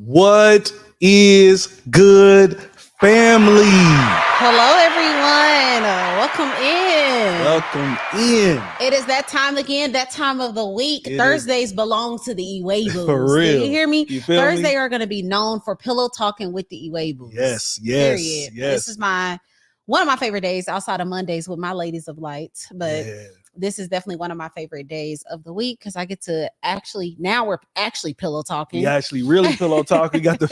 What is good, family? Hello, everyone. Welcome in. Welcome in. It is that time again, that time of the week. Thursdays belong to the Iwegbus. For real. Do you hear me? You feel Thursday me? are going to be known for pillow talking with the Iwegbus. Yes. Period. This is one of my favorite days outside of Mondays with my ladies of light. But this is definitely one of my favorite days of the week because I get to we're actually pillow talking. We actually really pillow talk. We got the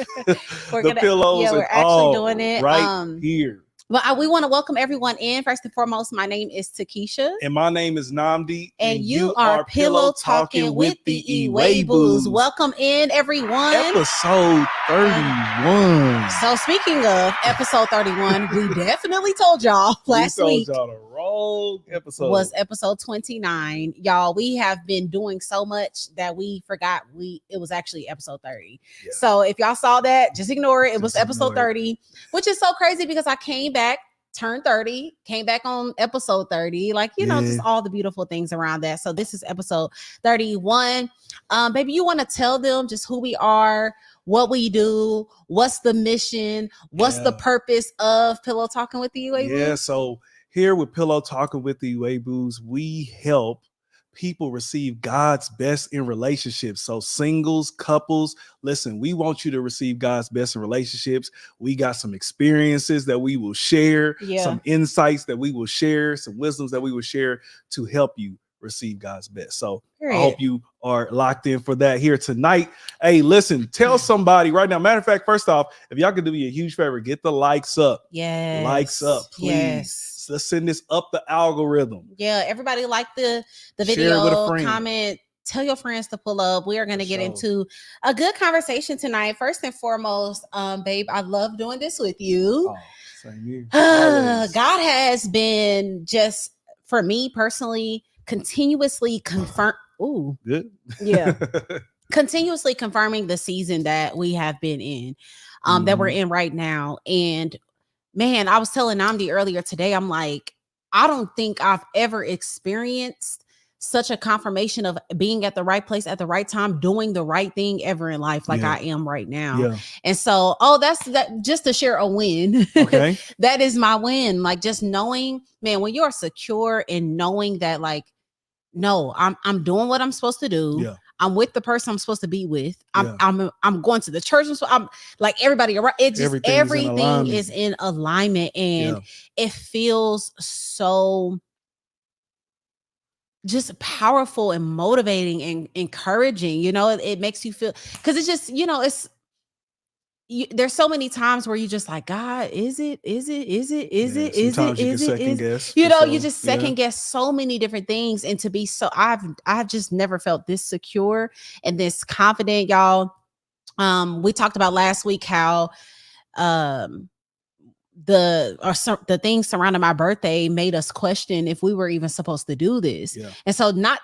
pillows. Yeah, we're actually doing it right here. But we want to welcome everyone in. First and foremost, my name is Takesha. And my name is Namdi. And you are Pillow Talking with the Iwegbus. Welcome in, everyone. Episode 31. So speaking of episode 31, we definitely told y'all last week. We told y'all the wrong episode. Was episode 29. Y'all, we have been doing so much that we forgot it was actually episode 30. Yeah. So if y'all saw that, just ignore it. It was episode 30, which is so crazy because I came back, turned 30, came back on episode 30, just all the beautiful things around that. So this is episode 31. Baby, you want to tell them just who we are, what we do, what's the mission, what's the purpose of Pillow Talking with the Iwegbus? Yeah, so here with Pillow Talking with the Iwegbus, we help people receive God's best in relationships. So singles, couples, listen, we want you to receive God's best in relationships. We got some experiences that we will share, some insights that we will share, some wisdoms that we will share to help you receive God's best. So I hope you are locked in for that here tonight. Hey, listen, tell somebody right now. Matter of fact, first off, if y'all could do me a huge favor, get the likes up. Yes. Likes up, please. Yes. Let's send this up the algorithm. Yeah, everybody like the video, comment, tell your friends to pull up. We are going to get into a good conversation tonight. First and foremost, babe, I love doing this with you. Oh, same here. God has been just, for me personally, continuously confirmed. Ooh, good. Yeah. Continuously confirming the season that we have been in, that we're in right now. And man, I was telling Namdi earlier today, I'm like, I don't think I've ever experienced such a confirmation of being at the right place at the right time, doing the right thing ever in life like I am right now. Yeah. And so, that's that, just to share a win. Okay. That is my win. Like just knowing, man, when you're secure and knowing that no, I'm doing what I'm supposed to do. Yeah. I'm with the person I'm supposed to be with. I'm going to the church. I'm like everybody around. It just everything is in alignment, and it feels so just powerful and motivating and encouraging. It makes you feel, because it's just there's so many times where you just like, God, is it? Sometimes you can second guess. You just second guess so many different things. And to be so, I've just never felt this secure and this confident, y'all. We talked about last week how the things surrounding my birthday made us question if we were even supposed to do this. And so not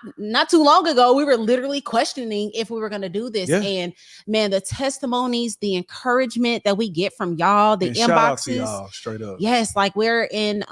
too long ago, we were literally questioning if we were going to do this. And man, the testimonies, the encouragement that we get from y'all, the inboxes, shout out to y'all, straight up. Yes, like we're in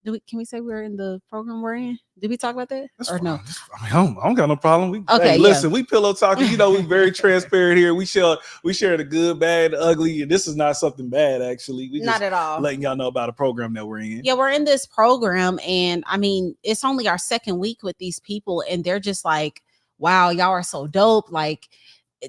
can we say we're in the program we're in? Did we talk about that? That's or fine. No? I don't got no problem. Listen, we pillow talking. We're very transparent here. We share the good, bad, the ugly. And this is not something bad, actually. We not at all. Letting y'all know about a program that we're in. Yeah, we're in this program, and I mean, it's only our second week with these people, and they're just like, "Wow, y'all are so dope!" Like,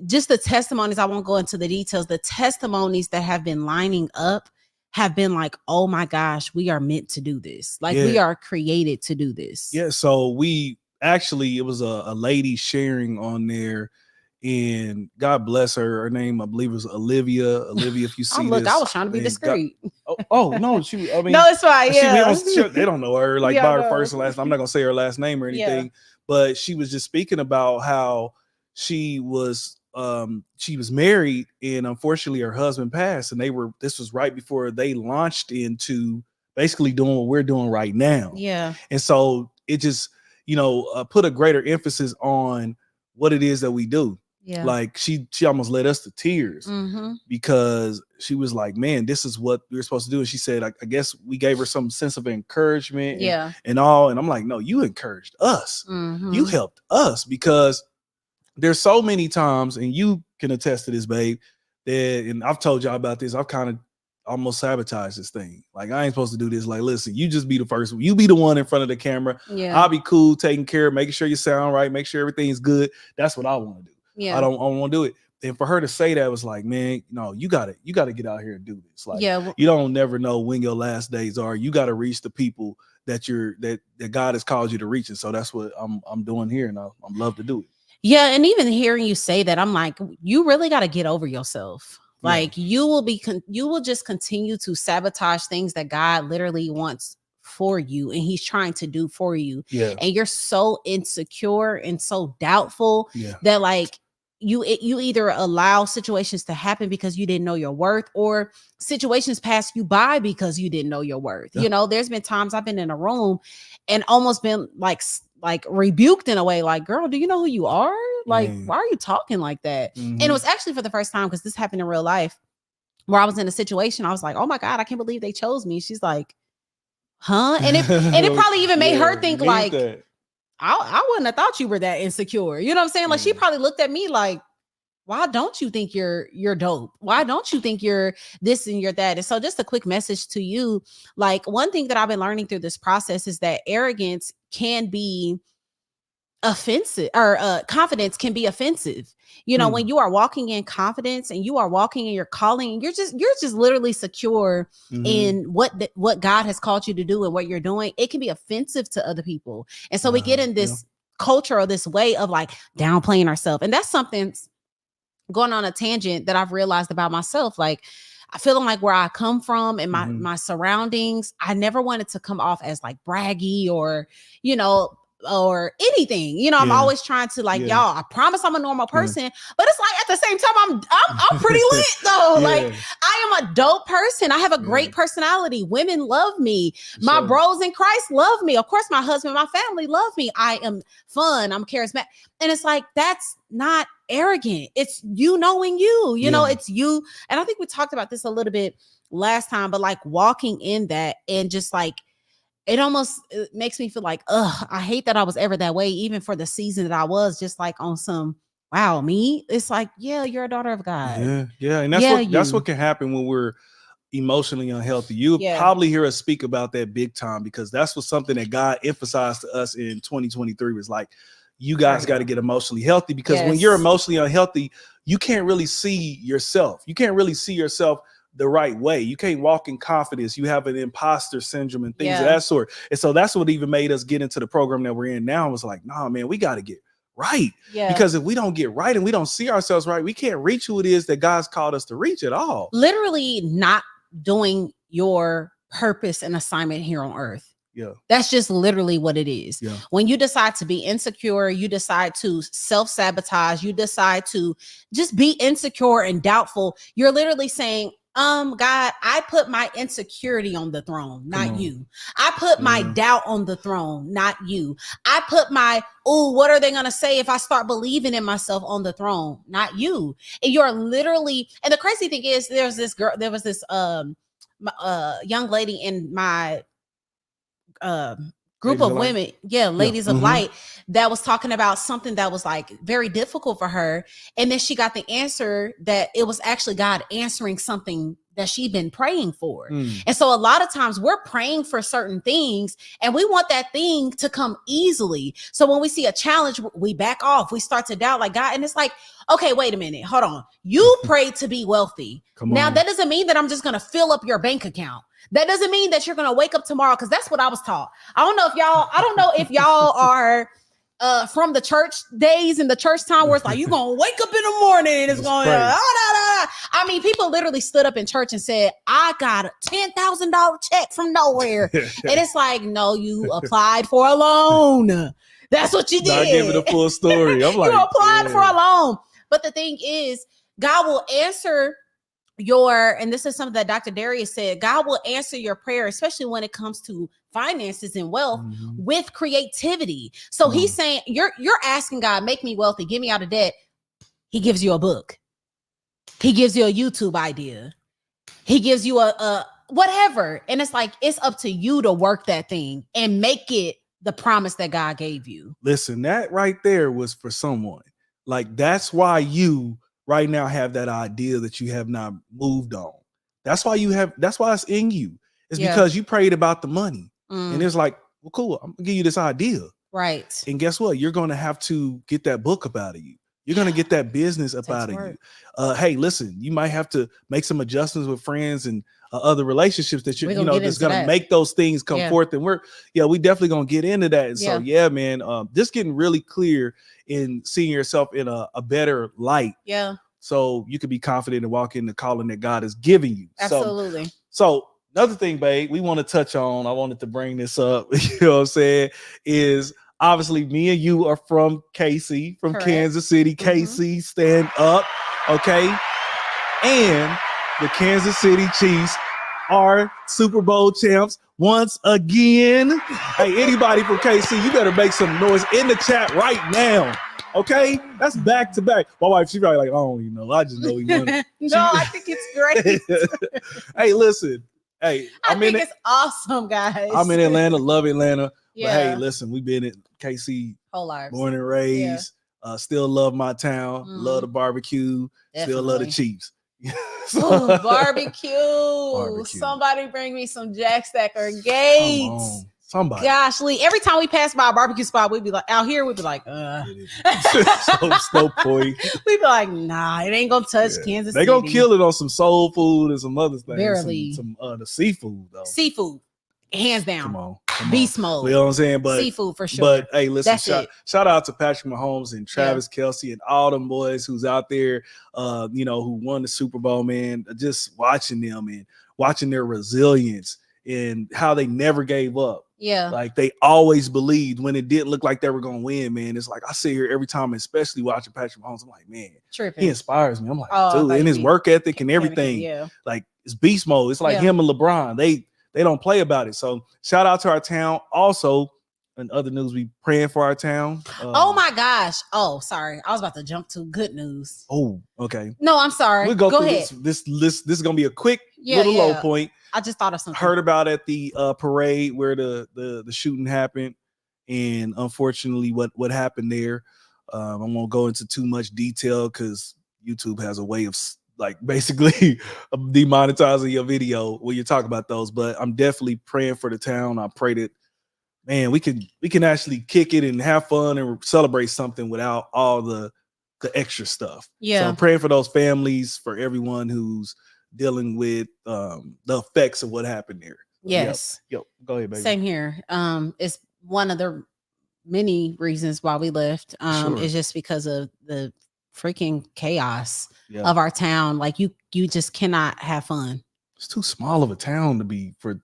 just the testimonies. I won't go into the details. The testimonies that have been lining up have been like, oh my gosh, we are meant to do this. Like we are created to do this. Yeah. So it was a lady sharing on there, and God bless her. Her name, I believe, was Olivia. Olivia, if you see this. I was trying to be discreet. No, no, it's fine. Yeah. They don't know her by her first and last. I'm not going to say her last name or anything, but she was just speaking about how she was married, and unfortunately her husband passed, and this was right before they launched into basically doing what we're doing right now. Yeah. And so it just put a greater emphasis on what it is that we do. Yeah. Like she almost led us to tears because she was like, man, this is what we're supposed to do. And she said, I guess we gave her some sense of encouragement and all. And I'm like, no, you encouraged us. You helped us, because there's so many times, and you can attest to this, babe, and I've told y'all about this. I've kind of almost sabotaged this thing. Like, I ain't supposed to do this. Like, listen, you just be the first one. You be the one in front of the camera. Yeah. I'll be cool, taking care of, making sure you sound right, make sure everything's good. That's what I want to do. Yeah. I don't want to do it. And for her to say that was like, man, no, you gotta get out here and do this. Like, you don't never know when your last days are. You got to reach the people that God has called you to reach. And so that's what I'm doing here. And I'm love to do it. Yeah. And even hearing you say that, I'm like, you really got to get over yourself. Like, you will just continue to sabotage things that God literally wants for you and he's trying to do for you. Yeah. And you're so insecure and so doubtful that like you either allow situations to happen because you didn't know your worth, or situations pass you by because you didn't know your worth. You know, there's been times I've been in a room and almost been like rebuked in a way, like, girl, do you know who you are? Like, why are you talking like that? And it was actually for the first time, because this happened in real life, where I was in a situation. I was like, oh my God, I can't believe they chose me. She's like, huh? And it probably even made her think like, I wouldn't have thought you were that insecure. You know what I'm saying? Like, she probably looked at me like, why don't you think you're dope? Why don't you think you're this and you're that? And so just a quick message to you. Like, one thing that I've been learning through this process is that arrogance can be offensive, or confidence can be offensive. You know, when you are walking in confidence and you are walking in your calling, and you're just literally secure in what God has called you to do and what you're doing, it can be offensive to other people. And so we get in this culture or this way of like downplaying ourselves. And that's something, going on a tangent, that I've realized about myself. Like, I feel like where I come from and my surroundings, I never wanted to come off as like braggy or, you know, or anything. You know, I'm always trying to like, y'all, I promise I'm a normal person, but it's like at the same time, I'm pretty lit though. Like, I am a dope person. I have a great personality. Women love me. My bros in Christ love me. Of course, my husband, my family love me. I am fun. I'm charismatic. And it's like, that's not arrogant. It's you knowing you know, it's you. And I think we talked about this a little bit last time, but like walking in that and just like, it makes me feel like, I hate that I was ever that way, even for the season that I was, just like on some, wow, me. It's like, yeah, you're a daughter of God. Yeah. And that's what can happen when we're emotionally unhealthy. You'll probably hear us speak about that big time, because that's what something that God emphasized to us in 2023 was like, you guys got to get emotionally healthy, because when you're emotionally unhealthy, you can't really see yourself. You can't really see yourself the right way. You can't walk in confidence. You have an imposter syndrome and things of that sort. And so that's what even made us get into the program that we're in now. It was like, nah, man, we got to get right. Because if we don't get right and we don't see ourselves right, we can't reach who it is that God's called us to reach at all. Literally not doing your purpose and assignment here on earth. Yeah. That's just literally what it is. Yeah. When you decide to be insecure, you decide to self-sabotage, you decide to just be insecure and doubtful, you're literally saying, God, I put my insecurity on the throne, not you. I put my doubt on the throne, not you. I put my, what are they going to say if I start believing in myself on the throne, not you. And you're literally, and the crazy thing is, there was this young lady in my group of women, ladies of light, that was talking about something that was like very difficult for her. And then she got the answer that it was actually God answering something that she'd been praying for. And so a lot of times we're praying for certain things and we want that thing to come easily. So when we see a challenge, we back off, we start to doubt like God. And it's like, okay, wait a minute, hold on. You prayed to be wealthy. Now that doesn't mean that I'm just going to fill up your bank account. That doesn't mean that you're going to wake up tomorrow, because that's what I was taught. I don't know if y'all are from the church days and the church time where it's like, you're going to wake up in the morning and it's going, I mean, people literally stood up in church and said, I got a $10,000 check from nowhere. And it's like, no, you applied for a loan. That's what you did. I give it a full story. I'm like, you applied for a loan. But the thing is, God will answer and this is something that Dr. Darius said, God will answer your prayer, especially when it comes to finances and wealth, with creativity. So he's saying, you're asking God, make me wealthy, get me out of debt. He gives you a book. He gives you a YouTube idea. He gives you a whatever. And it's like, it's up to you to work that thing and make it the promise that God gave you. Listen, that right there was for someone. Like, that's why you right now have that idea that you have not moved on. That's why it's in you. It's because you prayed about the money. And it's like, well, cool, I'm gonna give you this idea. Right. And guess what? You're gonna have to get that book up out of you. You're gonna get that business up out of you. Hey, listen, you might have to make some adjustments with friends and other relationships that you're, that's gonna make those things come forth. And we definitely gonna get into that. And so, man, just getting really clear in seeing yourself in a better light. Yeah. So you can be confident and walk in the calling that God is giving you. Absolutely. So another thing, babe, we want to touch on, I wanted to bring this up, you know what I'm saying, is obviously me and you are from KC, from Correct. Kansas City. KC, stand up, okay? And the Kansas City Chiefs are Super Bowl champs once again. Hey, anybody from KC, you better make some noise in the chat right now. Okay, that's back to back. My wife, she's probably like, I don't even know. I just know he won. I think it's great. Hey, listen. Hey, I think it's awesome, guys. I'm in Atlanta, love Atlanta. Yeah. But hey, listen, we've been in KC whole lives. Born and raised. Still love my town. Love the barbecue. Definitely. Still love the Chiefs. Ooh, barbecue. Somebody bring me some Jack Stacker Gates. Somebody. Gosh, Lee, every time we pass by a barbecue spot, we'd be like, out here, we'd be like, so point. We'd be like, nah, it ain't gonna touch Kansas City. They gonna kill it on some soul food and some other things. Barely. Some the seafood, though. Seafood, hands down. Come on. Beast mode. You know what I'm saying? But seafood for sure. But hey, listen, shout out to Patrick Mahomes and Travis Kelce and all them boys who's out there, who won the Super Bowl, man. Just watching them and watching their resilience and how they never gave up. Yeah. Like they always believed when it didn't look like they were going to win, man. It's like I sit here every time, especially watching Patrick Mahomes. I'm like, man, he inspires me. I'm like, dude, and his work ethic and everything. Like it's beast mode. It's like him and LeBron. They don't play about it. So shout out to our town. Also, in other news, we praying for our town. Oh my gosh. Oh, sorry. I was about to jump to good news. Oh, okay. No, I'm sorry. We'll go ahead. This is gonna be a quick little low point. I just thought of something. Heard about at the parade where the shooting happened, and unfortunately, what happened there. I won't go into too much detail because YouTube has a way of like basically demonetizing your video when you talk about those. But I'm definitely praying for the town. I pray that, man, we can actually kick it and have fun and celebrate something without all the extra stuff. Yeah. So I'm praying for those families, for everyone who's dealing with the effects of what happened there. Yes. Yep. Go ahead, baby. Same here. It's one of the many reasons why we left. Is just because of the freaking chaos of our town. Like you just cannot have fun. It's too small of a town to be for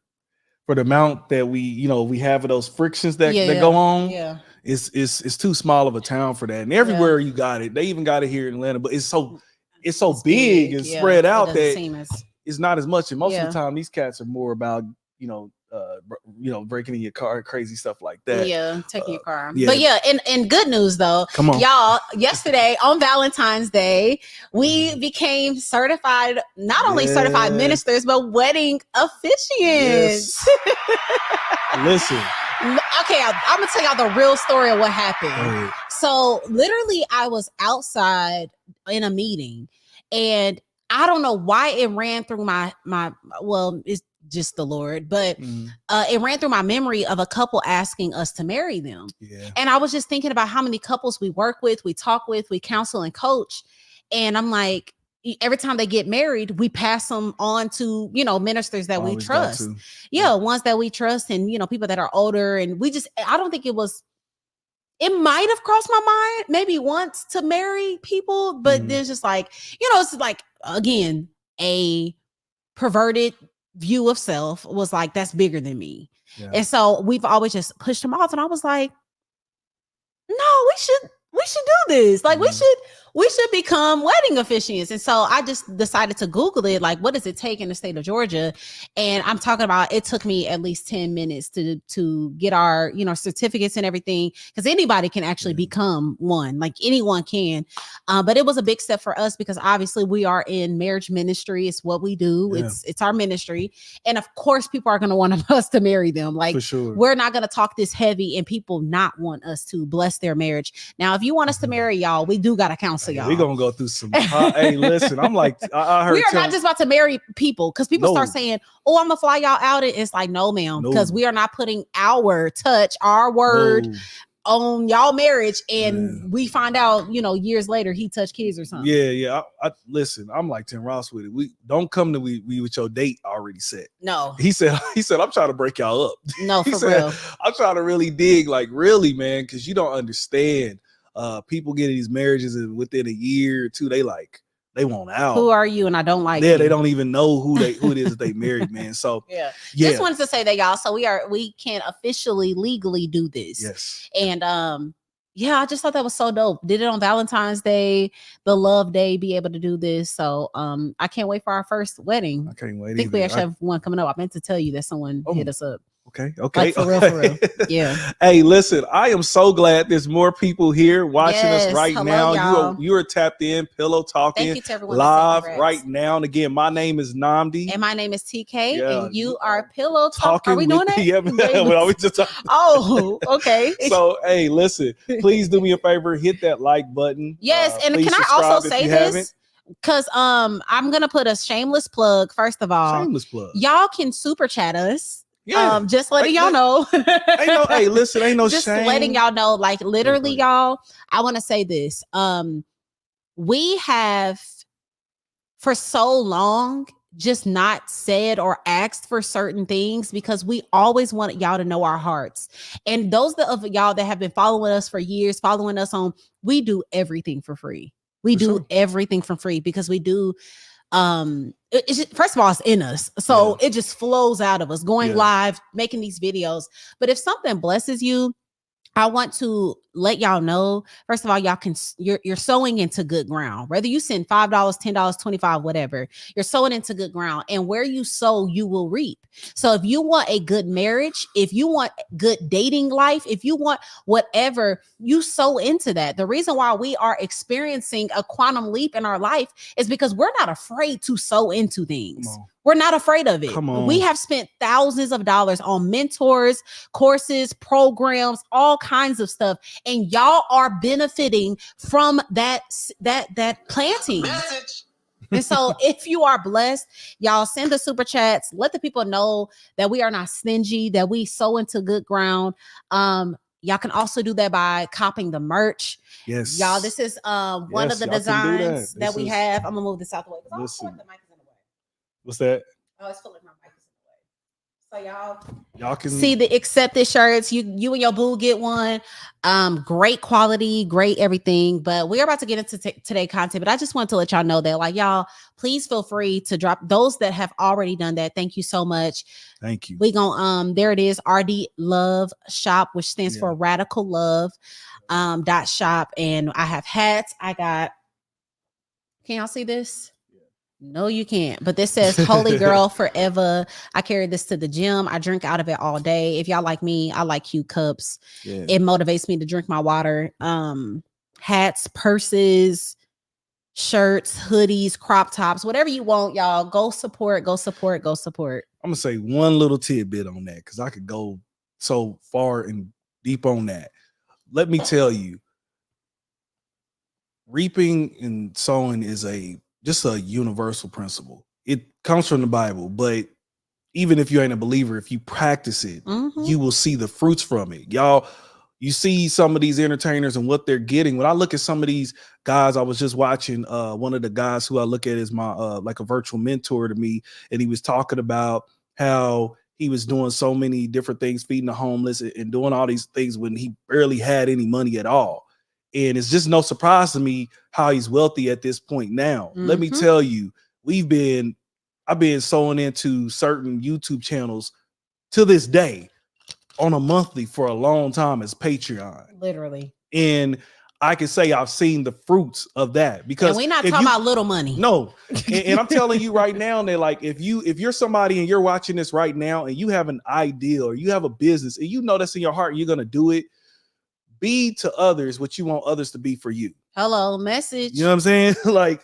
the amount that we have of those frictions that go on. Yeah. It's too small of a town for that. And everywhere you got it. They even got it here in Atlanta, but it's so big and spread out that it's not as much. And most of the time, these cats are more about, breaking in your car, crazy stuff like that. Yeah, taking your car. But and good news though. Come on. Y'all, yesterday on Valentine's Day, we became certified, not only certified ministers, but wedding officiants. Yes. Listen. Okay, I'm gonna tell y'all the real story of what happened. So literally, I was outside in a meeting, and I don't know why it ran through my it's just the Lord, but it ran through my memory of a couple asking us to marry them. Yeah. And I was just thinking about how many couples we work with, we talk with, we counsel and coach. And I'm like, every time they get married, we pass them on to, ministers that we trust. Yeah, ones that we trust and, people that are older. And I don't think it might have crossed my mind maybe once to marry people, but there's just like, it's like, again, a perverted view of self was like, that's bigger than me. Yeah. And so we've always just pushed them off. And I was like, no, we should do this. Like we should become wedding officiants. And so I just decided to Google it. Like, what does it take in the state of Georgia? And I'm talking about, it took me at least 10 minutes to get our, certificates and everything. Because anybody can actually become one, like anyone can. But it was a big step for us because obviously we are in marriage ministry. It's what we do. Yeah. It's our ministry. And of course, people are going to want us to marry them. Like, for sure. We're not going to talk this heavy and people not want us to bless their marriage. Now, if you want us to marry y'all, we do got to counsel. to y'all. We're gonna go through some hey, listen, I'm like, I heard we are not just about to marry people because people start saying, oh, I'm gonna fly y'all out. And it's like, no, ma'am, because we are not putting our touch, our word on y'all marriage, and we find out, years later he touched kids or something. Yeah. I listen, I'm like Tim Ross with it. We don't come to we with your date already set. No. He said, I'm trying to break y'all up. No, for real. I'm trying to really dig, like, really, man, because you don't understand. People get these marriages and within a year or two, they want out. Who are you? And I don't like you. They don't even know who it is that they married, man. So yeah. Just wanted to say that, y'all. So we can officially legally do this. Yes. And I just thought that was so dope. Did it on Valentine's Day, the love day, be able to do this. So I can't wait for our first wedding. I can't wait. I think we actually have one coming up. I meant to tell you that someone hit us up. Okay. Like, for real. Yeah. Hey, listen, I am so glad there's more people here watching us right now. Y'all. You are tapped in, Pillow Talking. Thank you to everyone live right now. And again, my name is Namdi. And my name is TK. And you are Pillow Talking. Are we doing that? Yeah, we just talking. Oh, okay. So, hey, listen, please do me a favor, hit that like button. Yes, and can I also say this? Because I'm gonna put a shameless plug. First of all, shameless plug. Y'all can super chat us. Yeah. Just letting y'all know. Hey, listen, ain't no just shame. letting y'all know, like, literally, y'all, I want to say this. We have for so long just not said or asked for certain things because we always wanted y'all to know our hearts. And those of y'all that have been following us for years, following us on, we do everything for free. We do everything for free because we do. First of all, it's in us, so it just flows out of us, going live, making these videos. But if something blesses you, I want to let y'all know, first of all, you're sowing into good ground. Whether you send $5, $10, $25, whatever, you're sowing into good ground. And where you sow, you will reap. So if you want a good marriage, if you want good dating life, if you want whatever, you sow into that. The reason why we are experiencing a quantum leap in our life is because we're not afraid to sow into things. We're not afraid of it. We have spent thousands of dollars on mentors, courses, programs, all kinds of stuff. And y'all are benefiting from that planting. Message. And so if you are blessed, y'all send the super chats. Let the people know that we are not stingy, that we sow into good ground. Y'all can also do that by copying the merch. Yes. Y'all, this is one of the designs that we have. I'm going to move this out the way. Listen. What's that? Oh, it's feeling like my mic is in the way. So y'all can see the accepted shirts. You and your boo get one. Great quality, great everything. But we're about to get into today content. But I just wanted to let y'all know that, like, y'all, please feel free to drop those that have already done that. Thank you so much. Thank you. We gonna there it is, RD Love Shop, which stands for Radical Love .shop. And I have hats. I got. Can y'all see this? No, you can't. But this says Holy Girl Forever. I carry this to the gym. I drink out of it all day. If y'all like me, I like cute cups. It motivates me to drink my water. Hats, purses, shirts, hoodies, crop tops, whatever you want, y'all. Go support. I'm gonna say one little tidbit on that because I could go so far and deep on that. Let me tell you, reaping and sowing is just a universal principle. It comes from the Bible, but even if you ain't a believer, if you practice it, you will see the fruits from it. Y'all, you see some of these entertainers and what they're getting. When I look at some of these guys, I was just watching one of the guys who I look at as my like a virtual mentor to me, and he was talking about how he was doing so many different things, feeding the homeless and doing all these things when he barely had any money at all. And it's just no surprise to me how he's wealthy at this point now. Let me tell you, I've been sewing into certain YouTube channels to this day on a monthly for a long time as Patreon. Literally. And I can say I've seen the fruits of that because we're not talking about little money. No. And I'm telling you right now that, like, if you're somebody and you're watching this right now and you have an idea or you have a business and you know that's in your heart and you're going to do it, be to others what you want others to be for you. Hello, message. You know what I'm saying? Like,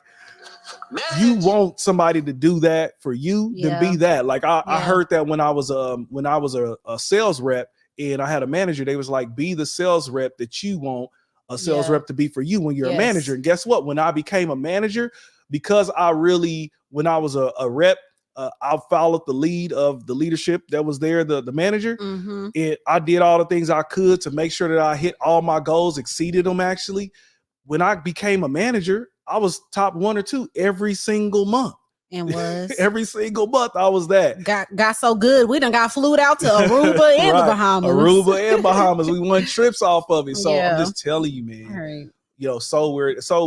you want somebody to do that for you, then be that. Like, I heard that when I was a sales rep and I had a manager, they was like, be the sales rep that you want a sales rep to be for you when you're a manager. And guess what? When I became a manager, because when I was a rep, I followed the lead of the leadership that was there, the manager. I did all the things I could to make sure that I hit all my goals, exceeded them actually. When I became a manager, I was top 1 or 2 every single month. And was every single month I was that. Got so good. We done got flew out to Aruba and the Bahamas. Aruba and Bahamas. We won trips off of it. So I'm just telling you, man. All right. So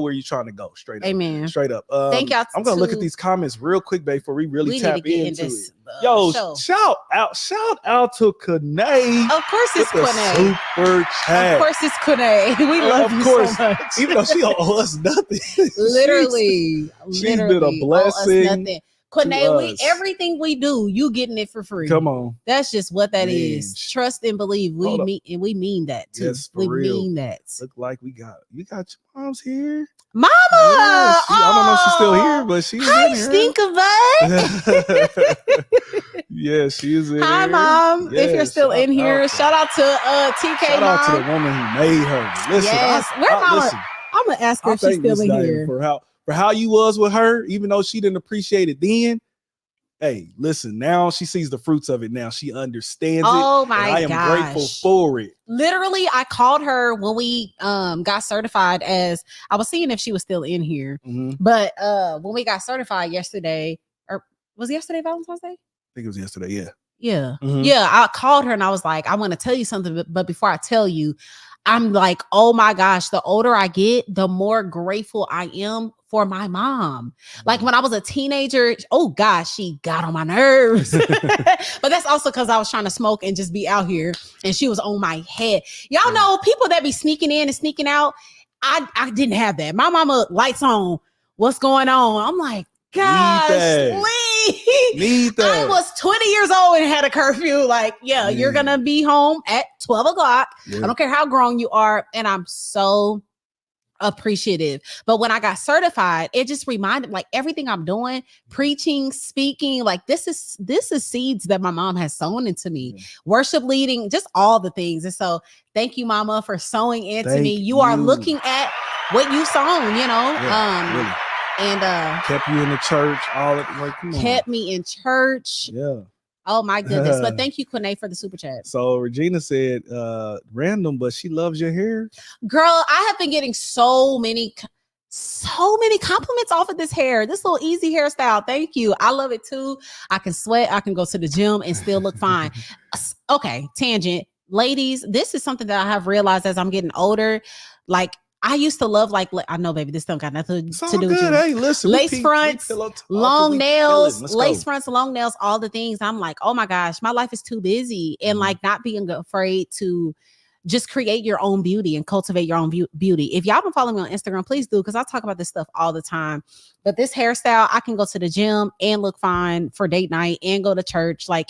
where you trying to go? Straight up. Amen. Straight up. Thank y'all. I'm gonna look at these comments real quick, babe, before we really tap into this, it. Shout out to Kane. Of course it's Kane. Super chat. Of course it's Kane. We love you so much. Even though she don't owe us nothing. Literally. She's been a blessing. Kane, everything we do, you getting it for free. Come on. That's just what that is. Trust and believe. We mean that too. Yes, we real. Mean that. Look like you got your mom's here. Mama! Yeah, I don't know if she's still here, but she's in here. Stinker. Yeah, she's in. Hi, Mom. If you're still in here, shout out to TK. Shout out to the woman who made her. Listen, where Mama? I'm gonna ask her if she's still in here. For how you was with her, even though she didn't appreciate it then. Hey, listen, now she sees the fruits of it. Now she understands it. Oh my gosh. I am grateful for it. Literally, I called her when we got certified, as I was seeing if she was still in here. But when we got certified yesterday, or was it yesterday Valentine's Day? I think it was yesterday, yeah. Yeah. Yeah. I called her and I was like, I want to tell you something, but before I tell you, I'm like, oh my gosh, the older I get, the more grateful I am for my mom. Like when I was a teenager, oh gosh, she got on my nerves. But that's also because I was trying to smoke and just be out here and she was on my head. Y'all know people that be sneaking in and sneaking out. I didn't have that. My mama, lights on, what's going on? I'm like, gosh, Need that. I was 20 years old and had a curfew. Like, you're going to be home at 12 o'clock. Yeah. I don't care how grown you are. And I'm so appreciative. But when I got certified, it just reminded, like, everything I'm doing, preaching, speaking, like this is seeds that my mom has sown into me. Worship leading, just all the things. And so thank you, Mama, for sowing into me. You are looking at what you sown, you know. Really. And kept you in the church, all it like kept me in church. Yeah. Oh my goodness. But thank you, Quene, for the super chat. So Regina said, random, but she loves your hair. Girl, I have been getting so many compliments off of this hair. This little easy hairstyle. Thank you. I love it too. I can sweat. I can go to the gym and still look fine. Okay, tangent. Ladies, this is something that I have realized as I'm getting older. Like, I used to love, like, I know, baby, this don't got nothing to do with you. Hey, listen, lace fronts, long nails, lace fronts, long nails, all the things. I'm like, oh my gosh, my life is too busy. And like not being afraid to just create your own beauty and cultivate your own beauty. If y'all don't follow me on Instagram, please do, because I talk about this stuff all the time. But this hairstyle, I can go to the gym and look fine for date night and go to church. Like,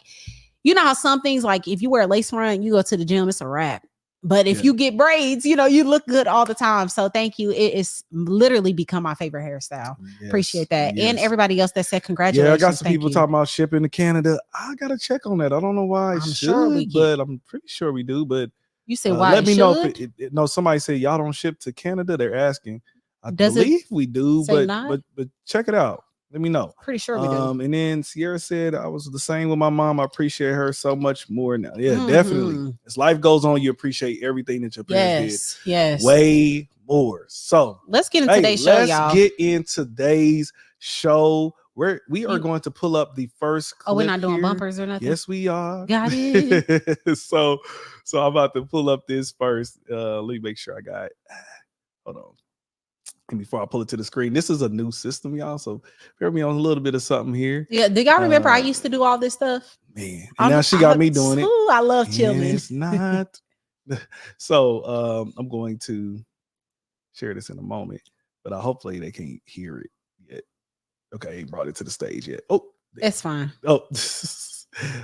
you know how some things, like if you wear a lace front, you go to the gym, it's a wrap. But if you get braids, you know, you look good all the time. So thank you. It is literally become my favorite hairstyle. Yes, appreciate that. Yes. And everybody else that said congratulations. Yeah, I got some people talking about shipping to Canada. I got to check on that. I don't know why I'm sure but I'm pretty sure we do. But you say why? Let me know if no, somebody said y'all don't ship to Canada. They're asking. I believe we do, but check it out. Let me know. Pretty sure we do. And then Sierra said, I was the same with my mom. I appreciate her so much more now. Yeah, definitely. As life goes on, you appreciate everything that your parents did. Yes. Way more. So let's get into today's show, y'all. Let's get in today's show. We are going to pull up the first clip. Oh, we're not doing bumpers or nothing? Yes, we are. Got it. So I'm about to pull up this first. Let me make sure I got it. Hold on. And before I pull it to the screen, this is a new system, y'all. So bear me on a little bit of something here. Yeah, do y'all remember I used to do all this stuff? Man, and now she got me doing it. Ooh, I love chilling. It's not. So I'm going to share this in a moment, but hopefully they can't hear it yet. Okay, brought it to the stage yet. Oh, it's fine. Oh,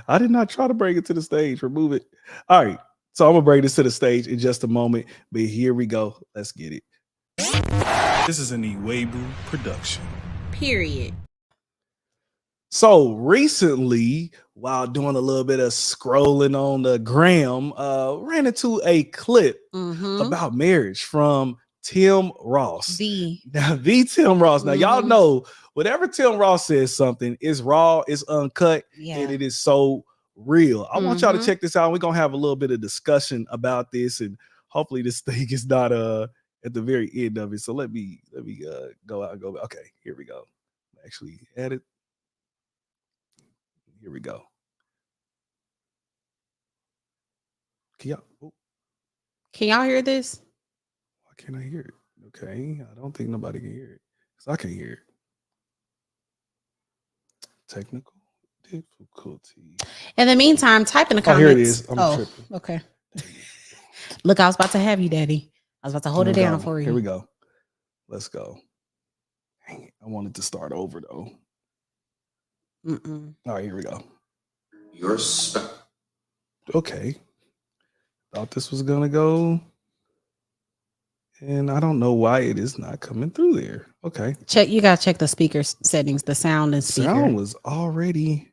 I did not try to bring it to the stage. Remove it. All right, so I'm gonna bring this to the stage in just a moment. But here we go. Let's get it. This is an Iwegbus production. Period. So recently, while doing a little bit of scrolling on the gram, ran into a clip about marriage from Tim Ross. The Tim Ross. Now, y'all know whatever Tim Ross says something is raw, it's uncut, and it is so real. I want y'all to check this out. We're gonna have a little bit of discussion about this, and hopefully this thing is not at the very end of it. So let me go out and go. Okay, here we go. Actually add it. Here we go. Can y'all hear this? Why can't I hear it? Okay, I don't think nobody can hear it because I can't hear it. Technical difficulty. In the meantime, type in the comments. Here it is. I'm tripping. Okay. Look, I was about to have you, Daddy. I was about to hold it down for you. Here we go. Let's go. Dang it. I wanted to start over though. All right, here we go. Okay. Thought this was gonna go, and I don't know why it is not coming through there. Okay. You gotta check the speaker settings, the sound and speaker. Sound was already.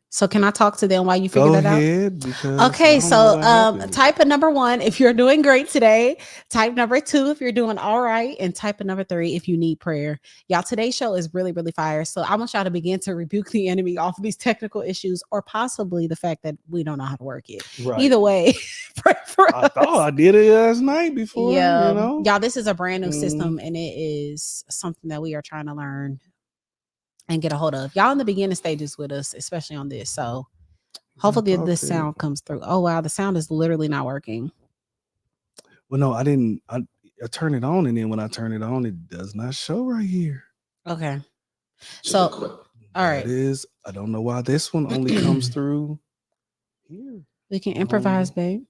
So can I talk to them while you figure that out? Go ahead. Okay, so type a number 1 if you're doing great today. Type number 2 if you're doing all right, and type a number 3 if you need prayer. Y'all, today's show is really, really fire. So I want y'all to begin to rebuke the enemy off of these technical issues, or possibly the fact that we don't know how to work it. Right. Either way, pray for us. I thought I did it last night before. Yeah, y'all, this is a brand new system, and it is something that we are trying to learn and get a hold of. Y'all in the beginning stages with us, especially on this. So hopefully this sound comes through. Oh, wow. The sound is literally not working. Well, no, I didn't. I turn it on, and then when I turn it on, it does not show right here. Okay. So, all right. I don't know why this one only comes through here. We can improvise, babe.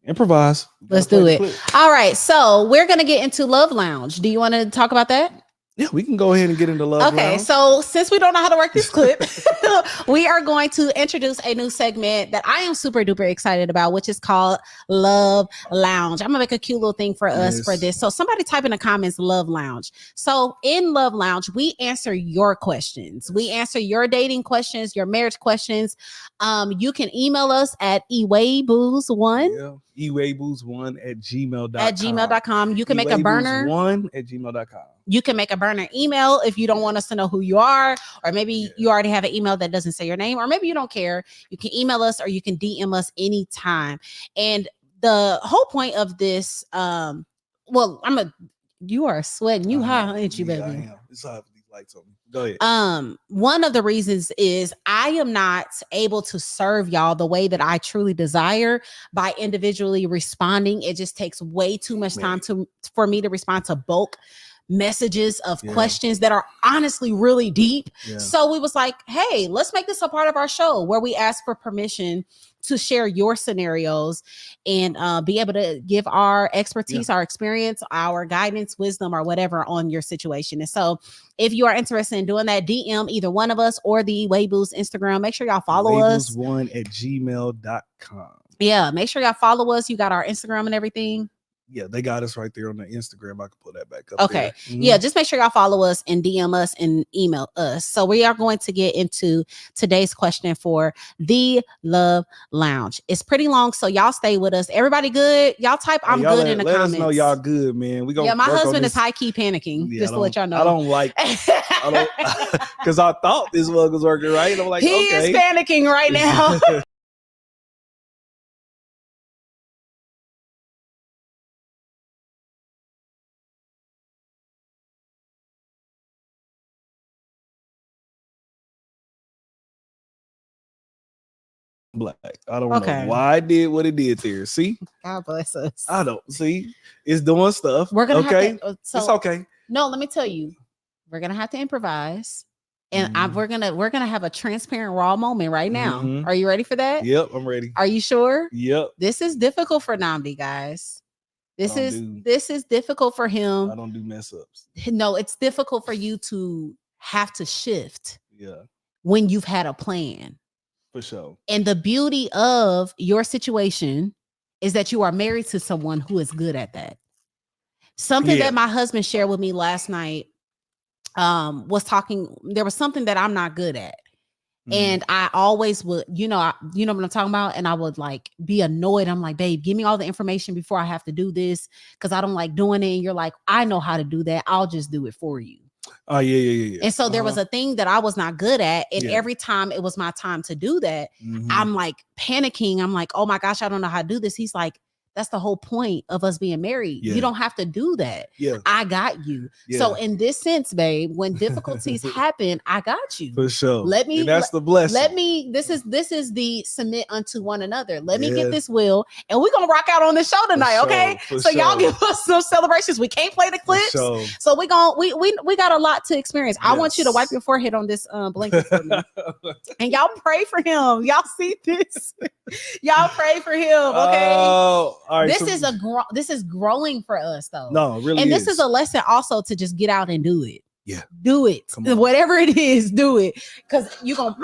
Improvise. Let's do it. All right. So we're going to get into Love Lounge. Do you want to talk about that? Yeah, we can go ahead and get into Love Lounge. Okay, so since we don't know how to work this clip, we are going to introduce a new segment that I am super duper excited about, which is called Love Lounge. I'm gonna make a cute little thing for us for this. So somebody type in the comments Love Lounge. So in Love Lounge, we answer your questions. We answer your dating questions, your marriage questions. You can email us at Iwegbus1. Yeah. Iwegbus1 at gmail.com. You can make a burner. Iwegbus1 at gmail.com. You can make a burner email if you don't want us to know who you are, or maybe you already have an email that doesn't say your name, or maybe you don't care. You can email us, or you can DM us anytime. And the whole point of this, you are sweating. You hot, ain't you, baby? I am. It's hot with these lights on me. Go ahead. One of the reasons is I am not able to serve y'all the way that I truly desire by individually responding. It just takes way too much time for me to respond to bulk messages of questions that are honestly really deep. So we was like, hey, let's make this a part of our show where we ask for permission to share your scenarios and be able to give our expertise, our experience, our guidance, wisdom, or whatever on your situation. And so if you are interested in doing that, DM either one of us or the Iwegbus Instagram. Make sure y'all follow us. Iwegbus1 at gmail.com. Yeah, make sure y'all follow us. You got our Instagram and everything. Yeah, they got us right there on the Instagram. I can pull that back up. Okay. Yeah, just make sure y'all follow us and DM us and email us. So we are going to get into today's question for the Love Lounge. It's pretty long, so y'all stay with us. Everybody good? Y'all type I'm good in the comments. Let us know y'all good, man. We my husband is high key panicking. Just to let y'all know. I don't because I thought this was working right. And I'm like, he is panicking right now. Black. I don't know why I did what it did there. See? God bless us. I don't see. It's doing stuff. We're gonna have to, it's okay. No, let me tell you, we're gonna have to improvise. And we're gonna have a transparent raw moment right now. Are you ready for that? Yep, I'm ready. Are you sure? Yep. This is difficult for Namdi, guys. This is difficult for him. I don't do mess ups. No, it's difficult for you to have to shift. Yeah. When you've had a plan. For sure. And the beauty of your situation is that you are married to someone who is good at that. Something that my husband shared with me last night was talking. There was something that I'm not good at. Mm. And I always would, you know what I'm talking about? And I would like be annoyed. I'm like, babe, give me all the information before I have to do this because I don't like doing it. And you're like, I know how to do that. I'll just do it for you. Oh, yeah. And so there was a thing that I was not good at. And Yeah. every time it was my time to do that, I'm like panicking. I'm like, oh my gosh, I don't know how to do this. He's like, that's the whole point of us being married. Yeah. You don't have to do that. Yeah. I got you. Yeah. So in this sense, babe, when difficulties happen, I got you. For sure. Let me, and that's the blessing. Let me, this is the submit unto one another. Let me get this will. And we're going to rock out on this show tonight. Okay. So y'all give us some celebrations. We can't play the clips. So we got a lot to experience. Yes. I want you to wipe your forehead on this blanket for me. And y'all pray for him. Y'all see this? Y'all pray for him. Okay. All right, this is growing for us though. No, really. And this is a lesson also to just get out and do it. Yeah. Do it. Whatever it is, do it. Because you're gonna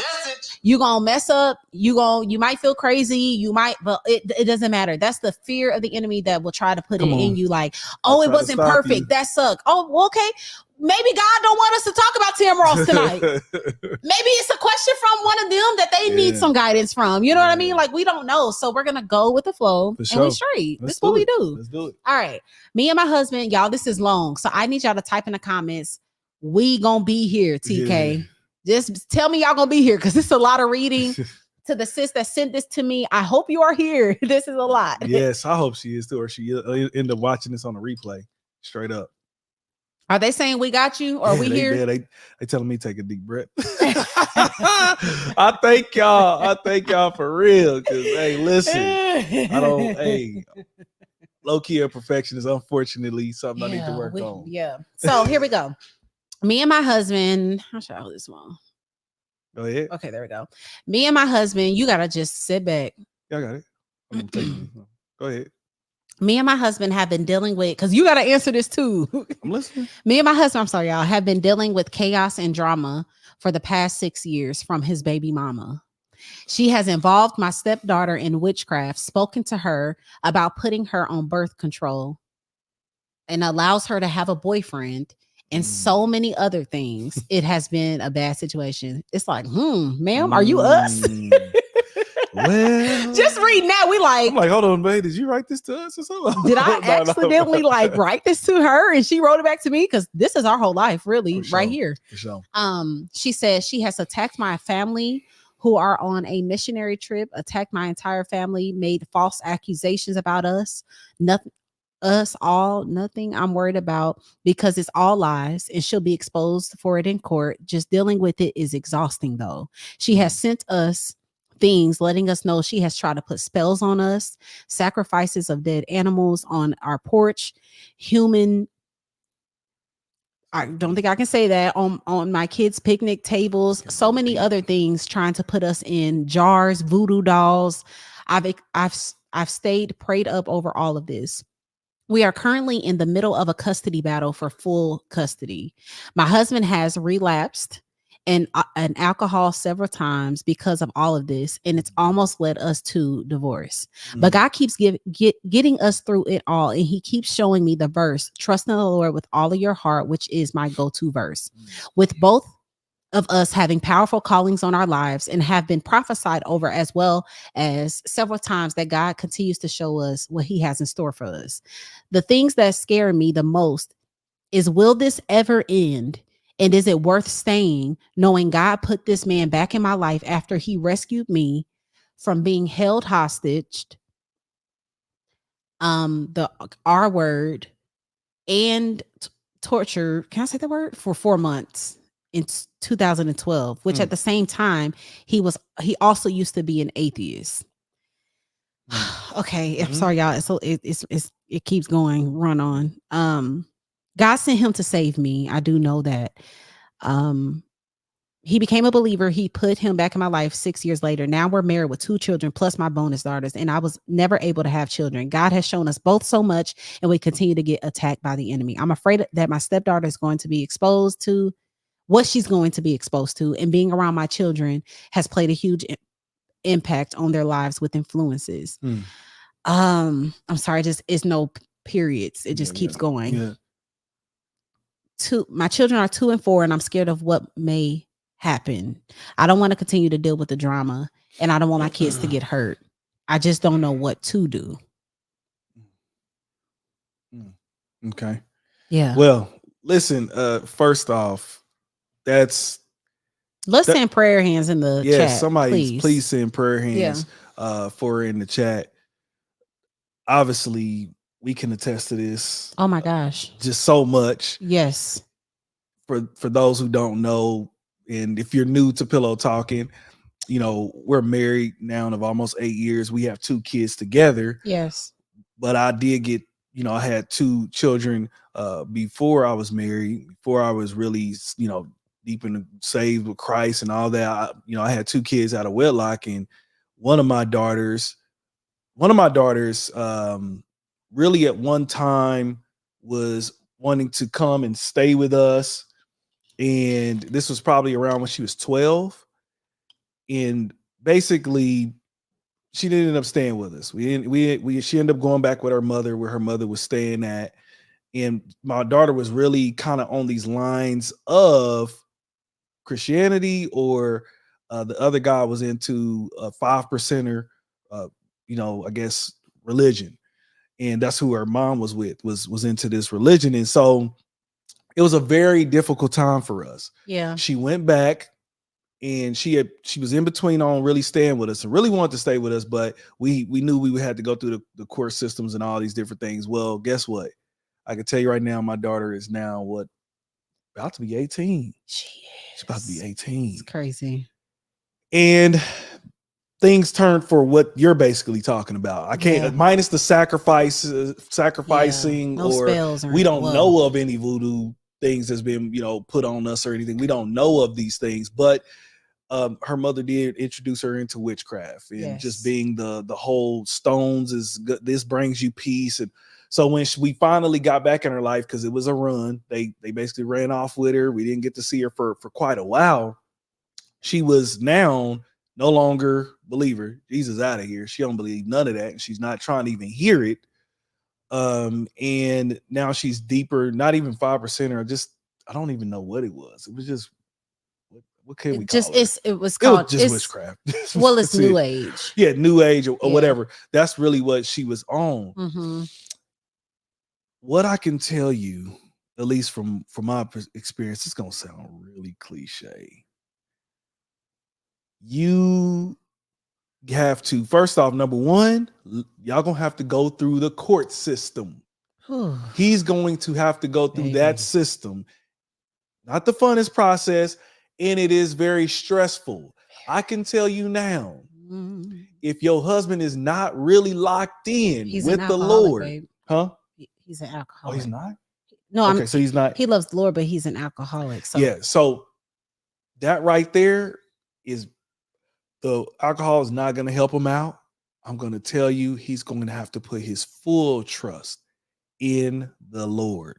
mess up. You might feel crazy. But it doesn't matter. That's the fear of the enemy that will try to put in you like, oh, it wasn't perfect. You. That sucked. Oh, well, okay. Maybe God don't want us to talk about Tim Ross tonight. Maybe it's a question from one of them that they need some guidance from. You know what I mean? Like, we don't know. So we're going to go with the flow and we straight. This is what we do. Let's do it. All right. Me and my husband, y'all, this is long. So I need y'all to type in the comments. We going to be here, TK. Yeah. Just tell me y'all going to be here because it's a lot of reading. To the sis that sent this to me, I hope you are here. This is a lot. Yes, I hope she is too. Or she end up watching this on a replay. Straight up. Are they saying we got you or we here? Yeah, they telling me take a deep breath. I thank y'all for real. Cause hey, listen, low key imperfection is unfortunately something I need to work on. Yeah. So here we go. Me and my husband, how should I hold this one? Go ahead. Okay, there we go. Me and my husband, you gotta just sit back. Yeah, I got it. Go ahead. Me and my husband have been dealing with, because you got to answer this too. I'm listening. Me and my husband, I'm sorry, y'all, have been dealing with chaos and drama for the past 6 years from his baby mama. She has involved my stepdaughter in witchcraft, spoken to her about putting her on birth control, and allows her to have a boyfriend and so many other things. It has been a bad situation. It's like, ma'am, are you us? Well, just read now. I'm like, hold on, babe. Did you write this to us or something? Did I accidentally write this to her and she wrote it back to me? Because this is our whole life, really, right here. For sure. She says she has attacked my family who are on a missionary trip, attacked my entire family, made false accusations about us. Nothing I'm worried about because it's all lies and she'll be exposed for it in court. Just dealing with it is exhausting though. She has sent us things letting us know she has tried to put spells on us, sacrifices of dead animals on our porch, I don't think I can say that, on my kids' picnic tables, so many other things trying to put us in jars, voodoo dolls. I've stayed prayed up over all of this. We are currently in the middle of a custody battle for full custody. My husband has relapsed and alcohol several times because of all of this, and it's almost led us to divorce. But God keeps getting us through it all, and he keeps showing me the verse, trust in the Lord with all of your heart, which is my go-to verse. With both of us having powerful callings on our lives and have been prophesied over, as well as several times that God continues to show us what he has in store for us. The things that scare me the most is, will this ever end? And is it worth staying, knowing God put this man back in my life after he rescued me from being held hostage, the R word, and torture, can I say the word, for 4 months in 2012, which at the same time, he also used to be an atheist. Okay, I'm sorry, y'all. So it keeps going, run on. God sent him to save me. I do know that. He became a believer. He put him back in my life 6 years later. Now we're married with 2 children, plus my bonus daughters. And I was never able to have children. God has shown us both so much, and we continue to get attacked by the enemy. I'm afraid that my stepdaughter is going to be exposed to what she's going to be exposed to. And being around my children has played a huge impact on their lives with influences. I'm sorry, just it's no periods. It just keeps going. my children are 2 and 4, and I'm scared of what may happen. I don't want to continue to deal with the drama, and I don't want my kids to get hurt. I just don't know what to do. Okay. Yeah. Well, listen, first off, let's send prayer hands in the chat. Somebody please send prayer Yeah. hands for her in the chat. Obviously, we can attest to this. Oh my gosh. Just so much. Yes. For those who don't know, and if you're new to Pillow Talking, you know, we're married now of almost 8 years. We have 2 kids together. Yes. But I did get, you know, I had 2 children before I was married, before I was really, you know, deep in the saved with Christ and all that. I had 2 kids out of wedlock, and one of my daughters really at one time was wanting to come and stay with us. And this was probably around when she was 12. And basically, she didn't end up staying with us. She ended up going back with her mother, where her mother was staying at. And my daughter was really kind of on these lines of Christianity, or the other guy was into a 5%er, I guess religion. And that's who her mom was with, was into this religion. And so it was a very difficult time for us. Yeah. She went back, and she was in between on really staying with us and really wanted to stay with us, but we knew we would have to go through the court systems and all these different things. Well, guess what? I can tell you right now, my daughter is now about to be 18. She's about to be 18. It's crazy. And things turned for what you're basically talking about. I can't minus the sacrificing, no or spells, or we don't know of any voodoo things that's been, put on us or anything. We don't know of these things, but her mother did introduce her into witchcraft, and just being the whole stones is good. This brings you peace. And so when we finally got back in her life, because it was a run, they basically ran off with her. We didn't get to see her for quite a while. She was now no longer believer. Jesus out of here. She don't believe none of that, and she's not trying to even hear it. And now she's deeper, not even 5% or just, I don't even know what it was. It was just, what can we call it? It was called just witchcraft. Well, it's new age. Yeah, new age or whatever. That's really what she was on. Mm-hmm. What I can tell you, at least from my experience, it's gonna sound really cliche. You have to, first off, number one, y'all gonna have to go through the court system. He's going to have to go through that system. Not the funnest process, and it is very stressful. I can tell you now, if your husband is not really locked in with the Lord, babe. Huh? He's an alcoholic. Oh, he's not? No, okay, so he's not. He loves the Lord, but he's an alcoholic. So yeah, so that right there is, the alcohol is not going to help him out. I'm going to tell you, he's going to have to put his full trust in the Lord.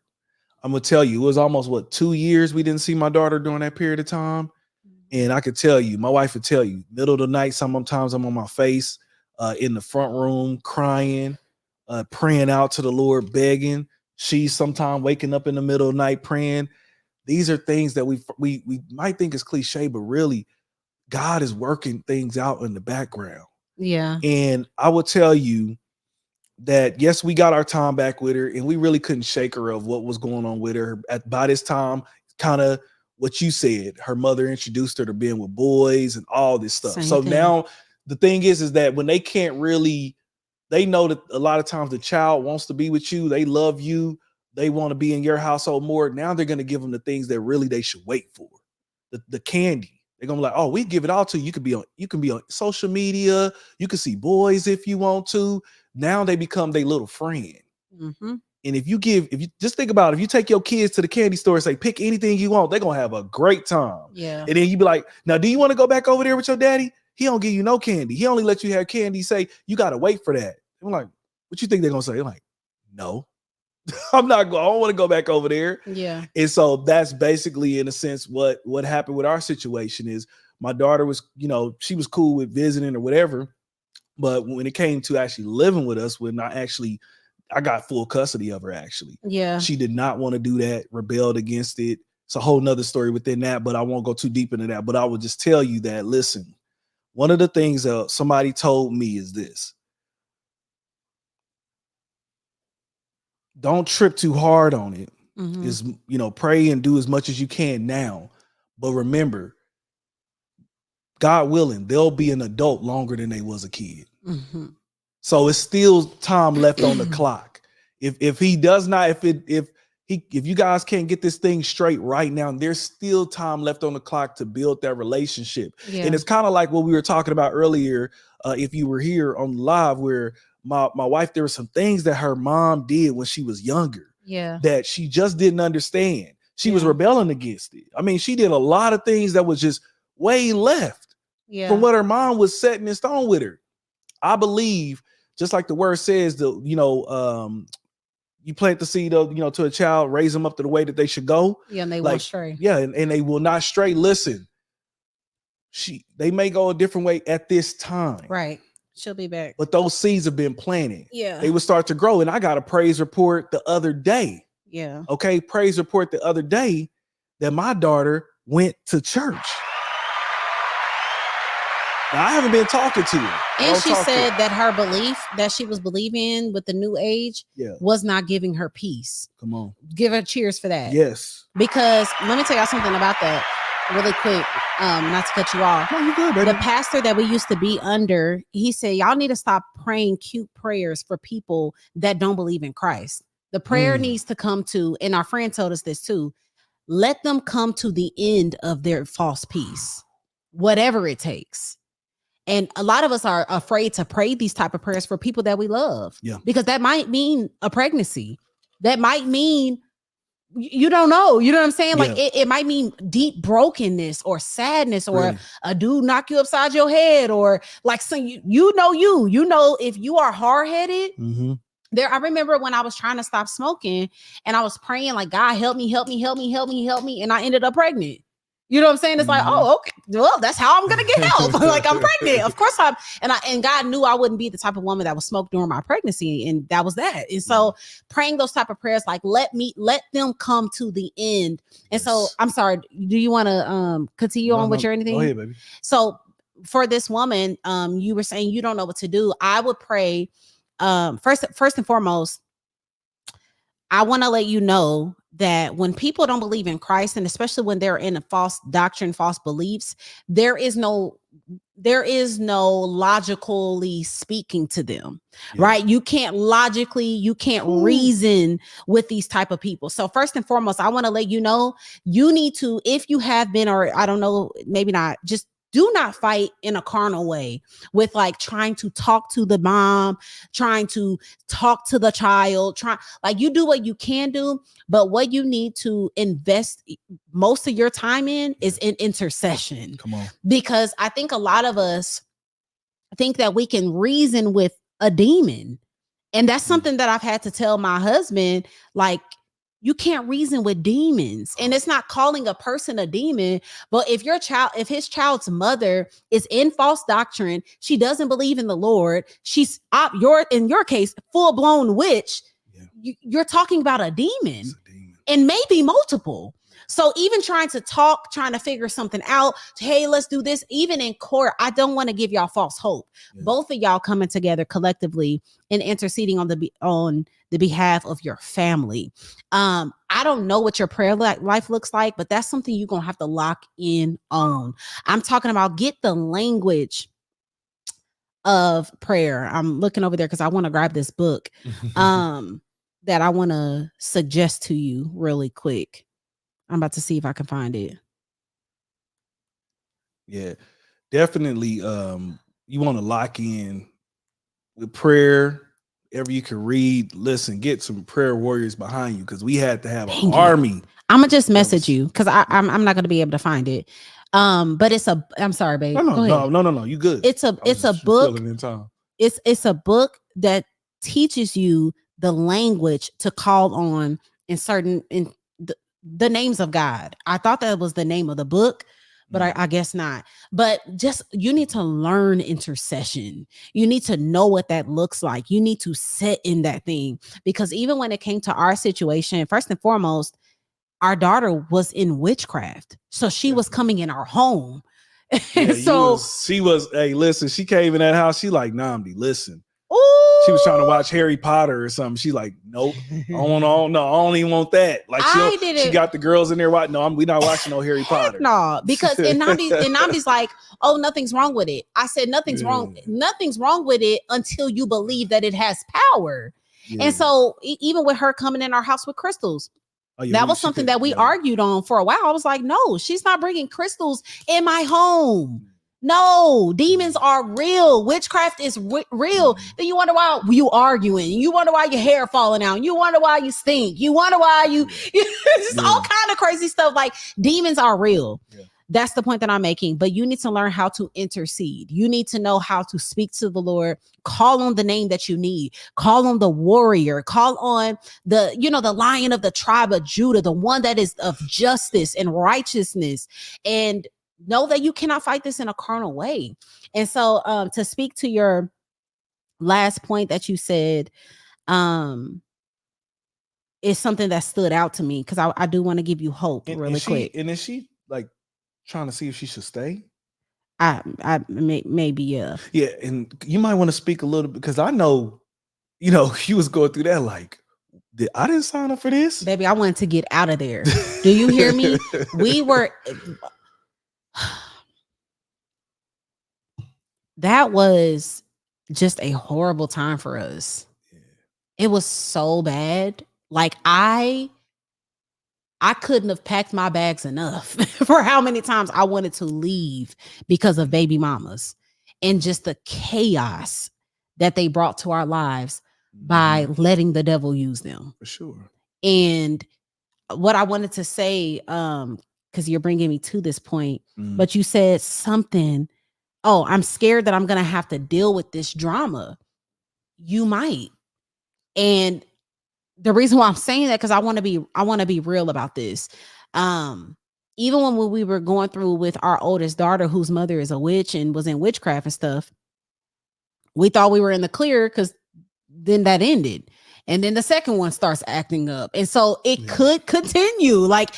I'm going to tell you, it was almost 2 years we didn't see my daughter during that period of time. And I could tell you, my wife would tell you, middle of the night, sometimes I'm on my face in the front room crying, praying out to the Lord, begging. She's sometimes waking up in the middle of the night praying. These are things that we might think is cliche, but really God is working things out in the background. Yeah. And I will tell you that, yes, we got our time back with her, and we really couldn't shake her of what was going on with her. By this time, kind of what you said, her mother introduced her to being with boys and all this stuff. Same thing. Now the thing is that when they can't really, they know that a lot of times the child wants to be with you. They love you. They want to be in your household more. Now they're going to give them the things that really they should wait for. The candy. They're gonna be like, oh, we give it all to you. You can be on social media. You can see boys if you want to. Now they become their little friend. Mm-hmm. And if you just think about it, if you take your kids to the candy store and say, pick anything you want, they're gonna have a great time. Yeah. And then you be like, now, do you want to go back over there with your daddy? He don't give you no candy. He only let you have candy. Say, you gotta wait for that. I'm like, what you think they're gonna say? I'm like, no. I don't want to go back over there. Yeah. And so that's basically, in a sense, what happened with our situation is my daughter was, she was cool with visiting or whatever. But when it came to actually living with us, we're not actually I got full custody of her, actually. Yeah. She did not want to do that, rebelled against it. It's a whole nother story within that, but I won't go too deep into that. But I will just tell you that, listen, one of the things that somebody told me is this: don't trip too hard on it. Is, pray and do as much as you can now. But remember, God willing, they'll be an adult longer than they was a kid. So it's still time left on the clock. If he does not, if you guys can't get this thing straight right now, there's still time left on the clock to build that relationship. And it's kind of like what we were talking about earlier. If you were here on live, where my wife, there were some things that her mom did when she was younger, that she just didn't understand. She was rebelling against it. I mean, she did a lot of things that was just way left from what her mom was setting in stone with her. I believe, just like the word says, you plant the seed of, to a child, raise them up to the way that they should go. Yeah, and they won't stray. Yeah, and they will not stray. Listen, they may go a different way at this time. Right. She'll be back. But those seeds have been planted. Yeah. They will start to grow. And I got a praise report the other day. Yeah. Okay, praise report the other day that my daughter went to church. Now, I haven't been talking to her. And she said that her belief that she was believing with the new age was not giving her peace. Come on. Give her cheers for that. Yes. Because let me tell y'all something about that really quick. Not to cut you off. No, you're good, baby. The pastor that we used to be under, he said, y'all need to stop praying cute prayers for people that don't believe in Christ. The prayer needs to come to, and our friend told us this too, let them come to the end of their false peace, whatever it takes. And a lot of us are afraid to pray these type of prayers for people that we love. Yeah. Because that might mean a pregnancy. That might mean, you don't know. You know what I'm saying? Like it might mean deep brokenness or sadness, or a dude knock you upside your head, or like you know, if you are hard-headed, I remember when I was trying to stop smoking and I was praying like, God, help me. And I ended up pregnant. You know what I'm saying? It's like, oh, okay, well, that's how I'm gonna get help. Like, I'm pregnant. Of course and God knew I wouldn't be the type of woman that would smoke during my pregnancy. And that was that. And so praying those type of prayers, like, let them come to the end. And so I'm sorry, do you want to continue on with your anything? Go ahead, baby. So for this woman, you were saying you don't know what to do. I would pray, first and foremost, I want to let you know that when people don't believe in Christ, and especially when they're in a false doctrine, false beliefs, there is no logically speaking to them, right? You can't reason with these type of people. So first and foremost, I want to let you know, you need to, if you have been, or I don't know, maybe not, just do not fight in a carnal way with like trying to talk to the mom, trying to talk to the child, like you do what you can do, but what you need to invest most of your time in is in intercession. Come on. Because I think a lot of us think that we can reason with a demon. And that's something that I've had to tell my husband, like, you can't reason with demons. And it's not calling a person a demon, but if his child's mother is in false doctrine, she doesn't believe in the Lord, she's in your case, full-blown witch, you're talking about a demon, and maybe multiple. So even trying to figure something out, hey, let's do this, even in court, I don't want to give y'all false hope. Both of y'all coming together collectively and interceding on the behalf of your family. I don't know what your prayer life looks like, but that's something you're going to have to lock in on. I'm talking about get the language of prayer. I'm looking over there because I want to grab this book that I want to suggest to you really quick. I'm about to see if I can find it. Yeah, definitely. You want to lock in with prayer. Whatever you can read, listen, get some prayer warriors behind you, because we had to have an army. I'm gonna just message you because I'm not gonna be able to find it. But I'm sorry, babe. No. You good? It's a book. It's a book that teaches you the language to call on in the names of God. I thought that was the name of the book, but I guess not. But just, you need to learn intercession. You need to know what that looks like. You need to sit in that thing, because even when it came to our situation, first and foremost, our daughter was in witchcraft. So she was coming in our home. Yeah, So she was, hey, listen, she came in that house. She like, Namdi, listen. ooh, She was trying to watch Harry Potter or something. She like, nope, I don't even want that. Like she got the girls in there watching. No, we not watching no Harry Potter. No, because and Namdi's like, oh, nothing's wrong with it. I said nothing's wrong with it until you believe that it has power. And so even with her coming in our house with crystals, that was something that we argued on for a while. I was like, no, she's not bringing crystals in my home. No, demons are real. Witchcraft is real. Then you wonder why you arguing. You wonder why your hair falling out. You wonder why you stink. You wonder why you just all kind of crazy stuff. Like, demons are real. Yeah. That's the point that I'm making. But you need to learn how to intercede. You need to know how to speak to the Lord. Call on the name that you need. Call on the warrior. Call on the Lion of the tribe of Judah, the one that is of justice and righteousness. And know that you cannot fight this in a carnal way. And so to speak to your last point that you said, is something that stood out to me, because I do want to give you hope really quick. And is she like trying to see if she should stay? Maybe, yeah. Yeah, and you might want to speak a little bit, because I know, she was going through that like, I didn't sign up for this. Baby, I wanted to get out of there. Do you hear me? We were... That was just a horrible time for us. Yeah. It was so bad. Like, I couldn't have packed my bags enough for how many times I wanted to leave because of baby mamas and just the chaos that they brought to our lives by letting the devil use them. For sure. And what I wanted to say, because you're bringing me to this point, but you said something, oh, I'm scared that I'm going to have to deal with this drama. You might. And the reason why I'm saying that, because I want to be real about this. Even when we were going through with our oldest daughter, whose mother is a witch and was in witchcraft and stuff, we thought we were in the clear, because then that ended. And then the second one starts acting up. And so it could continue. Like,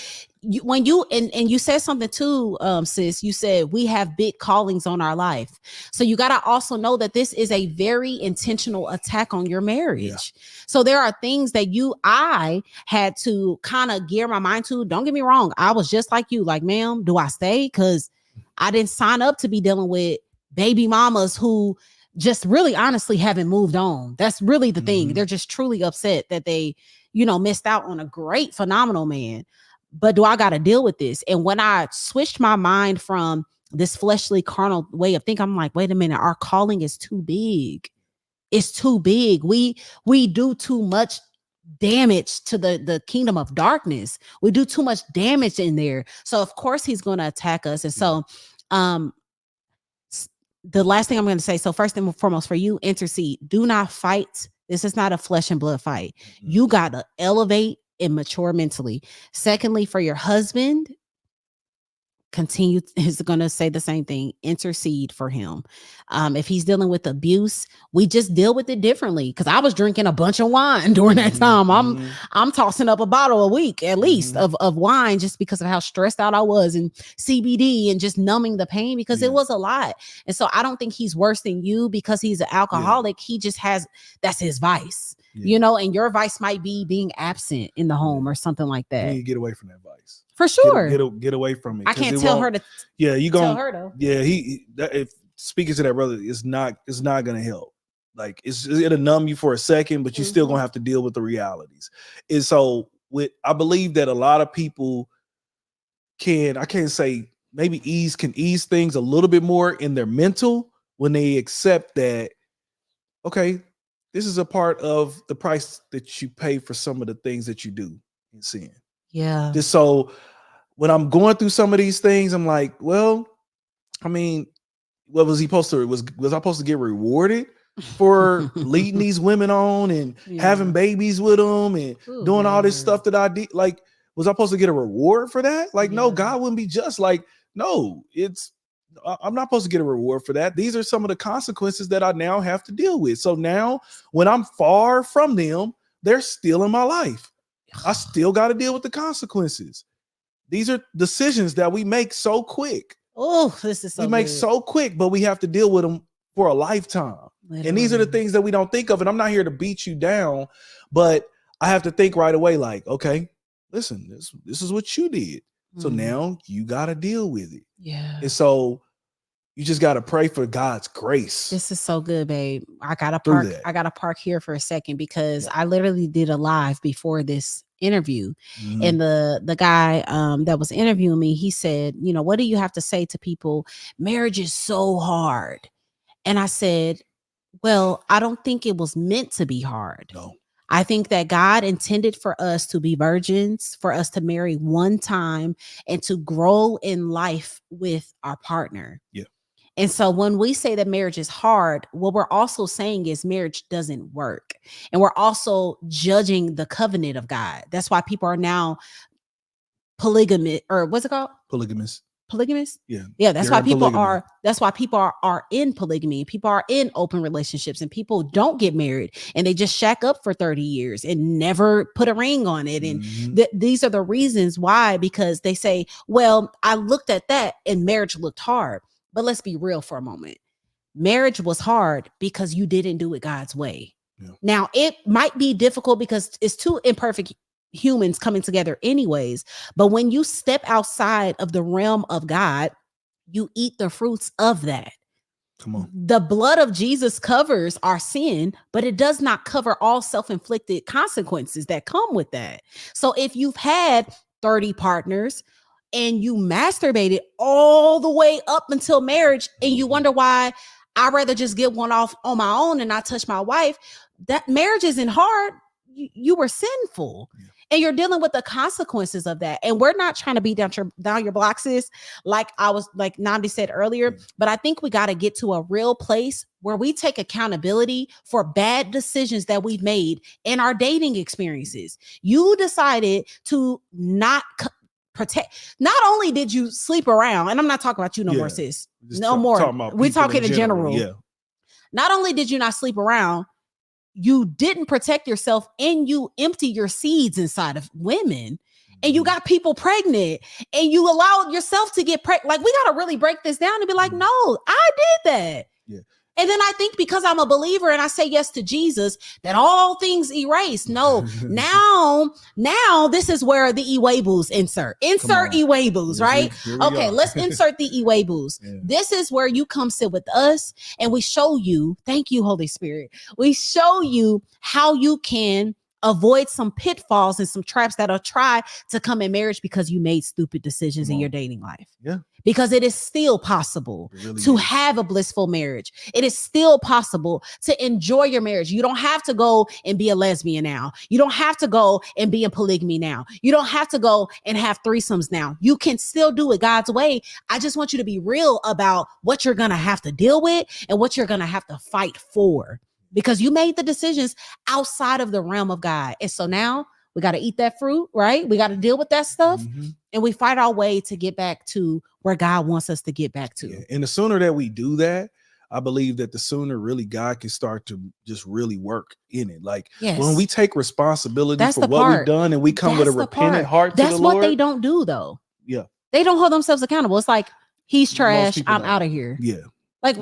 when you and you said something too, sis, you said we have big callings on our life. So you got to also know that this is a very intentional attack on your marriage. Yeah. So there are things that I had to kind of gear my mind to. Don't get me wrong. I was just like you, like, ma'am, do I stay? Because I didn't sign up to be dealing with baby mamas who just really honestly haven't moved on. That's really the thing. They're just truly upset that they, missed out on a great, phenomenal man. But do I got to deal with this? And when I switched my mind from this fleshly, carnal way of thinking, I'm like, wait a minute, our calling is too big. It's too big. We do too much damage to the kingdom of darkness. We do too much damage in there. So of course he's going to attack us. And so the last thing I'm going to say, so first and foremost, for you, intercede. Do not fight. This is not a flesh and blood fight. You got to elevate and mature mentally. Secondly, for your husband, continue, is going to say the same thing. Intercede for him. If he's dealing with abuse, we just deal with it differently. Because I was drinking a bunch of wine during that time. I'm tossing up a bottle a week at least of wine, just because of how stressed out I was, and CBD, and just numbing the pain, because it was a lot. And so I don't think he's worse than you because he's an alcoholic. He just that's his vice. And your vice might be being absent in the home or something like that. You need to get away from that vice. For sure. Get away from it. I can't tell her to. Yeah, you gonna tell her though. Yeah, if speaking to that brother, it's not gonna help. Like, it'll numb you for a second, but you're still gonna have to deal with the realities. And so I believe that a lot of people I can't say maybe can ease things a little bit more in their mental when they accept that, okay, this is a part of the price that you pay for some of the things that you do in sin. Yeah. Just so when I'm going through some of these things, I'm like, well, I mean, what was he supposed to, was I supposed to get rewarded for leading these women on and having babies with them and doing all this stuff that I did? Like, was I supposed to get a reward for that? Like, no, God wouldn't be just. Like, No, I'm not supposed to get a reward for that. These are some of the consequences that I now have to deal with. So now when I'm far from them, they're still in my life. I still got to deal with the consequences. These are decisions that we make so quick. Oh, this is so we make good. so quick, but we have to deal with them for a lifetime. Literally. And these are the things that we don't think of. And I'm not here to beat you down, but I have to think right away, like, okay, listen, this is what you did. So now you got to deal with it. Yeah. And so you just got to pray for God's grace. This is so good, babe. I got to park here for a second because I literally did a live before this interview. And the guy that was interviewing me, he said, you know, what do you have to say to people? Marriage is so hard. And I said, well, I don't think it was meant to be hard. No. I think that God intended for us to be virgins, for us to marry one time and to grow in life with our partner. Yeah. And so when we say that marriage is hard, what we're also saying is marriage doesn't work. And we're also judging the covenant of God. That's why people are now polygamous, or what's it called? Polygamous. Yeah. That's why people are in polygamy. People are in open relationships, and people don't get married and they just shack up for 30 years and never put a ring on it. And these are the reasons why, because they say, well, I looked at that and marriage looked hard. But let's be real for a moment. Marriage was hard because you didn't do it God's way. Yeah. Now, it might be difficult because it's two imperfect humans coming together anyways. But when you step outside of the realm of God, you eat the fruits of that. Come on. The blood of Jesus covers our sin, but it does not cover all self-inflicted consequences that come with that. So if you've had 30 partners, and you masturbated all the way up until marriage, and you wonder why I'd rather just get one off on my own and not touch my wife, that marriage isn't hard. You were sinful. Yeah. And you're dealing with the consequences of that. And we're not trying to beat down your block, sis, like Nandi said earlier, but I think we got to get to a real place where we take accountability for bad decisions that we've made in our dating experiences. You decided to not protect. Not only did you sleep around, and I'm not talking about you no more, sis. No more. We're talking in general. Yeah. Not only did you not sleep around, you didn't protect yourself, and you empty your seeds inside of women, and you got people pregnant, and you allowed yourself to get pregnant. Like, we got to really break this down and be like, no, I did that. Yeah. And then I think because I'm a believer and I say yes to Jesus, that all things erase. No, now this is where the Iwegbus insert Iwegbus, right? Okay, let's insert the Iwegbus. Yeah. This is where you come sit with us and we show you, thank you, Holy Spirit. We show you how you can avoid some pitfalls and some traps that'll try to come in marriage because you made stupid decisions in your dating life. Yeah. Because it is still possible to have a blissful marriage. It is still possible to enjoy your marriage. You don't have to go and be a lesbian now. You don't have to go and be in polygamy now. You don't have to go and have threesomes now. You can still do it God's way. I just want you to be real about what you're going to have to deal with and what you're going to have to fight for, because you made the decisions outside of the realm of God. And so now we got to eat that fruit, right? We got to deal with that stuff. And we fight our way to get back to where God wants us to get back to. Yeah. And the sooner that we do that, I believe that the sooner really God can start to just really work in it. Like when we take responsibility for what we've done and we come with a repentant heart to the Lord. That's what they don't do though. Yeah. They don't hold themselves accountable. It's like, he's trash, I'm out of here. Yeah. Like,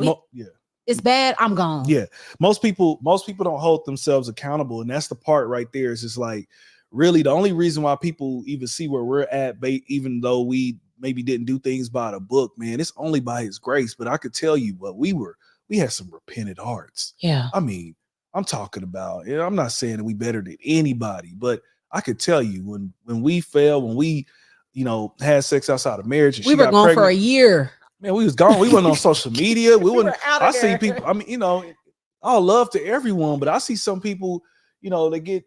it's bad, I'm gone. Yeah. Most people don't hold themselves accountable. And that's the part right there. Is just like, really the only reason why people even see where we're at, even though we maybe didn't do things by the book, man, it's only by his grace. But I could tell you what we had some repentant hearts. Yeah. I mean, I'm talking about, I'm not saying that we better than anybody, but I could tell you when we fell, when we, had sex outside of marriage, and we were gone for a year. Man, we was gone. We wasn't on social media. We were out of there. See people, I mean, all love to everyone, but I see some people, they get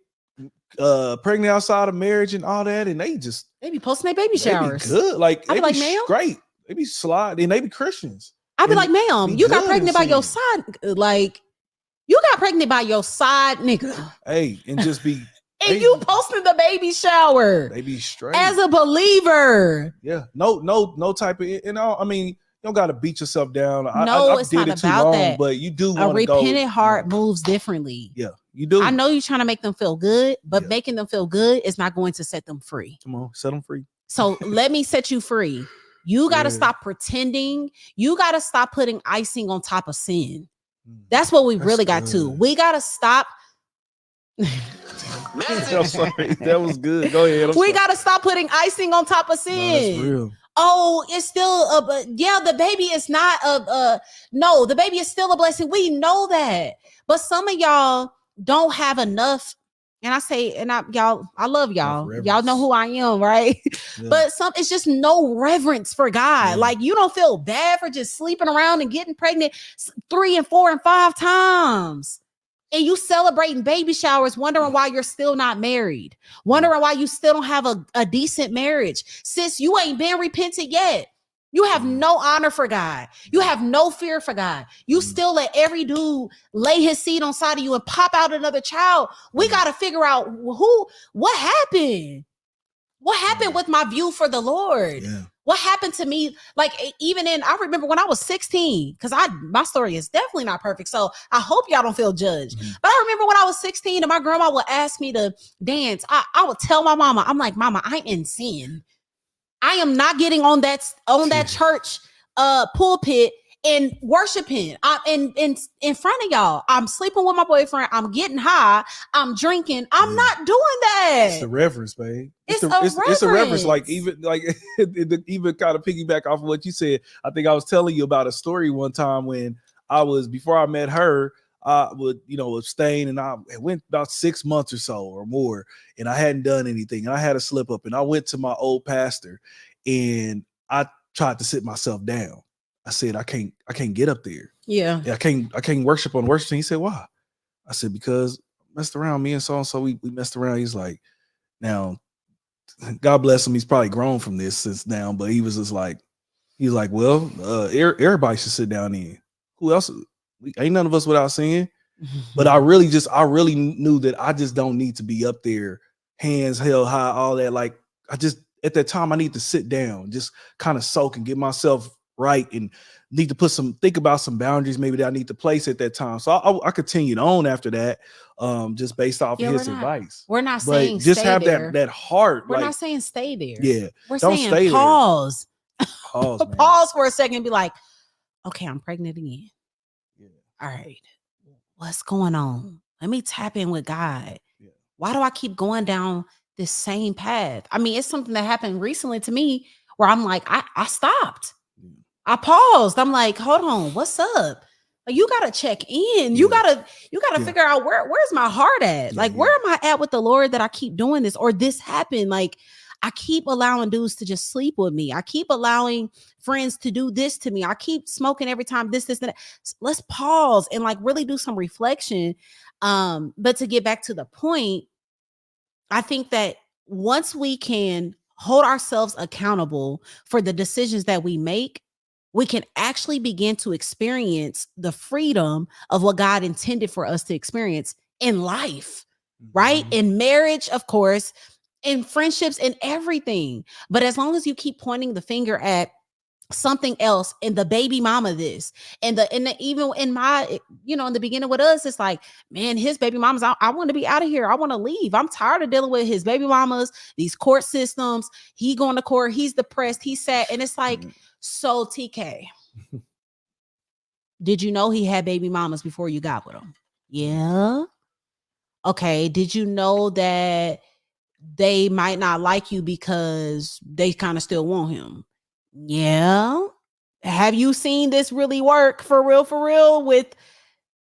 pregnant outside of marriage and all that, and they be posting their baby showers. Good, like I be like, ma'am, great. They be slide, and they be Christians. I be like, ma'am, you got pregnant by your side, like you got pregnant by your side, nigga. Hey, and just be And you posting the baby shower. They be straight. As a believer. Yeah. No type of, I mean, you don't got to beat yourself down. No, I it's did not it too about long, that. but you do a want to go. repentant heart moves differently. Yeah, you do. I know you're trying to make them feel good, but making them feel good is not going to set them free. Come on, set them free. So let me set you free. You got to stop pretending. You got to stop putting icing on top of sin. That's what we really got to. We got to stop. I'm sorry. That was good. Go ahead. We got to stop putting icing on top of sin. No, that's real. Oh, it's still the baby is not no, the baby is still a blessing. We know that. But some of y'all don't have enough. And I say, y'all, I love y'all. Y'all know who I am, right? Yeah. But it's just no reverence for God. Yeah. Like, you don't feel bad for just sleeping around and getting pregnant 3 and 4 and 5 times. And you celebrating baby showers, wondering why you're still not married, wondering why you still don't have a decent marriage. Sis, you ain't been repented yet. You have no honor for God. You have no fear for God. You still let every dude lay his seed on side of you and pop out another child. We got to figure out what happened. What happened with my view for the Lord? Yeah. What happened to me? Like, I remember when I was 16, because my story is definitely not perfect. So I hope y'all don't feel judged. Mm-hmm. But I remember when I was 16 and my grandma would ask me to dance. I would tell my mama, I'm like, Mama, I'm in sin. I am not getting on that church pulpit and worshiping. I'm in front of y'all. I'm sleeping with my boyfriend. I'm getting high. I'm drinking. I'm not doing that. It's the reverence, babe. It's a reverence. Like even kind of piggyback off of what you said. I think I was telling you about a story one time when before I met her. I would, abstain, and I went about 6 months or so or more, and I hadn't done anything, and I had a slip up, and I went to my old pastor, and I tried to sit myself down. I said, I can't get up there. Yeah. I can't worship on the worship team. He said, why? I said, because I messed around, me and so we messed around. He's like, now, God bless him, he's probably grown from this since now, but he was just like, well, everybody should sit down in. Who else? Ain't none of us without sin. But I really knew that I just don't need to be up there, hands held high, all that. Like, at that time, I need to sit down, just kind of soak and get myself right, and need to think about some boundaries maybe that I need to place at that time. So I continued on after that, just based off of his advice. We're not saying just stay have there. that heart. We're not saying stay there. Yeah. We're saying pause. Pause, pause for a second and be like, okay, I'm pregnant again. All right, what's going on? Let me tap in with God. Yeah. Why do I keep going down this same path? I mean, it's something that happened recently to me where I'm like, I stopped. Yeah. I paused. I'm like, hold on, what's up? Like, you gotta check in. You gotta figure out where's my heart at? Like, where am I at with the Lord that I keep doing this, or this happened? Like, I keep allowing dudes to just sleep with me. I keep allowing friends to do this to me. I keep smoking every time this, and that. Let's pause and like really do some reflection. But to get back to the point, I think that once we can hold ourselves accountable for the decisions that we make, we can actually begin to experience the freedom of what God intended for us to experience in life, right? In marriage, of course, in friendships and everything. But as long as you keep pointing the finger at something else, and the baby mama this, and even in my, in the beginning with us, it's like, man, his baby mamas, I want to be out of here. I want to leave. I'm tired of dealing with his baby mamas, these court systems. He going to court, he's depressed, he's sad. And it's like, so TK, did you know he had baby mamas before you got with him? Yeah. Okay. Did you know that they might not like you because they kind of still want him? Yeah. Have you seen this really work for real with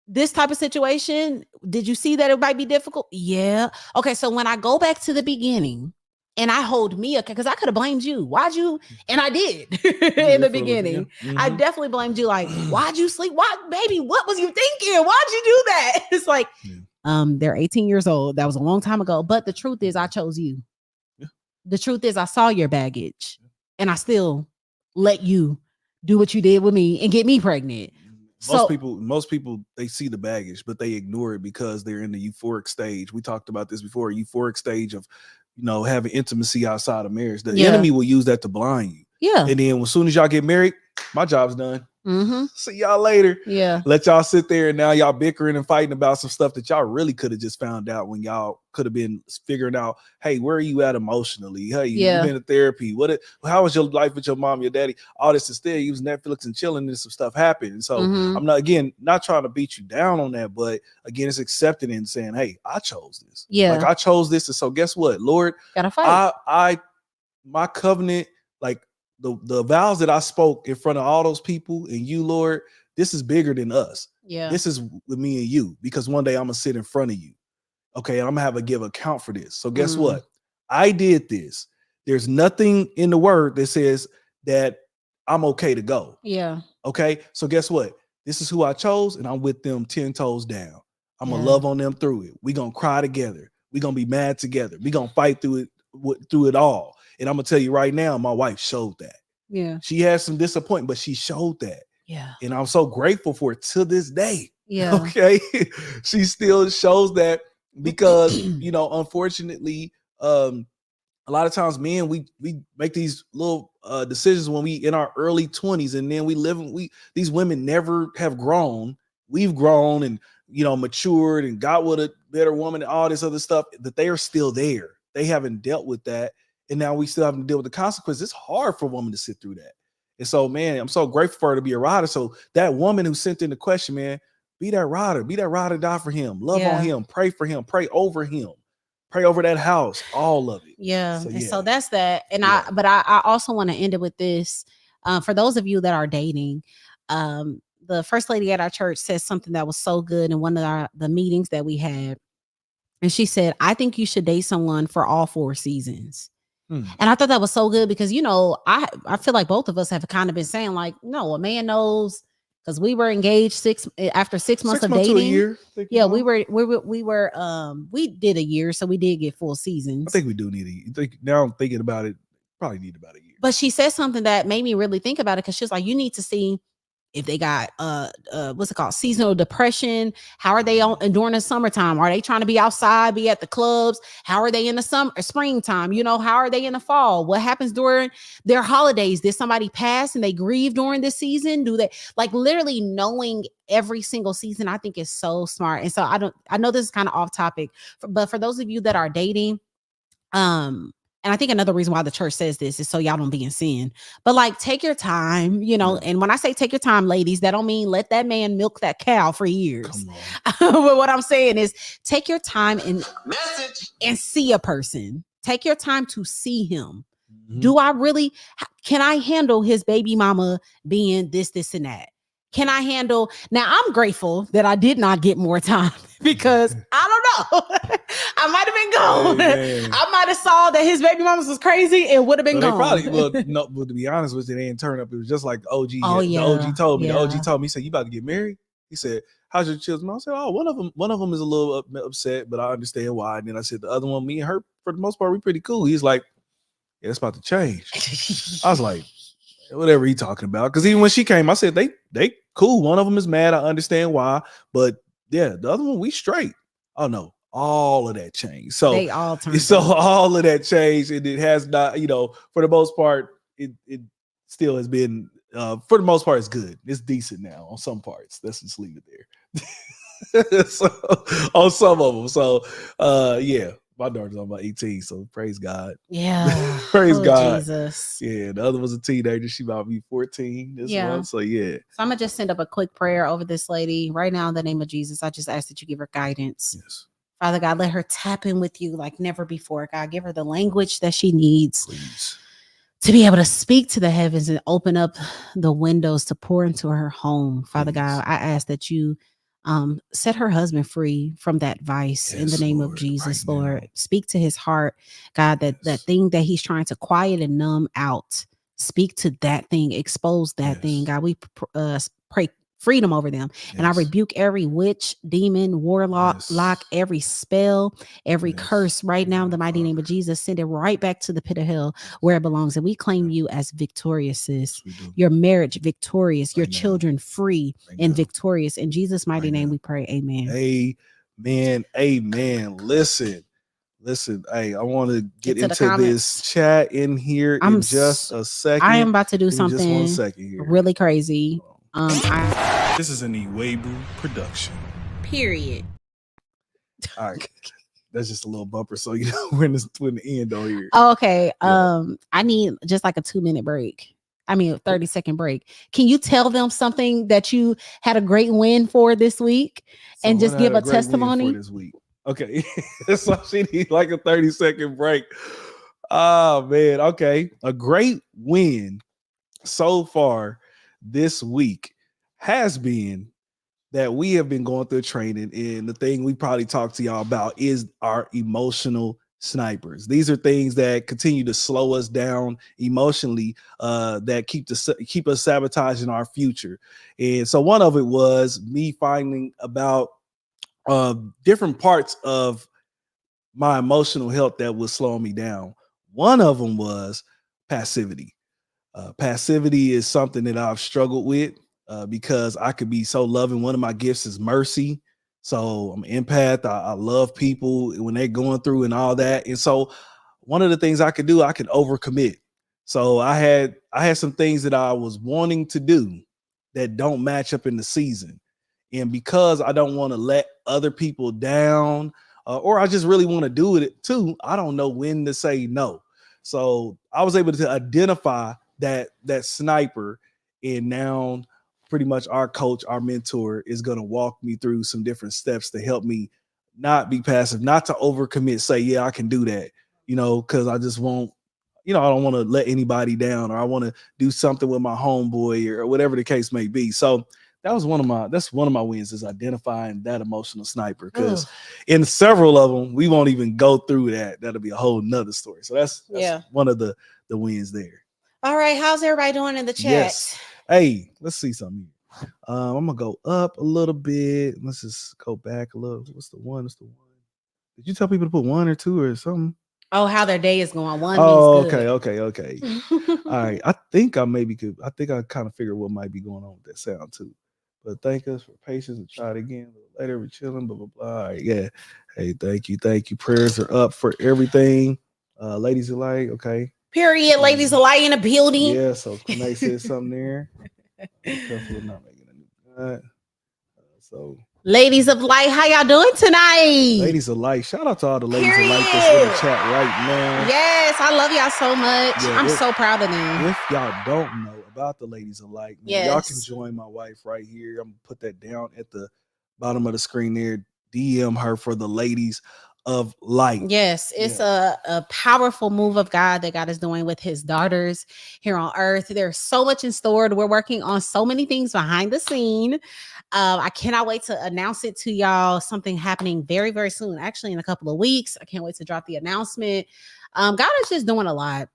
this type of situation? Did you see that it might be difficult? Yeah. Okay. So when I go back to the beginning and I hold me, because I could have blamed you. Why'd you? And I did in the beginning. Mm-hmm. I definitely blamed you. Like, why'd you sleep? Why, baby? What was you thinking? Why'd you do that? It's like, they're 18 years old. That was a long time ago. But the truth is, I chose you. Yeah. The truth is, I saw your baggage, and I still let you do what you did with me and get me pregnant. Most people, they see the baggage, but they ignore it because they're in the euphoric stage. We talked about this before, euphoric stage of, having intimacy outside of marriage. The enemy will use that to blind you. Yeah. And then as soon as y'all get married, my job's done. See y'all later. Yeah. Let y'all sit there and now y'all bickering and fighting about some stuff that y'all really could have just found out when y'all could have been figuring out, hey, where are you at emotionally? Hey, you've been to therapy. How was your life with your mom, your daddy? All this. Instead, you was Netflix and chilling and some stuff happened. And so I'm not trying to beat you down on that, but again, it's accepting and saying, hey, I chose this. Yeah. Like I chose this. And so guess what, Lord, gotta fight. My covenant, like the vows that I spoke in front of all those people and you, Lord, this is bigger than us. Yeah. This is with me and you, because one day I'm gonna sit in front of you. Okay. And I'm gonna have to give account for this. So guess what? I did this. There's nothing in the word that says that I'm okay to go. Yeah. Okay. So guess what? This is who I chose, and I'm with them 10 toes down. I'm gonna love on them through it. We're gonna cry together. We're gonna be mad together. We're gonna fight through it all. And I'm gonna tell you right now, my wife showed that. Yeah. She had some disappointment, but she showed that. Yeah. And I'm so grateful for it to this day. Yeah. Okay. She still shows that because, unfortunately, a lot of times men, we make these little decisions when we in our early 20s, and then these women never have grown. We've grown and matured and got with a better woman and all this other stuff, that they are still there. They haven't dealt with that. And now we still have to deal with the consequences. It's hard for a woman to sit through that. And so, man, I'm so grateful for her to be a rider. So that woman who sent in the question, man, be that rider, die for him, love on him, pray for him, pray over him, pray over that house, all of it. Yeah. So that's that. And I also want to end it with this. For those of you that are dating, the first lady at our church said something that was so good in one of the meetings that we had. And she said, I think you should date someone for all 4 seasons. And I thought that was so good because, I feel like both of us have kind of been saying, like, no, a man knows, because we were engaged after 6 months of dating. To a year, yeah, we did a year, so we did get full seasons. I think we do need now I'm thinking about it, probably need about a year. But she said something that made me really think about it, because she was like, you need to see if they got what's it called, seasonal depression. How are they during the summertime? Are they trying to be outside, be at the clubs? How are they in the summer or springtime? How are they in the fall? What happens during their holidays? Did somebody pass and they grieve during this season? Do they, like, literally knowing every single season, I think is so smart. And so I know this is kind of off topic, but for those of you that are dating, and I think another reason why the church says this is so y'all don't be in sin. But, like, take your time, and when I say take your time, ladies, that don't mean let that man milk that cow for years. But what I'm saying is take your time and see a person. Take your time to see him. Can I handle his baby mama being this, and that? Can I handle? Now, I'm grateful that I did not get more time, because I don't know. I might have been gone. I might have saw that his baby mamas was crazy and would have been gone. But to be honest with you, they didn't turn up. It was just like the OG. The OG told me. The OG told me. He said, "You about to get married?" He said, "How's your children?" I said, "Oh, one of them is a little upset, but I understand why." And then I said, "The other one, me and her, for the most part, we pretty cool." He's like, "Yeah, it's about to change." I was like, whatever he talking about, because even when she came, I said they cool. One of them is mad. I understand why, but yeah, the other one, we straight. Oh no, all of that changed. So they all turned. So all of that changed, and it has not. For the most part, it still has been. For the most part, it's good. It's decent now on some parts. Let's just leave it there. So, on some of them. So yeah. My daughter's on about 18, so praise God. Yeah. Praise God. Jesus. Yeah, the other was a teenager. She about to be 14 this month. So yeah. So I'm going to just send up a quick prayer over this lady right now in the name of Jesus. I just ask that you give her guidance. Yes. Father God, let her tap in with you like never before. God, give her the language that she needs. Please. To be able to speak to the heavens and open up the windows to pour into her home. Father God, I ask that you set her husband free from that vice in the name of Jesus, right, Lord. Now. Speak to his heart, God, that thing that he's trying to quiet and numb out. Speak to that thing, expose that thing. God, we pray freedom over them. And I rebuke every witch, demon, warlock, every spell, every curse right now in the mighty name of Jesus. Send it right back to the pit of hell where it belongs. And we claim you as victorious, sis. Your marriage victorious, your children free and victorious. In Jesus' mighty name we pray. Amen. Amen. Amen. Listen, hey, I want to get into this chat in here in just a second. I am about to do something just 1 second here. Really crazy. This is an Iwegbus production. Period. All right. That's just a little bumper, so you know we're in the end over here. Oh, okay. Yeah. I need just like a 2-minute break. I mean, a 30-second break. Can you tell them something that you had a great win for this week, and just give a testimony for this week? Okay, so she needs like a 30-second break. Oh man, okay. A great win so far this week has been that we have been going through training, and the thing we probably talk to y'all about is our emotional snipers. These are things that continue to slow us down emotionally, that keep us sabotaging our future. And so one of it was me finding about different parts of my emotional health that was slowing me down. One of them was passivity. Passivity is something that I've struggled with because I could be so loving. One of my gifts is mercy. So I'm an empath. I love people when they're going through and all that. And so one of the things I could do, I could overcommit. So I had some things that I was wanting to do that don't match up in the season. And because I don't want to let other people down, or I just really want to do it too, I don't know when to say no. So I was able to identify that sniper, and now pretty much our coach, our mentor, is going to walk me through some different steps to help me not be passive, not to overcommit, say, yeah, I can do that, because I just won't, I don't want to let anybody down, or I want to do something with my homeboy or whatever the case may be. So that's one of my wins, is identifying that emotional sniper, because in several of them, we won't even go through that. That'll be a whole nother story. So that's one of the wins there. All right. How's everybody doing in the chat? Yes. Hey, let's see something. I'm going to go up a little bit. Let's just go back a little. What's the one? Did you tell people to put 1 or 2 or something? Oh, how their day is going. 1 means good. Okay. All right. I think I kind of figured what might be going on with that sound too. But thank us for patience and try it again. Later, we're chilling, blah, blah, blah. All right, yeah. Hey, thank you. Prayers are up for everything. Ladies of light, okay. Period. Ladies of light in the building. Yeah, so Kanae said something there. We're not making a new God. So ladies of light, how y'all doing tonight? Ladies of light, shout out to all the ladies of light that's in the chat right now. Yes, I love y'all so much. Yeah, I'm so proud of them. If y'all don't know about the ladies of light, man, y'all can join my wife right here. I'm gonna put that down at the bottom of the screen there. DM her for the ladies of light. Yes, it's a powerful move of God that God is doing with his daughters here on earth. There's so much in store. We're working on so many things behind the scene. I cannot wait to announce it to y'all. Something happening very, very soon, actually in a couple of weeks. I can't wait to drop the announcement. God is just doing a lot,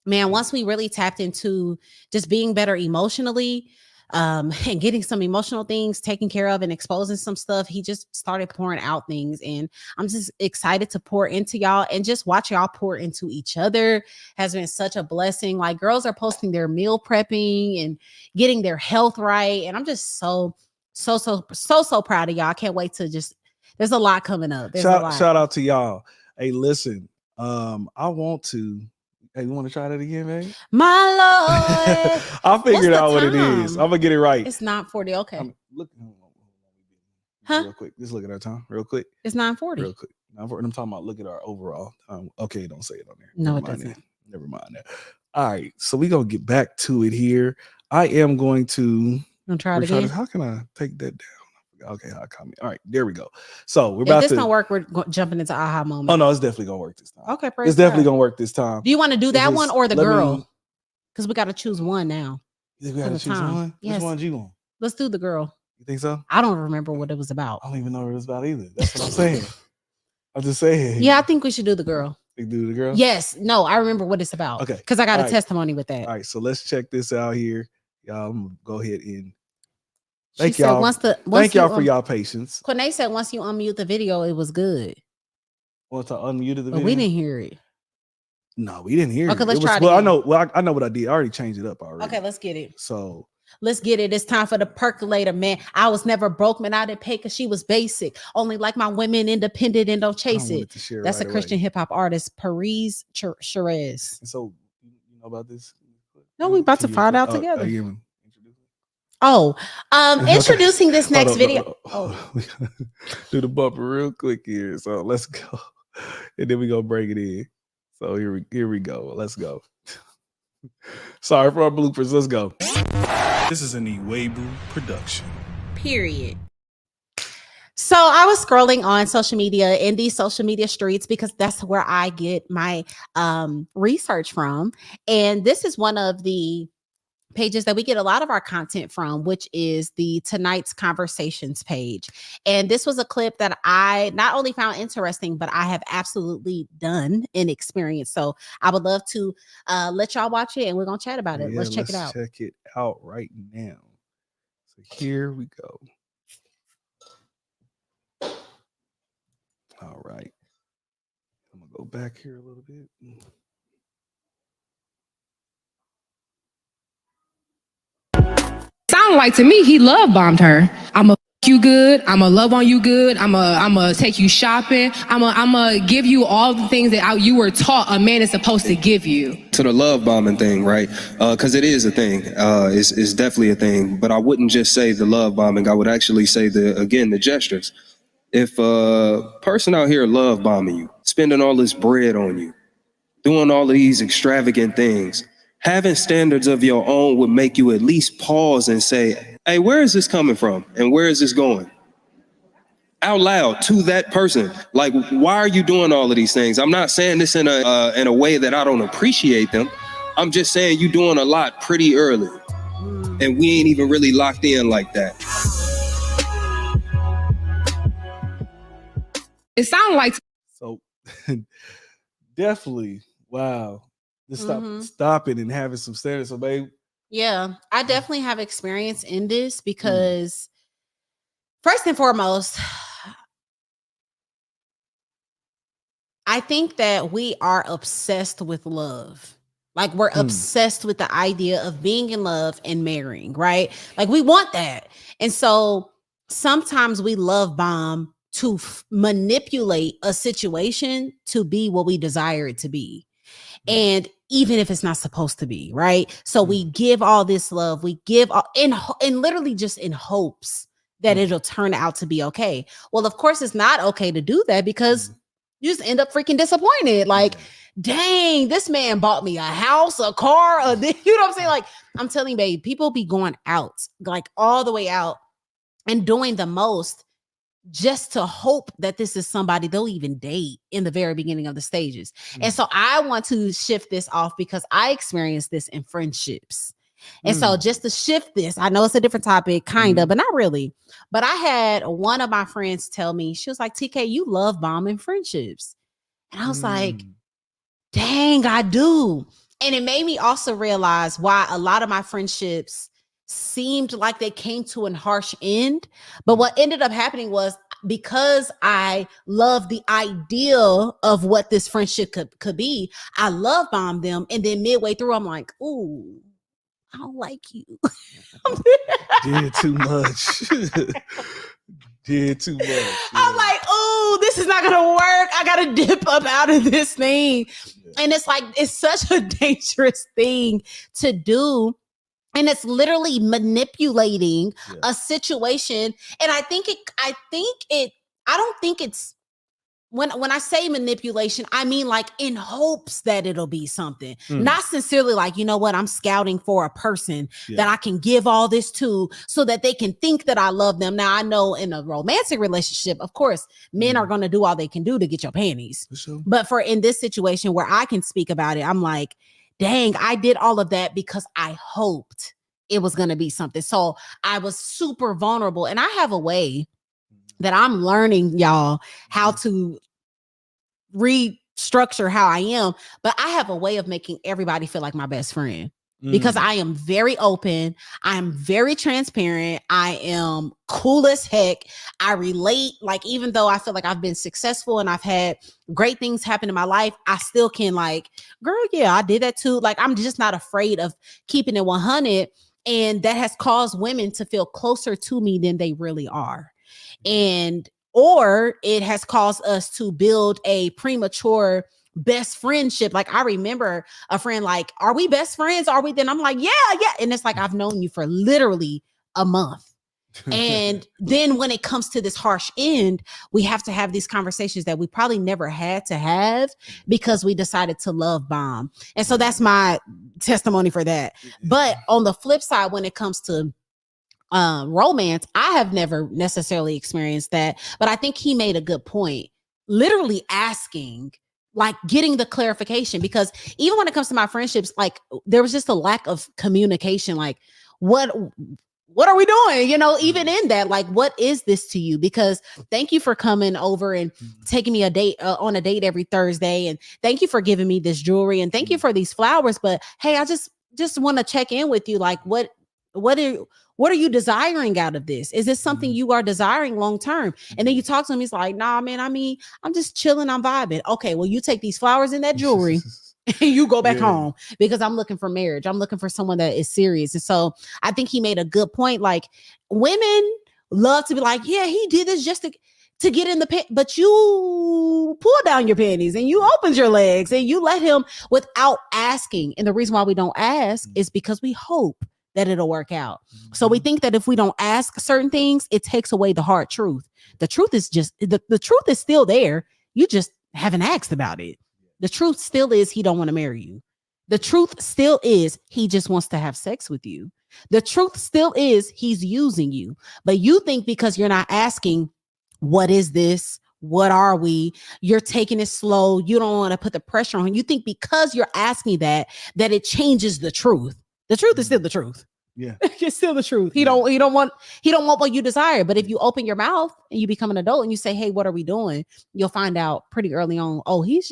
man. Once we really tapped into just being better emotionally, and getting some emotional things taken care of and exposing some stuff, he just started pouring out things, and I'm just excited to pour into y'all and just watch y'all pour into each other. Has been such a blessing. Like, girls are posting their meal prepping and getting their health right, and I'm just so proud of y'all. I can't wait to there's a lot coming up. Shout out to y'all. Hey, listen, I want to. Hey, you want to try that again, man? My Lord. I figured out what it is. I'm going to get it right. It's 9:40. Okay. Look. Huh? Real quick. Just look at our time. Real quick. It's 9:40. Real quick. I'm talking about look at our overall time. Okay, don't say it on there. No, it doesn't. Never mind that. All right. So we're going to get back to it here. I am going to. Try it again. How can I take that down? Okay, all right, there we go. So we're if about this don't work, we're jumping into aha moment. Oh no, it's definitely gonna work this time. Okay, it's definitely gonna work this time. Do you want to do that one or the girl? Because we got to choose one now. We got to choose one. Yes. Which one do you want? Let's do the girl. You think so? I don't remember what it was about. I don't even know what it was about either. That's what I'm saying. I'm just saying. Yeah, I think we should do the girl. You do the girl? Yes. No, I remember what it's about. Okay. Because I got a testimony with that. All right, so let's check this out here. Y'all, I'm gonna go ahead and Thank said y'all. once Thank y'all for you y'all patience. Quanae said once you unmute the video, it was good. Once I unmuted the video, but we didn't hear it. No, we didn't hear Okay, it. let's It was try it well. I again. know. Well, I know what I did. I already changed it up already. Okay, let's get it. So let's get it. It's time for the percolator, man. I was never broke, man. I didn't pay because she was basic. Only like my women, independent and don't chase it. That's right a Christian hip hop artist, Paris Cherez. So you know about this? No, we about to find out together. Introducing this next video. Do the bumper real quick here. So let's go, and then we gonna bring it in. So here we go. Let's go. Sorry for our bloopers. Let's go. This is an Iwegbus production. Period. So I was scrolling on social media in these social media streets because that's where I get my research from. And this is one of the pages that we get a lot of our content from, which is the Tonight's Conversations page. And this was a clip that I not only found interesting, but I have absolutely done and experienced. So I would love to let y'all watch it and we're going to chat about it. Let's check it out. Check it out right now. So here we go. All right. I'm going to go back here a little bit. Sound like to me he love bombed her. I'ma you good. I'ma love on you good. I'ma take you shopping. I'ma give you all the things that you were taught a man is supposed to give you. To the love bombing thing, right? Because it is a thing. It's definitely a thing. But I wouldn't just say the love bombing. I would actually say the gestures. If a person out here love bombing you, spending all this bread on you, doing all of these extravagant things, having standards of your own would make you at least pause and say, hey, where is this coming from? And where is this going? Out loud to that person. Like, why are you doing all of these things? I'm not saying this in a way that I don't appreciate them. I'm just saying you're doing a lot pretty early. And we ain't even really locked in like that. It sounds like so definitely wow. Just stop it and having some standards. So babe. Yeah, I definitely have experience in this because first and foremost, I think that we are obsessed with love. Like we're obsessed with the idea of being in love and marrying, right? Like we want that. And so sometimes we love bomb to manipulate a situation to be what we desire it to be. And even if it's not supposed to be, right? So we give all this love, we give all in literally just in hopes that it'll turn out to be okay. Well, of course, it's not okay to do that because you just end up freaking disappointed. Like, dang, this man bought me a house, a car, you know what I'm saying? Like, I'm telling you, babe, people be going out, like all the way out and doing the most just to hope that this is somebody they'll even date in the very beginning of the stages. And so I want to shift this off because I experienced this in friendships. And so just to shift this, I know it's a different topic, kind of, but not really. But I had one of my friends tell me, she was like, TK, you love bombing friendships. And I was like, dang, I do. And it made me also realize why a lot of my friendships seemed like they came to an harsh end. But what ended up happening was because I love the idea of what this friendship could be, I love bombed them. And then midway through, I'm like, ooh, I don't like you. Did too much. Did too much. Yeah. I'm like, oh, this is not gonna work. I gotta dip up out of this thing. Yeah. And it's like, it's such a dangerous thing to do. And it's literally manipulating a situation. And I don't think it's when I say manipulation, I mean like in hopes that it'll be something, not sincerely like, you know what, I'm scouting for a person that I can give all this to so that they can think that I love them. Now, I know in a romantic relationship, of course, men are going to do all they can do to get your panties. Sure. But for in this situation where I can speak about it, I'm like, dang, I did all of that because I hoped it was going to be something. So I was super vulnerable. And I have a way that I'm learning, y'all, how to restructure how I am. But I have a way of making everybody feel like my best friend. because I am very open. I'm very transparent. I am cool as heck. I relate. Like, even though I feel like I've been successful and I've had great things happen in my life, I still can like, girl, yeah, I did that too. Like, I'm just not afraid of keeping it 100. And that has caused women to feel closer to me than they really are. Or it has caused us to build a premature best friendship. Like, I remember a friend like, are we best friends? Are we? Then I'm like, yeah. And it's like, I've known you for literally a month. And then when it comes to this harsh end, we have to have these conversations that we probably never had to have because we decided to love bomb. And so that's my testimony for that. But on the flip side, when it comes to romance, I have never necessarily experienced that, but I think he made a good point. Literally asking, like, getting the clarification, because even when it comes to my friendships, like, there was just a lack of communication. Like, what are we doing? You know, even in that, like, what is this to you? Because thank you for coming over and taking me on a date every Thursday, and thank you for giving me this jewelry, and thank you for these flowers. But hey, I just want to check in with you. Like, what are you desiring out of this? Is this something you are desiring long term? And then you talk to him, he's like, nah, man, I mean, I'm just chilling, I'm vibing. Okay, well, you take these flowers and that jewelry and you go back home, because I'm looking for marriage. I'm looking for someone that is serious. And so I think he made a good point. Like, women love to be like, yeah, he did this just to get in the pit, but you pull down your panties and you opened your legs and you let him without asking. And the reason why we don't ask is because we hope that it'll work out. So we think that if we don't ask certain things, it takes away the hard truth. The truth is just, the truth is still there. You just haven't asked about it. The truth still is he don't want to marry you. The truth still is he just wants to have sex with you. The truth still is he's using you. But you think because you're not asking, what is this? What are we? You're taking it slow. You don't want to put the pressure on. You think because you're asking that it changes the truth. The truth is still the truth. Yeah. It's still the truth. He don't want what you desire. But if you open your mouth and you become an adult and you say, hey, what are we doing? You'll find out pretty early on, oh, he's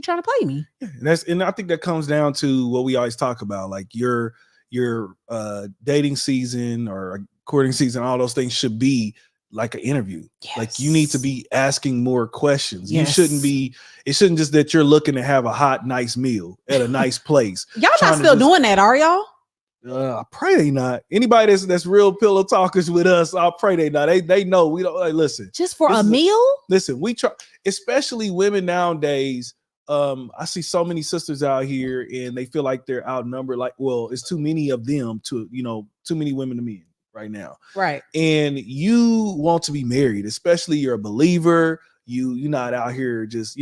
trying to play me. Yeah, and I think that comes down to what we always talk about, like your dating season or courting season, all those things should be like an interview. Yes. Like, you need to be asking more questions. Yes. It shouldn't just that you're looking to have a hot, nice meal at a nice place. Y'all not still doing that, are y'all? I pray they not. Anybody that's real pillow talkers with us, I pray they not. They know we don't. Like, listen, just for a meal. Listen, we try, especially women nowadays. I see so many sisters out here and they feel like they're outnumbered. Like, well, it's too many of them too many women to men right now. Right. And you want to be married, especially you're a believer. You're not out here just,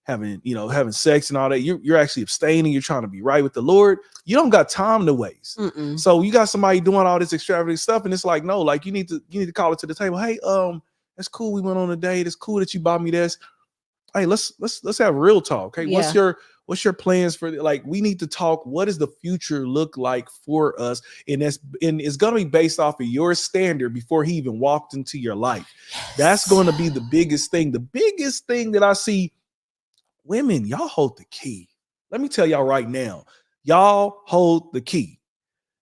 having sex and all that. You're actually abstaining. You're trying to be right with the Lord. You don't got time to waste. Mm-mm. So you got somebody doing all this extravagant stuff. And it's like, no, like you need to call it to the table. Hey, that's cool. We went on a date. It's cool that you bought me this. Hey, let's have real talk. Hey, yeah. What's your plans for, like, we need to talk. What does the future look like for us? And it's going to be based off of your standard before he even walked into your life. Yes. That's going to be the biggest thing. The biggest thing that I see, women, y'all hold the key. Let me tell y'all right now, y'all hold the key.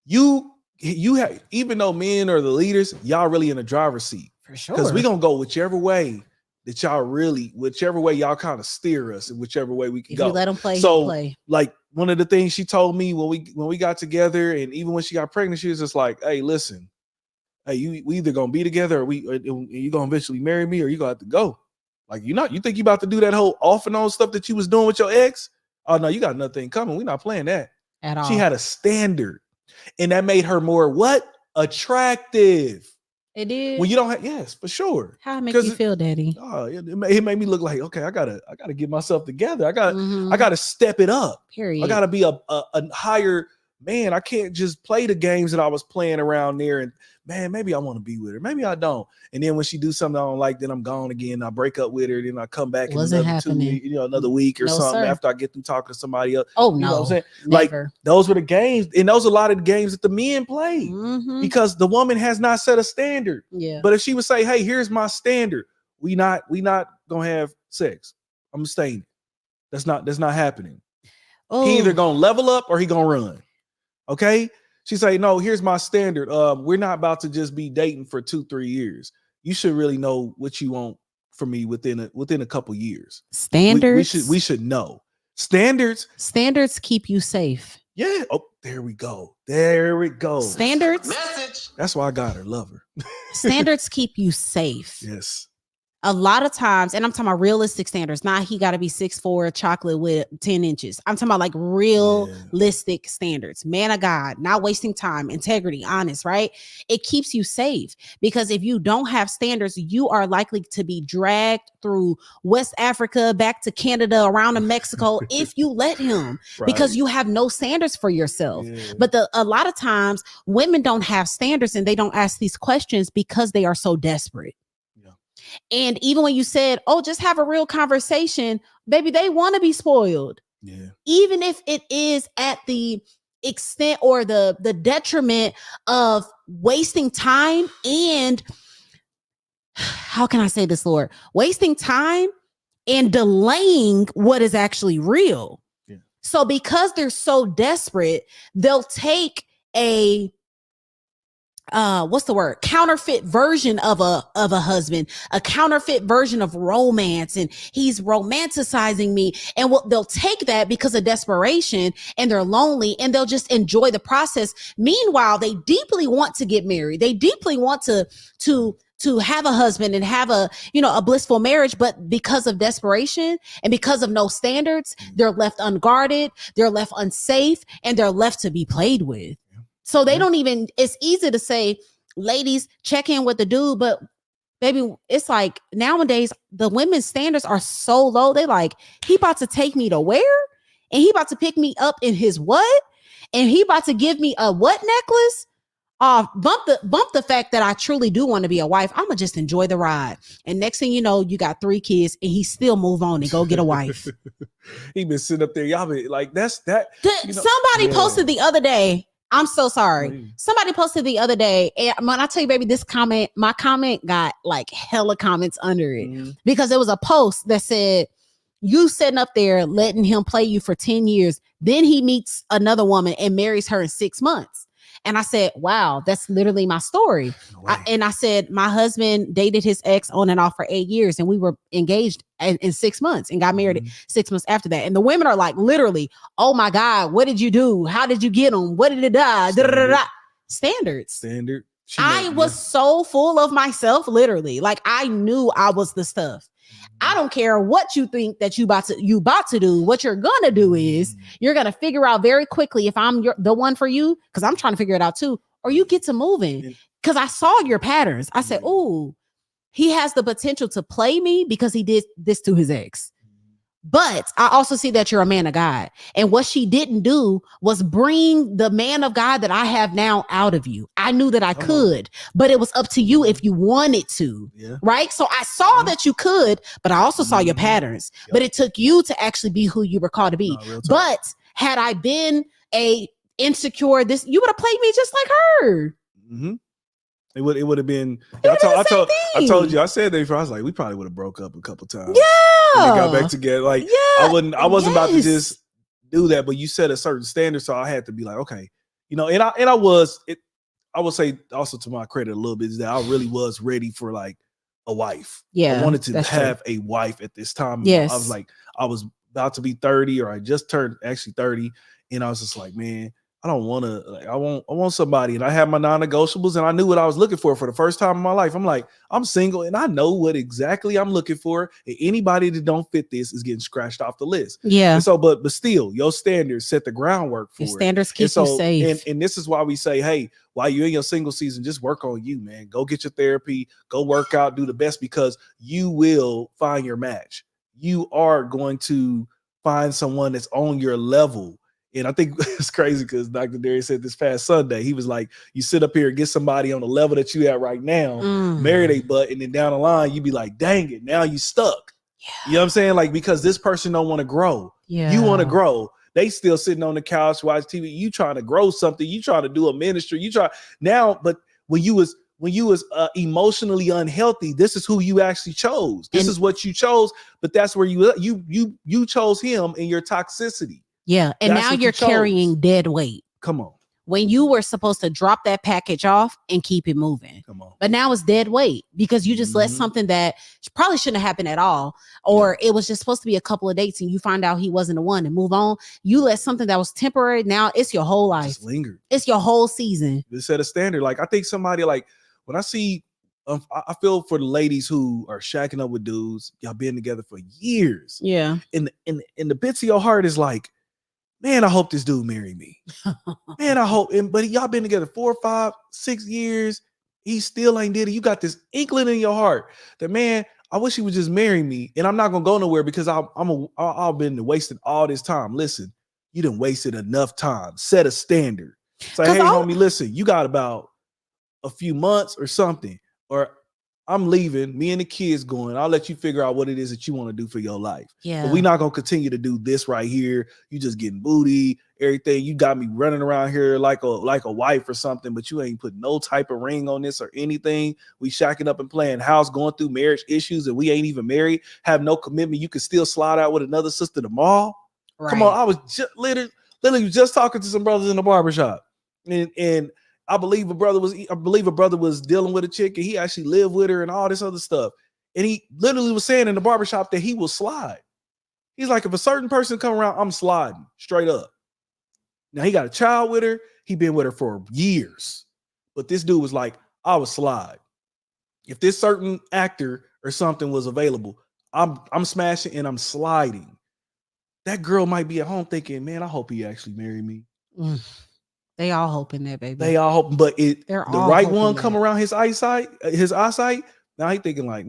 You have, even though men are the leaders, y'all really in the driver's seat. For sure. Because we're going to go whichever way y'all kind of steer us, and whichever way we can go. You let them play. So, play. Like, one of the things she told me when we got together, and even when she got pregnant, she was just like, "Hey, listen, we either gonna be together, or you gonna eventually marry me, or you gonna have to go. Like, you think you about to do that whole off and on stuff that you was doing with your ex? Oh no, you got nothing coming. We're not playing that at all." She had a standard, and that made her more attractive. It did. Well, you don't have, yes, for sure. How it make you feel, Daddy? It made me look like, okay, I gotta get myself together. I gotta step it up. Period. I gotta be a higher man. I can't just play the games that I was playing around there. And man, maybe I want to be with her, maybe I don't. And then when she do something I don't like, then I'm gone again. I break up with her, then I come back in another week or something, after I get through talking to somebody else. Oh, you know what I'm saying? Never. Like, those were the games, and those are a lot of the games that the men play, because the woman has not set a standard. Yeah. But if she would say, hey, here's my standard, we not gonna have sex, I'm staying. That's not happening. He either gonna level up or he gonna run. Okay. She say, no, here's my standard. We're not about to just be dating for 2-3 years. You should really know what you want from me within a couple years. Standards. We should know. Standards Keep you safe. Yeah. Oh, there we go. There we go. Standards. Message. That's why I got her. Love her. Standards keep you safe. Yes. A lot of times, and I'm talking about realistic standards, not he got to be 6'4", chocolate with 10 inches. I'm talking about like realistic standards. Man of God, not wasting time, integrity, honest, right? It keeps you safe because if you don't have standards, you are likely to be dragged through West Africa, back to Canada, around to Mexico, if you let him, because you have no standards for yourself. Yeah. But a lot of times women don't have standards and they don't ask these questions because they are so desperate. And even when you said, oh, just have a real conversation, baby, they want to be spoiled. Yeah. Even if it is at the extent or the detriment of wasting time and, how can I say this, Lord? Wasting time and delaying what is actually real. Yeah. So because they're so desperate, they'll take a counterfeit version of a husband, a counterfeit version of romance, and he's romanticizing me. And they'll take that because of desperation, and they're lonely, and they'll just enjoy the process. Meanwhile, they deeply want to get married. They deeply want to have a husband and have a blissful marriage, but because of desperation and because of no standards, they're left unguarded, they're left unsafe, and they're left to be played with. So they don't even, it's easy to say, ladies, check in with the dude, but baby, it's like nowadays the women's standards are so low. They like, he about to take me to where? And he about to pick me up in his what? And he about to give me a what necklace? Bump the fact that I truly do want to be a wife. I'm gonna just enjoy the ride. And next thing you know, you got 3 kids and he still move on and go get a wife. He been sitting up there. Y'all be like, that's that. Somebody posted the other day. I'm so sorry. Somebody posted the other day, and when I tell you, baby, my comment got like hella comments under it because it was a post that said, you sitting up there letting him play you for 10 years. Then he meets another woman and marries her in 6 months. And I said, wow, that's literally my story. And I said, my husband dated his ex on and off for 8 years, and we were engaged in 6 months and got married 6 months after that. And the women are like, literally, oh my God, what did you do? How did you get him? What did it die? Standards. I was so full of myself, literally. Like I knew I was the stuff. I don't care what you think that you about to do. What you're gonna do is you're gonna figure out very quickly if I'm the one for you, because I'm trying to figure it out too, or you get to moving. Because I saw your patterns. I said, oh, he has the potential to play me because he did this to his ex. But I also see that you're a man of God. And what she didn't do was bring the man of God that I have now out of you. I knew that I could, but it was up to you if you wanted to, right? So I saw that you could, but I also saw your patterns. But it took you to actually be who you were called to be. But had I been a insecure, you would have played me just like her. Mm-hmm. It would have been. I told you. I said that before. I was like, we probably would have broke up a couple times. Yeah, and got back together. Like, I wasn't about to just do that. But you set a certain standard, so I had to be like, okay, And I would say also to my credit a little bit is that I really was ready for like a wife. Yeah, I wanted to have a wife at this time. Yes, I was like, I was about to be 30, or I just turned actually 30, and I was just like, man, I don't want to, like, I want somebody. And I had my non-negotiables, and I knew what I was looking for the first time in my life. I'm like, I'm single and I know what exactly I'm looking for. And anybody that don't fit this is getting scratched off the list. Yeah. And so, but still, your standards set the groundwork for your standards keep you safe. And this is why we say, hey, while you're in your single season, just work on you, man. Go get your therapy, go work out, do the best, because you will find your match. You are going to find someone that's on your level. And I think it's crazy because Dr. Darius said this past Sunday, he was like, you sit up here and get somebody on the level that you at right now, marry they butt, and then down the line, you be like, dang it, now you stuck. Yeah. You know what I'm saying? Like, because this person don't want to grow. Yeah. You want to grow. They still sitting on the couch, watch TV. You trying to grow something. You trying to do a ministry. You try now, but when you was emotionally unhealthy, this is who you actually chose. This is what you chose, but that's where you chose him in your toxicity. Yeah. And that's now you're carrying dead weight. Come on. when you were supposed to drop that package off and keep it moving. Come on. But now it's dead weight because you just let something that probably shouldn't have happened at all, or it was just supposed to be a couple of dates and you find out he wasn't the one and move on. You let something that was temporary, now it's your whole life. Just lingered. It's your whole season. It set a standard. Like, I think somebody, like, when I see, I feel for the ladies who are shacking up with dudes, y'all been together for years. Yeah. And the bits of your heart is like, man, I hope this dude marry me. Man, I hope. But y'all been together 4, 5, 6 years. He still ain't did it. You got this inkling in your heart that, man, I wish he would just marry me. And I'm not gonna go nowhere because I've been wasting all this time. Listen, you done wasted enough time. Set a standard. Say, hey, homie, listen, you got about a few months or something, or I'm leaving, me and the kids going. I'll let you figure out what it is that you want to do for your life. Yeah. But we're not going to continue to do this right here. You just getting booty, everything. You got me running around here like a wife or something, but you ain't put no type of ring on this or anything. We shacking up and playing house, going through marriage issues, and we ain't even married, have no commitment. You can still slide out with another sister tomorrow. Right. Come on. I was just literally just talking to some brothers in the barbershop. And I believe a brother was dealing with a chick and he actually lived with her and all this other stuff. And he literally was saying in the barbershop that he will slide. He's like, if a certain person come around, I'm sliding straight up. Now he got a child with her. He been with her for years. But this dude was like, I would slide. If this certain actor or something was available, I'm smashing and I'm sliding. That girl might be at home thinking, man, I hope he actually marry me. They all hoping that, baby. They all hoping, but the right one come around his eyesight. Now he thinking like,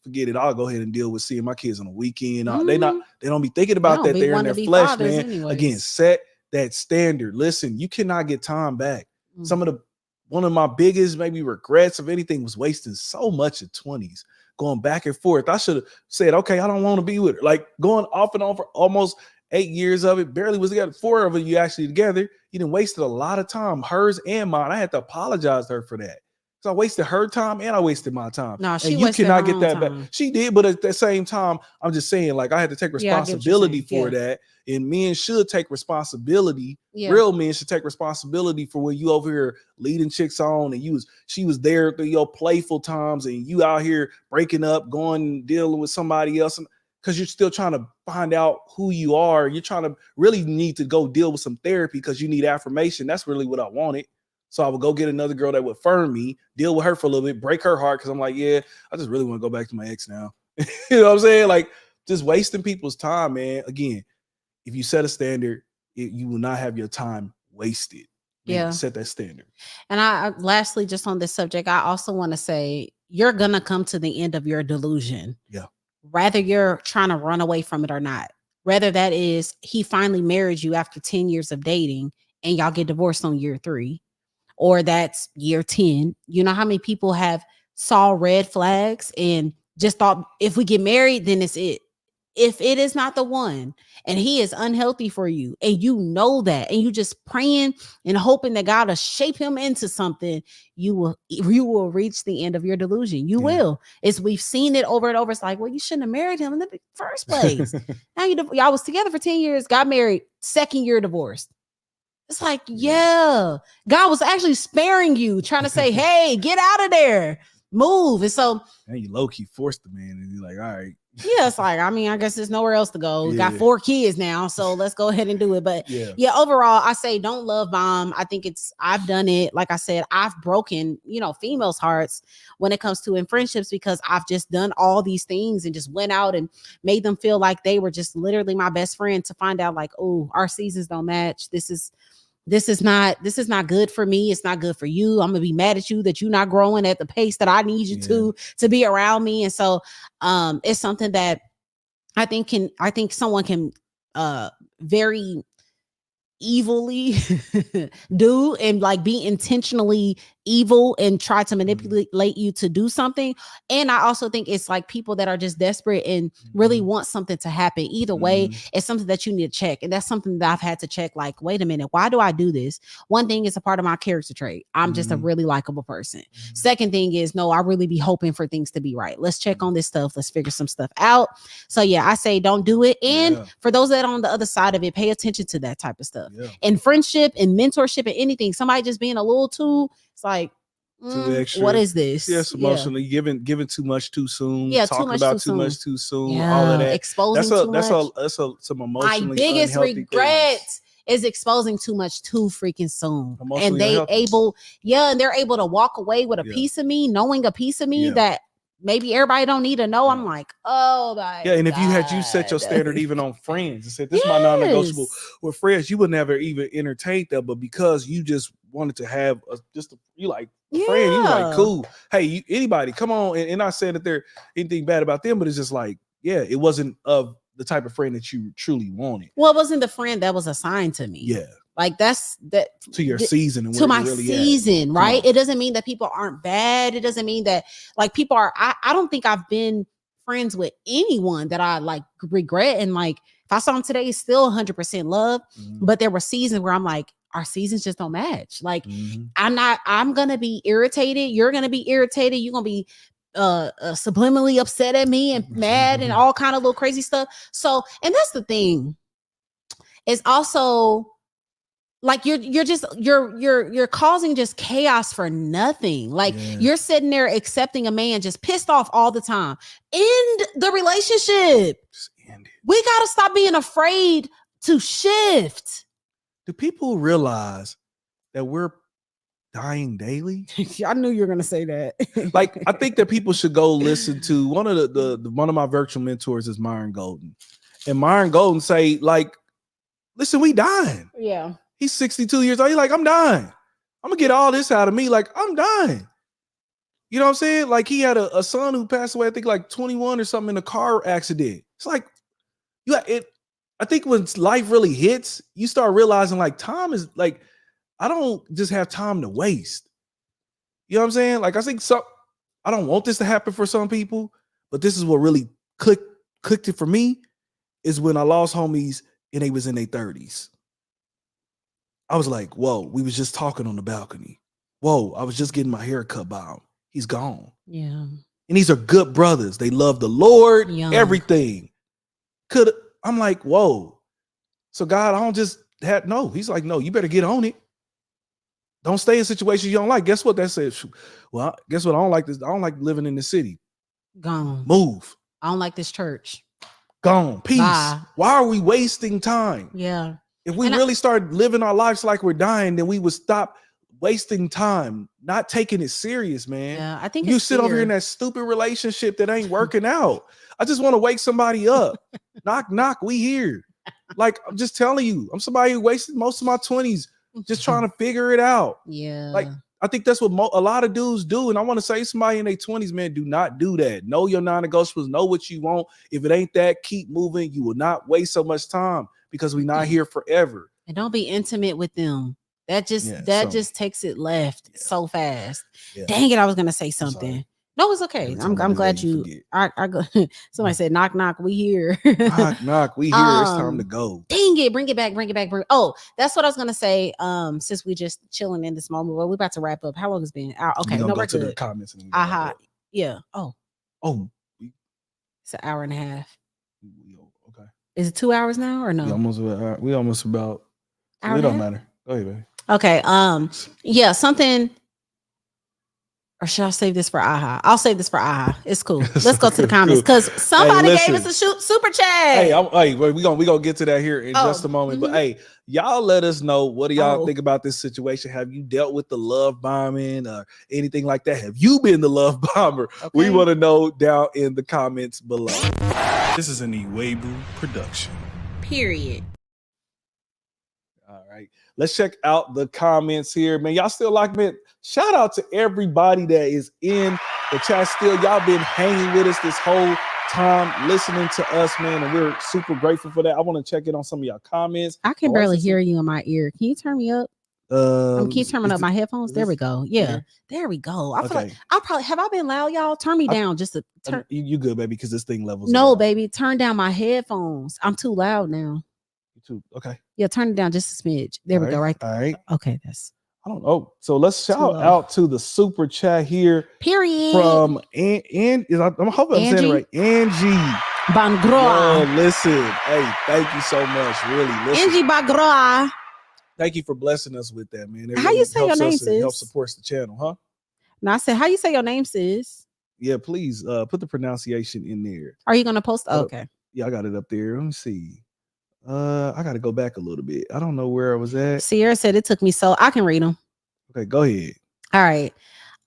forget it. I'll go ahead and deal with seeing my kids on the weekend. They don't be thinking about that. They're in their flesh, man. Anyways. Again, set that standard. Listen, you cannot get time back. One of my biggest maybe regrets of anything was wasting so much in 20s, going back and forth. I should have said, okay, I don't want to be with her. Like going off and on for almost 8 years of it, barely was together. 4 of you actually together. You done wasted a lot of time, hers and mine. I had to apologize to her for that. So I wasted her time and I wasted my time. No, she cannot get that back. She did, but at the same time, I'm just saying, like, I had to take responsibility for that. And men should take responsibility. Yeah. Real men should take responsibility for when you over here leading chicks on and she was there through your playful times and you out here breaking up, going and dealing with somebody else. Because you're still trying to find out who you are. You're trying to really need to go deal with some therapy because you need affirmation. That's really what I wanted. So I would go get another girl that would affirm me, deal with her for a little bit, break her heart. Because I'm like, yeah, I just really want to go back to my ex now. You know what I'm saying? Like, just wasting people's time, man. Again, if you set a standard, you will not have your time wasted. Man, yeah. Set that standard. And I lastly, just on this subject, I also want to say, you're going to come to the end of your delusion. Yeah. Rather you're trying to run away from it or not. Rather that is he finally married you after 10 years of dating and y'all get divorced on year 3, or that's year 10. You know how many people have saw red flags and just thought if we get married, then it's it. If it is not the one and he is unhealthy for you and you know that and you just praying and hoping that God will shape him into something, you will reach the end of your delusion. You will. We've seen it over and over. It's like, well, you shouldn't have married him in the first place. Now y'all was together for 10 years, got married, 2nd year divorced. It's like, yeah, God was actually sparing you, trying to say, hey, get out of there, move. And so, and you low key forced the man, and you're like, all right. Yeah, it's like, I mean, I guess there's nowhere else to go. Yeah. Got 4 kids now, so let's go ahead and do it. But yeah, overall, I say don't love bomb. I think I've done it. Like I said, I've broken, females' hearts when it comes to in friendships because I've just done all these things and just went out and made them feel like they were just literally my best friend to find out like, oh, our seasons don't match. This is not good for me. It's not good for you. I'm gonna be mad at you that you're not growing at the pace that I need you to be around me. And so it's something that I think someone can very evilly do and like be intentionally evil and try to manipulate you to do something. And I also think it's like people that are just desperate and really want something to happen. Either way, it's something that you need to check. And that's something that I've had to check. Like, wait a minute, why do I do this? One thing is a part of my character trait. I'm just a really likable person. Second thing is, no, I really be hoping for things to be right. Let's check on this stuff. Let's figure some stuff out. So yeah, I say don't do it. And for those that are on the other side of it, pay attention to that type of stuff. And friendship and mentorship and anything, somebody just being a little too, it's like, too extra. What is this? Yes, emotionally giving too much too soon. Yeah, talking about too much too soon. Yeah, all of that. Exposing too much. That's some emotionally My biggest regret things. is exposing too much too freaking soon. Emotionally and they unhealthy. and they're able to walk away with a piece of me, knowing a piece of me that maybe everybody don't need to know. I'm like, oh my and if you set your standard even on friends and said this is my non-negotiable with friends, you would never even entertain that, but because you just wanted to have you like a friend, you like cool. Hey, anybody come on, and not saying that they're anything bad about them, but it's just like it wasn't of the type of friend that you truly wanted. Well, it wasn't the friend that was assigned to me. Yeah. Like that's that to your season and to my really season, right? It doesn't mean that people aren't bad. It doesn't mean that like people are. I don't think I've been friends with anyone that I like regret. And like if I saw them today, it's still 100% love. But there were seasons where I'm like, our seasons just don't match. Like I'm gonna be irritated. You're gonna be irritated. You're gonna be subliminally upset at me and mad and all kind of little crazy stuff. So, and that's the thing. It's also like you're causing just chaos for nothing. Like you're sitting there accepting a man just pissed off all the time. End the relationship. We gotta stop being afraid to shift. Do people realize that we're dying daily? I knew you were gonna say that. Like, I think that people should go listen to one of my virtual mentors is Myron Golden, and Myron Golden say like, listen, we dying. Yeah. He's 62 years old. He's like, I'm dying. I'm gonna get all this out of me. Like, I'm dying. You know what I'm saying? Like, he had a son who passed away, I think like 21 or something in a car accident. It's like, I think when life really hits, you start realizing like time is like, I don't just have time to waste. You know what I'm saying? Like, I think I don't want this to happen for some people, but this is what really clicked it for me is when I lost homies and they was in their 30s. I was like, whoa, we was just talking on the balcony. Whoa, I was just getting my hair cut by him. He's gone. Yeah. And these are good brothers. They love the Lord, everything. I'm like, whoa. So God, I don't just no. He's like, no, you better get on it. Don't stay in situations you don't like. Guess what that says? Well, guess what? I don't like this. I don't like living in the city. Gone. Move. I don't like this church. Gone. Peace. Bye. Why are we wasting time? Yeah. If we really started living our lives like we're dying, then we would stop wasting time, not taking it serious, man. Yeah, I think you sit over here in that stupid relationship that ain't working out. I just want to wake somebody up. Knock, knock, we here. Like, I'm just telling you, I'm somebody who wasted most of my 20s just trying to figure it out. Yeah. Like, I think that's what a lot of dudes do. And I want to say somebody in their 20s, man, do not do that. Know your non-negotiables, know what you want. If it ain't that, keep moving. You will not waste so much time because we're not here forever. And don't be intimate with them. That just takes it left so fast. Yeah. Dang it, I was gonna say something. No, it's okay. I'm glad you. I go. Somebody said, "Knock, knock, we here." Knock, knock, we here. It's time to go. Dang it, bring it back. Oh, that's what I was gonna say. Since we just chilling in this moment, well, we're about to wrap up. How long has it been? Okay, no, we're good. The comments. Yeah. Oh, it's an hour and a half. Okay. Is it 2 hours now or no? We almost about. It don't matter. Go ahead, baby. Okay. Yeah, something. Or should I save this for AHA? I'll save this for AHA. It's cool. Let's go to the comments because somebody gave us a super chat. Hey, we gonna get to that here in just a moment. But hey, y'all let us know, what do y'all think about this situation? Have you dealt with the love bombing or anything like that? Have you been the love bomber? Okay. We want to know down in the comments below. This is an Iwegbus production. Period. All right, let's check out the comments here, man. Y'all still like me? Shout out to everybody that is in the chat still. Y'all been hanging with us this whole time, listening to us, man, and we're super grateful for that. I want to check in on some of y'all comments. I can barely hear you in my ear. Can you turn me up? Keep turning up my headphones. There we go. Yeah, here? there we go. I feel Okay. like have I been loud, y'all? Turn me down just to turn. You good, baby? Because this thing levels. No, it out. baby, turn down my headphones. I'm too loud now. You too. Okay. Yeah, turn it down just a smidge. There we go. Right. All right. Okay, that's. I don't know. So let's shout out to the super chat here. Period. From I'm hoping I'm saying it right. Angie Bangroa. Yo, listen. Hey, thank you so much. Really, listen. Angie Bangroa. Thank you for blessing us with that, man. How you say your name, sis? Help supports the channel, huh? No, I said, how you say your name, sis? Yeah, please put the pronunciation in there. Are you gonna post? Okay. Yeah, I got it up there. Let me see. I got to go back a little bit. I don't know where I was at. Sierra said it took me so I can read them. Okay, go ahead. All right.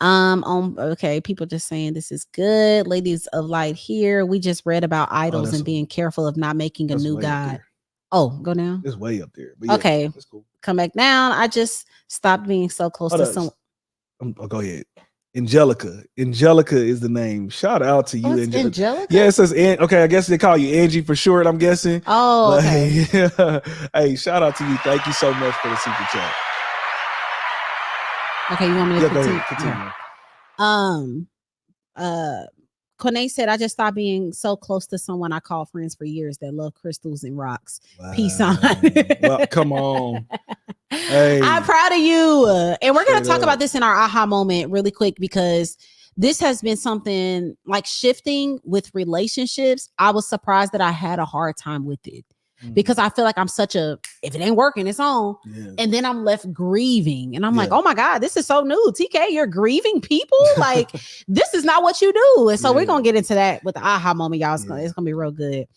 Okay, people just saying this is good. Ladies of Light here. We just read about idols and being careful of not making a new god. Oh, go down. It's way up there. But yeah, okay, that's cool. Come back down. I just stopped being so close to someone. Go ahead. Angelica. Angelica is the name. Shout out to you, Angelica. Yeah, it says okay. I guess they call you Angie for short. I'm guessing. Oh, okay. Hey, shout out to you. Thank you so much for the super chat. Okay, you want me to continue? Continue. Kone said, I just stopped being so close to someone I called friends for years that love crystals and rocks. Wow. Peace on. Well, come on. Hey, I'm proud of you. And we're going to talk about this in our aha moment really quick, because this has been something like shifting with relationships. I was surprised that I had a hard time with it. Because I feel like I'm such a, if it ain't working, it's on. Yeah. And then I'm left grieving. And I'm like, oh my God, this is so new. TK, you're grieving people? Like, this is not what you do. And so we're going to get into that with the aha moment, y'all. It's going to be real good.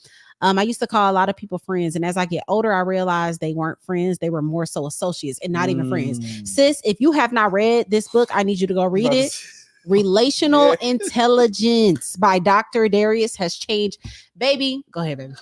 I used to call a lot of people friends. And as I get older, I realized they weren't friends. They were more so associates and not even friends. Sis, if you have not read this book, I need you to go read it. Relational Intelligence by Dr. Darius has changed. Baby, go ahead, baby.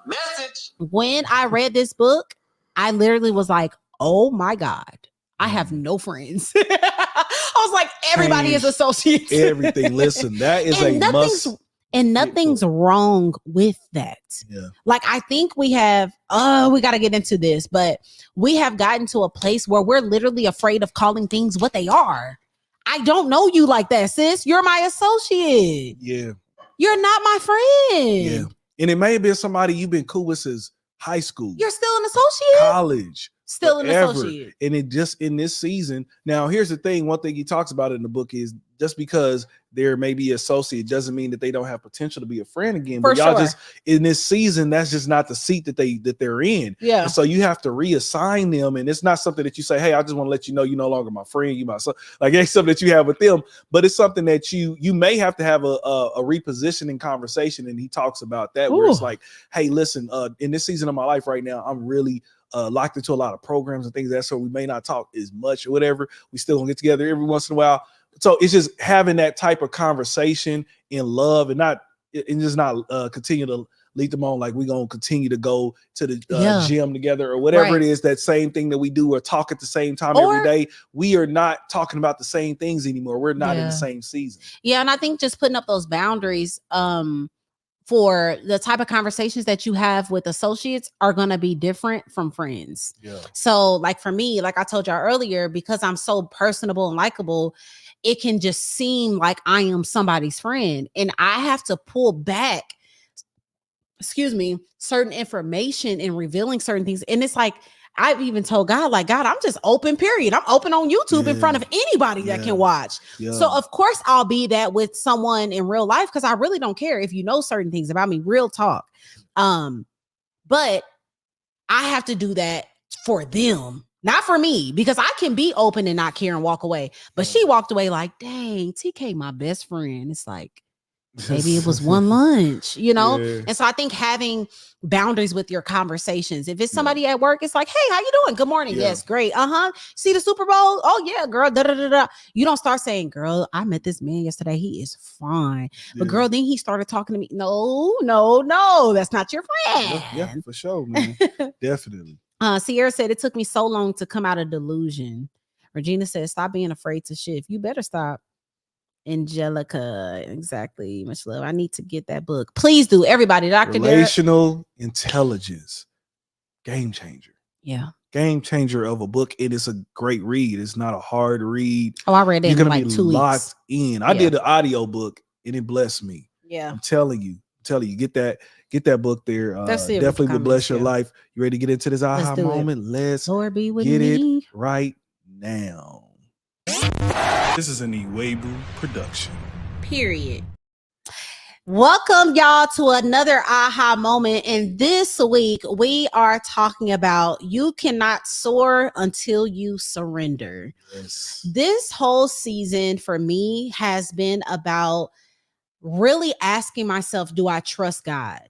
Message. When I read this book, I literally was like, oh my God, I have no friends. I was like, everybody is associates. Everything. Listen, that is a must. And nothing's wrong with that. Yeah. Like, I think we have, we got to get into this, but we have gotten to a place where we're literally afraid of calling things what they are. I don't know you like that, sis. You're my associate. Yeah. You're not my friend. Yeah. And it may have been somebody you've been cool with since high school. You're still an associate? College. Still an associate. And it just in this season. Now, here's the thing. One thing he talks about in the book is just because there may be associate doesn't mean that they don't have potential to be a friend again. But y'all just in this season, that's just not the seat that they're in. Yeah. And so you have to reassign them. And it's not something that you say, hey, I just want to let you know you're no longer my friend. You my son. Like, it's something that you have with them, but it's something that you may have to have a repositioning conversation. And he talks about that where it's like, hey, listen, in this season of my life right now, I'm really locked into a lot of programs and things like that, so we may not talk as much or whatever. We still gonna get together every once in a while. So it's just having that type of conversation in love and just not continue to lead them on like we're gonna continue to go to the gym together or whatever it is. That same thing that we do or talk at the same time every day. We are not talking about the same things anymore. We're not in the same season. Yeah, and I think just putting up those boundaries for the type of conversations that you have with associates are going to be different from friends. Yeah. So like for me, like I told y'all earlier, because I'm so personable and likable, it can just seem like I am somebody's friend. And I have to pull back, certain information and revealing certain things. And it's like, I've even told God, like, God, I'm just open, period. I'm open on YouTube in front of anybody that can watch. Yeah. So of course I'll be that with someone in real life, because I really don't care if you know certain things about me, real talk. But I have to do that for them, not for me, because I can be open and not care and walk away. But she walked away like, dang, TK, my best friend. It's like, maybe it was one lunch, And so I think having boundaries with your conversations, if it's somebody at work, it's like, hey, how you doing? Good morning. Yes, great. See the Super Bowl? Oh yeah, girl. Da, da, da, da. You don't start saying, girl, I met this man yesterday. He is fine. But girl, then he started talking to me. No, that's not your friend. Yeah, for sure, man. Definitely. Sierra said, it took me so long to come out of delusion. Regina said, stop being afraid to shift. You better stop. Angelica, exactly. Much love. I need to get that book. Please do, everybody. Dr. Relational Intelligence, game changer. Yeah, game changer of a book. It is a great read. It's not a hard read. Oh, I read it You're in gonna like be 2 locked weeks. in. I did the audio book and it blessed me. Yeah. I'm telling you, get that book there. Definitely will bless your life. You ready to get into this aha moment? Let's Lord be with get me. it right now. This is an Iwegbus production. Period. Welcome y'all to another aha moment. And this week we are talking about you cannot soar until you surrender. Yes. This whole season for me has been about really asking myself, do I trust God?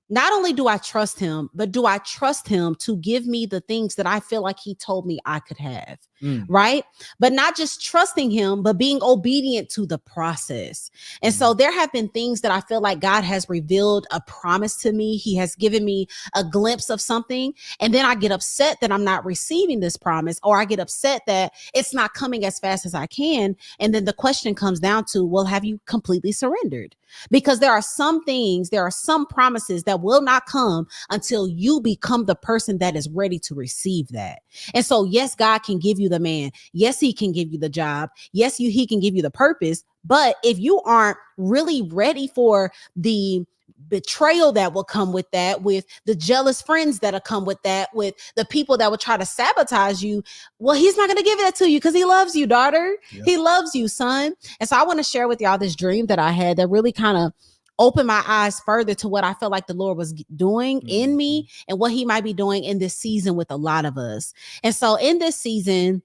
Not only do I trust him, but do I trust him to give me the things that I feel like he told me I could have, right? But not just trusting him, but being obedient to the process. And so there have been things that I feel like God has revealed a promise to me. He has given me a glimpse of something. And then I get upset that I'm not receiving this promise, or I get upset that it's not coming as fast as I can. And then the question comes down to, well, have you completely surrendered? Because there are some things, there are some promises that will not come until you become the person that is ready to receive that. And so, yes, God can give you the man. Yes, he can give you the job. Yes, he can give you the purpose. But if you aren't really ready for the betrayal that will come with that, with the jealous friends that'll come with that, with the people that will try to sabotage you, well, he's not going to give that to you because he loves you, daughter. Yep. He loves you, son. And so I want to share with y'all this dream that I had that really kind of opened my eyes further to what I felt like the Lord was doing in me and what he might be doing in this season with a lot of us. And so in this season,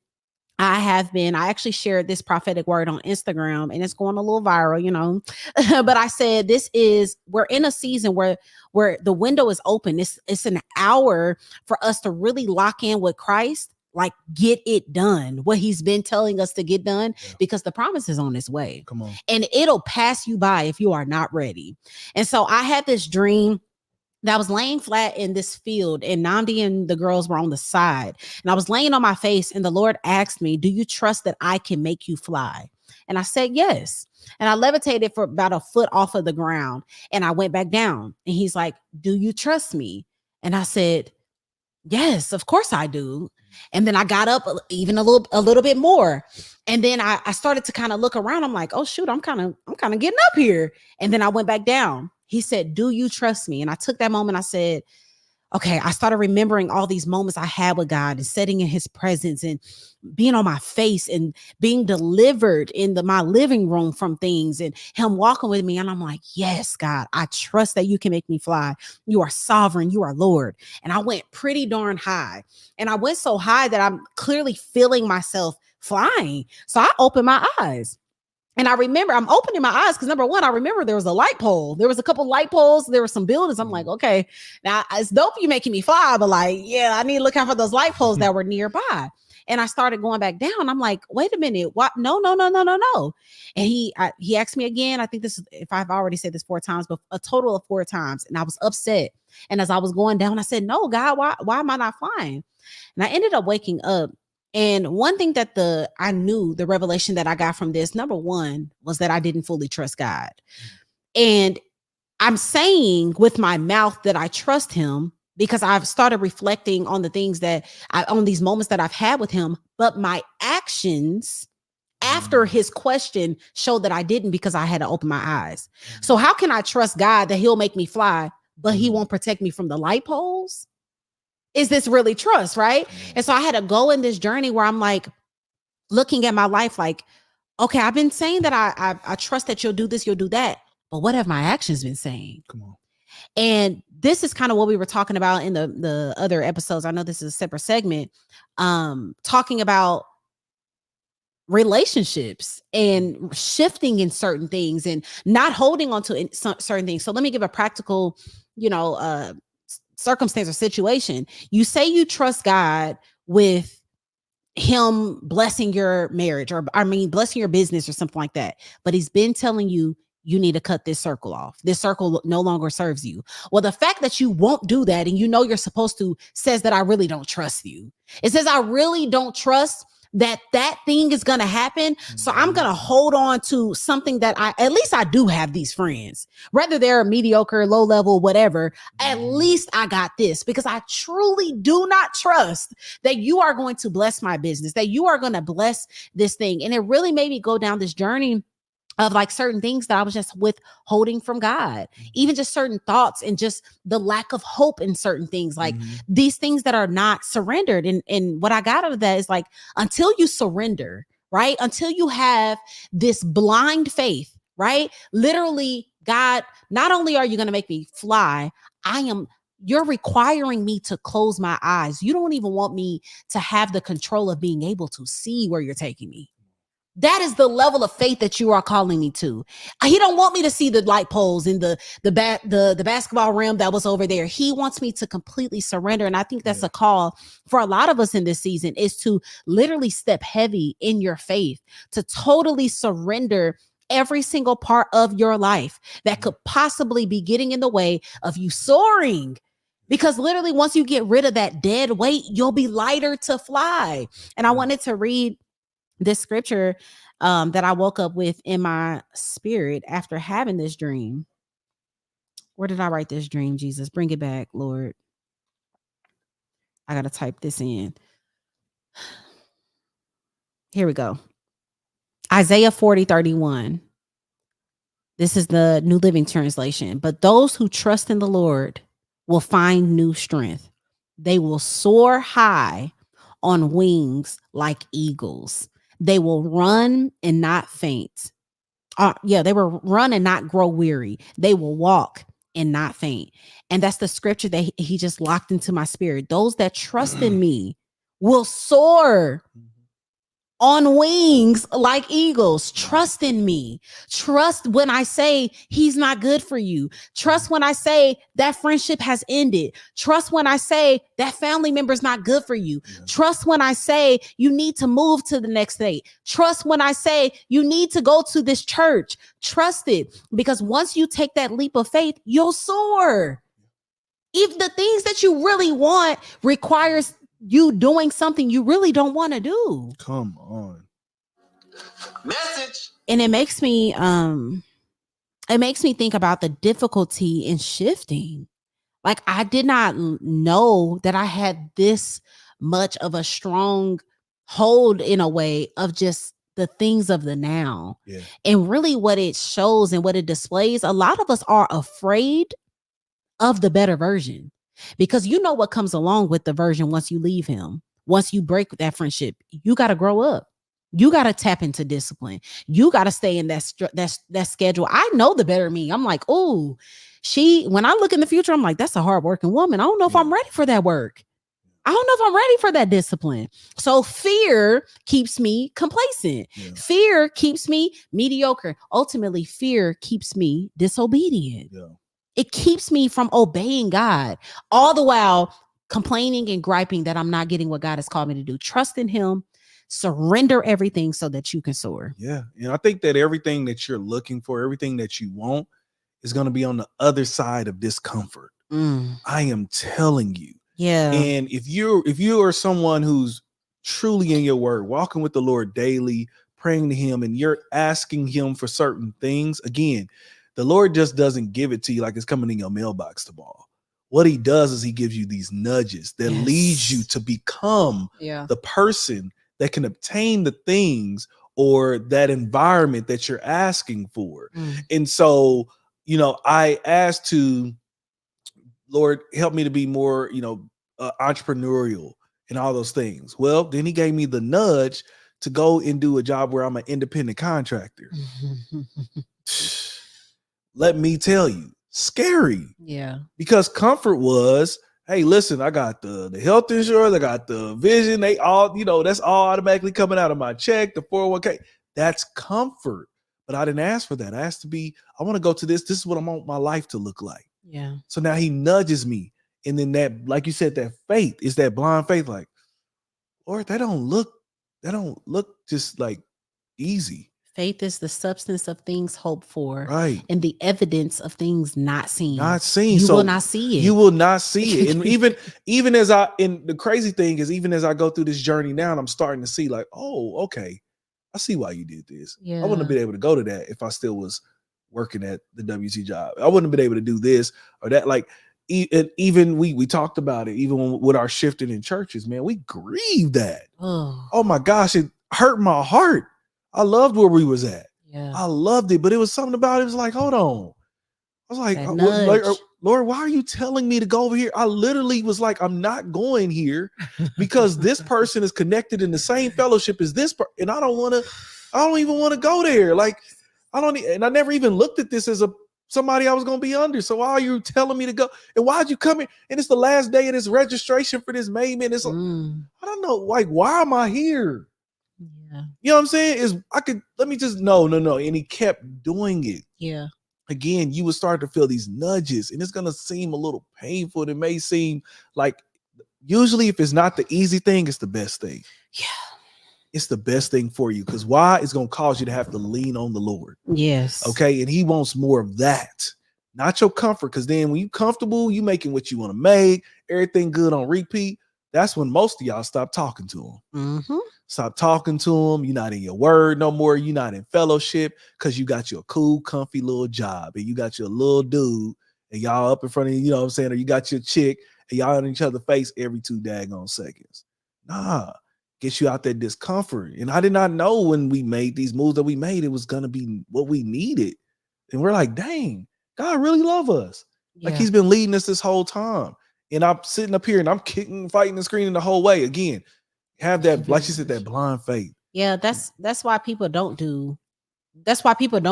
I actually shared this prophetic word on Instagram and it's going a little viral, but I said, we're in a season where the window is open. It's an hour for us to really lock in with Christ, like get it done, what he's been telling us to get done, because the promise is on its way. Come on. And it'll pass you by if you are not ready. And so I had this dream that I was laying flat in this field and Namdi and the girls were on the side and I was laying on my face and the Lord asked me, do you trust that I can make you fly? And I said, yes. And I levitated for about a foot off of the ground and I went back down and he's like, do you trust me? And I said, yes, of course I do. And then I got up even a little bit more. And then I started to kind of look around. I'm like, oh shoot, I'm kind of getting up here. And then I went back down. He said, do you trust me? And I took that moment. I said, okay, I started remembering all these moments I had with God and sitting in his presence and being on my face and being delivered in my living room from things and him walking with me. And I'm like, yes, God, I trust that you can make me fly. You are sovereign. You are Lord. And I went pretty darn high. And I went so high that I'm clearly feeling myself flying. So I opened my eyes. And I remember I'm opening my eyes because number one, I remember there was a light pole. There was a couple light poles. There were some buildings. I'm like, okay, now it's dope you making me fly, but like, yeah, I need to look out for those light poles that were nearby. And I started going back down. I'm like, wait a minute, what? No. And he asked me again. I think this is, if I've already said this 4 times, but a total of 4 times. And I was upset. And as I was going down, I said, no, God, why am I not flying? And I ended up waking up. And one thing that I knew, the revelation that I got from this, number one, was that I didn't fully trust God. And I'm saying with my mouth that I trust him because I've started reflecting on the things on these moments that I've had with him, but my actions after his question showed that I didn't because I had to open my eyes. So how can I trust God that he'll make me fly, but he won't protect me from the light poles? Is this really trust, right? And so I had to go in this journey where I'm like looking at my life like, okay, I've been saying that I trust that you'll do this, you'll do that. But what have my actions been saying? Come on. And this is kind of what we were talking about in the other episodes. I know this is a separate segment, talking about relationships and shifting in certain things and not holding on to certain things. So let me give a practical, circumstance or situation. You say you trust God with him blessing your marriage blessing your business or something like that. But he's been telling you, you need to cut this circle off. This circle no longer serves you. Well, the fact that you won't do that and you're supposed to says that I really don't trust you. It says I really don't trust that thing is going to happen. So I'm going to hold on to something that at least I do have these friends, whether they're mediocre, low level, whatever. At least I got this, because I truly do not trust that you are going to bless my business, that you are going to bless this thing. And it really made me go down this journey of like certain things that I was just withholding from God, even just certain thoughts and just the lack of hope in certain things, like these things that are not surrendered. And what I got out of that is like, until you surrender, right? Until you have this blind faith, right? Literally, God, not only are you going to make me fly, you're requiring me to close my eyes. You don't even want me to have the control of being able to see where you're taking me. That is the level of faith that you are calling me to. He don't want me to see the light poles in the basketball rim that was over there. He wants me to completely surrender. And I think that's a call for a lot of us in this season, is to literally step heavy in your faith, to totally surrender every single part of your life that could possibly be getting in the way of you soaring. Because literally, once you get rid of that dead weight, you'll be lighter to fly. And I wanted to read this scripture that I woke up with in my spirit after having this dream. Where did I write this dream, Jesus? Bring it back, Lord. I got to type this in. Here we go. Isaiah 40:31. This is the New Living Translation. But those who trust in the Lord will find new strength. They will soar high on wings like eagles. They will run and not faint. They will run and not grow weary. They will walk and not faint. And that's the scripture that he just locked into my spirit. Those that trust in me will soar on wings like eagles. Trust in me. Trust when I say he's not good for you. Trust when I say that friendship has ended. Trust when I say that family member is not good for you. Trust when I say you need to move to the next state. Trust when I say you need to go to this church. Trust it, because once you take that leap of faith, you'll soar. If the things that you really want requires you doing something you really don't want to do. Come on. Message. And it makes me think about the difficulty in shifting. Like, I did not know that I had this much of a strong hold, in a way, of just the things of the now. Yeah. And really what it shows and what it displays, a lot of us are afraid of the better version. Because you know what comes along with the version once you leave him. Once you break that friendship, you got to grow up. You got to tap into discipline. You got to stay in that schedule. I know the better me. I'm like, oh, when I look in the future, I'm like, that's a hardworking woman. I don't know if I'm ready for that work. I don't know if I'm ready for that discipline. So fear keeps me complacent. Yeah. Fear keeps me mediocre. Ultimately, fear keeps me disobedient. Yeah. It keeps me from obeying God, all the while complaining and griping that I'm not getting what God has called me to do. Trust in him, surrender everything so that you can soar. Yeah. And I think that everything that you're looking for, everything that you want, is going to be on the other side of discomfort. I am telling you. Yeah. And if you are someone who's truly in your word, walking with the Lord daily, praying to him, and you're asking him for certain things, again, the Lord just doesn't give it to you like it's coming in your mailbox tomorrow. What he does is he gives you these nudges that leads you to become the person that can obtain the things or that environment that you're asking for. And so, I asked to, Lord, help me to be more, entrepreneurial and all those things. Well, then he gave me the nudge to go and do a job where I'm an independent contractor. Let me tell you, scary. Yeah. Because comfort was, hey, listen, I got the health insurance, I got the vision, they all, that's all automatically coming out of my check, the 401k. That's comfort. But I didn't ask for that. I asked to be, I want to go to this. This is what I want my life to look like. Yeah. So now he nudges me. And then that, like you said, that faith is that blind faith, like, Lord, that don't look just like easy. Faith is the substance of things hoped for, Right. and the evidence of things not seen. Not seen. You So will not see it. You will not see it. And even as the crazy thing is, even as I go through this journey now, and I'm starting to see like, oh, okay, I see why you did this. I wouldn't have been able to go to that if I still was working at the WT job. I wouldn't have been able to do this or that. Like, even we talked about it, even with our shifting in churches, man, we grieved that. Oh my gosh, it hurt my heart. I loved where we was at. Yeah. I loved it, but it was something about it. It was like, hold on. I was like, Lord, why are you telling me to go over here? I literally was like, I'm not going here because this person is connected in the same fellowship as this person, and I don't even want to go there. Like, and I never even looked at this as somebody I was going to be under. So why are you telling me to go? And why'd you come in? And it's the last day of this registration for this May, man. It's I don't know, like, why am I here? Yeah. You know what I'm saying? Let me just, no. And he kept doing it. Yeah. Again, you would start to feel these nudges, and it's going to seem a little painful. It may seem like, usually if it's not the easy thing, it's the best thing. Yeah. It's the best thing for you. Because why? It's going to cause you to have to lean on the Lord. Yes. Okay. And he wants more of that, not your comfort. Because then when you comfortable, you making what you want to make, everything good on repeat. That's when most of y'all stop talking to him. Mm-hmm. Stop talking to him. You're not in your word no more. You're not in fellowship because you got your cool, comfy little job, and you got your little dude, and y'all up in front of you, you know what I'm saying? Or you got your chick, and y'all in each other's face every 2 daggone seconds. Nah, get you out that discomfort. And I did not know when we made these moves that we made, it was going to be what we needed. And we're like, dang, God really love us. Yeah. Like, he's been leading us this whole time. And I'm sitting up here and I'm kicking, fighting, and screaming the whole way. Again, have that, like you said, that blind faith. Yeah, that's why people don't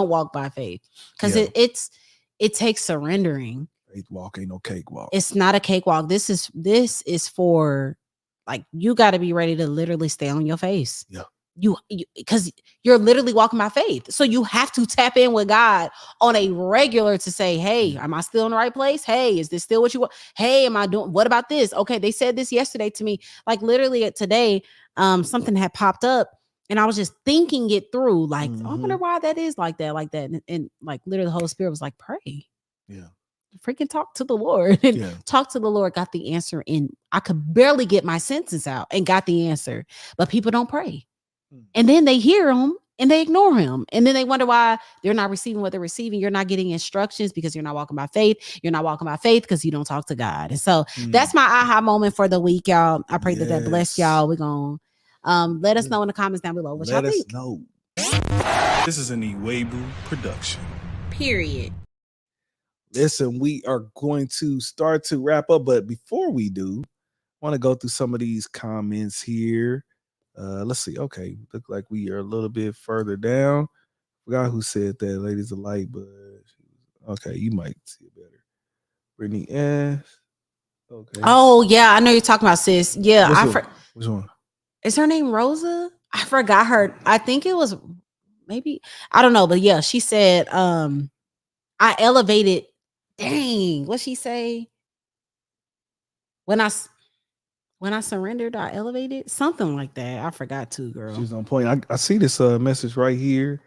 walk by faith. Because it takes surrendering. Faith walk ain't no cakewalk. It's not a cakewalk. This is for, like, you got to be ready to literally stay on your face. Yeah. You because you're literally walking by faith. So you have to tap in with God on a regular to say, hey, am I still in the right place? Hey, is this still what you want? Hey, am I doing, what about this? Okay, they said this yesterday to me. Like, literally today, something had popped up and I was just thinking it through. Like, I wonder why that is like that. And like, literally the Holy Spirit was like, pray. Yeah. Freaking talk to the Lord. And talk to the Lord, got the answer. And I could barely get my sentence out and got the answer. But people don't pray. And then they hear him and they ignore him. And then they wonder why they're not receiving what they're receiving. You're not getting instructions because you're not walking by faith. You're not walking by faith because you don't talk to God. And so that's my aha moment for the week, y'all. I pray that bless y'all. We're going to let us know in the comments down below what y'all think. Let us know. This is an Iwegbus production. Period. Listen, we are going to start to wrap up. But before we do, I want to go through some of these comments here. Let's see. Okay, look like we are a little bit further down. Forgot who said that. Ladies of light, but okay, you might see it better. Brittany S. Okay. Oh yeah, I know you're talking about, sis. Yeah, which one? Is her name Rosa? I forgot her. I think it was maybe, I don't know, but yeah, she said, I elevated. Dang, what'd she say? When I surrendered, I elevated, something like that. I forgot too, girl. She's on point. I see this message right here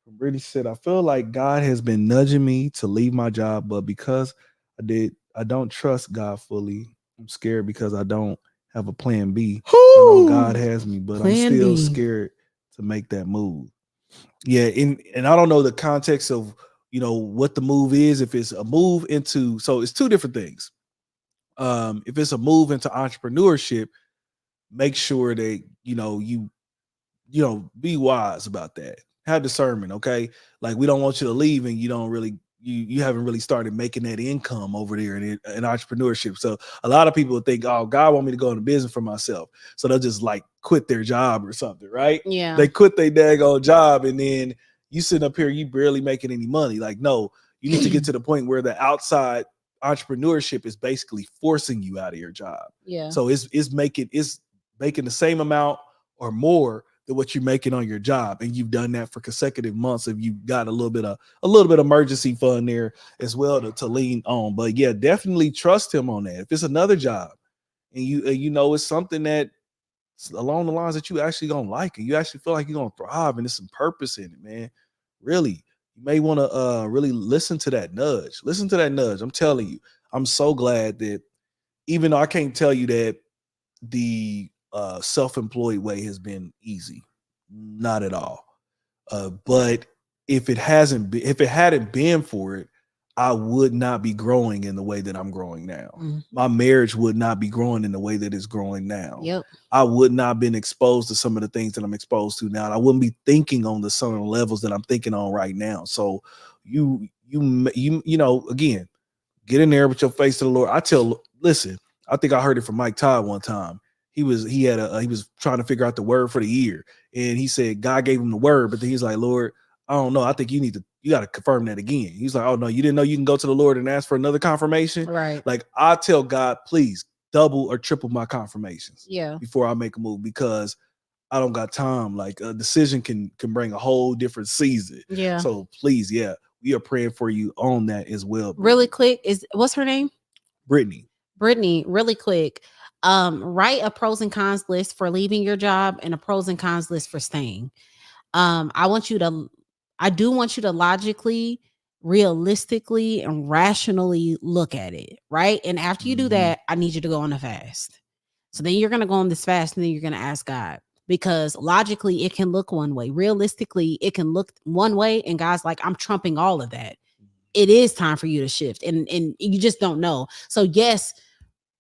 from Brittany. Said, I feel like God has been nudging me to leave my job, but because I don't trust God fully. I'm scared because I don't have a plan B. I know God has me, but I'm still scared to make that move. Yeah, and I don't know the context of, you know, what the move is. If it's a move into, so it's two different things. If it's a move into entrepreneurship, make sure that you be wise about that. Have discernment, okay? Like, we don't want you to leave and you don't really you haven't really started making that income over there in entrepreneurship. So a lot of people think, oh, God want me to go into business for myself, so they'll just like quit their job or something, right? Yeah, they quit their daggone job, and then you sitting up here, you barely making any money. Like, no, you need to get to the point where the outside entrepreneurship is basically forcing you out of your job. Yeah. So it's making the same amount or more than what you're making on your job, and you've done that for consecutive months. If you've got a little bit of emergency fund there as well to lean on. But yeah, definitely trust him on that. If it's another job and you know it's something that along the lines that you actually gonna like, and you actually feel like you're gonna thrive, and there's some purpose in it, man. Really, you may want to really listen to that nudge. Listen to that nudge. I'm telling you, I'm so glad that even though I can't tell you that the self-employed way has been easy, not at all. But if it hadn't been for it, I would not be growing in the way that I'm growing now. My marriage would not be growing in the way that it's growing now. Yep. I would not have been exposed to some of the things that I'm exposed to now. I wouldn't be thinking on some of the levels that I'm thinking on right now. So you know, again, get in there with your face to the Lord. Listen, I think I heard it from Mike Todd one time. He was trying to figure out the word for the year, and he said God gave him the word, but then he's like, Lord, I don't know. I think you got to confirm that again. He's like, oh no, you didn't know you can go to the Lord and ask for another confirmation. Right. Like, I tell God, please double or triple my confirmations. Yeah. Before I make a move, because I don't got time. Like, a decision can bring a whole different season. Yeah. So please, yeah, we are praying for you on that as well. Really quick, what's her name? Brittany, really quick. Write a pros and cons list for leaving your job and a pros and cons list for staying. I do want you to logically, realistically, and rationally look at it, right? And after you do that, I need you to go on a fast. So then you're going to go on this fast, and then you're going to ask God, because logically it can look one way. Realistically, it can look one way, and God's like, I'm trumping all of that. It is time for you to shift, and you just don't know. So yes,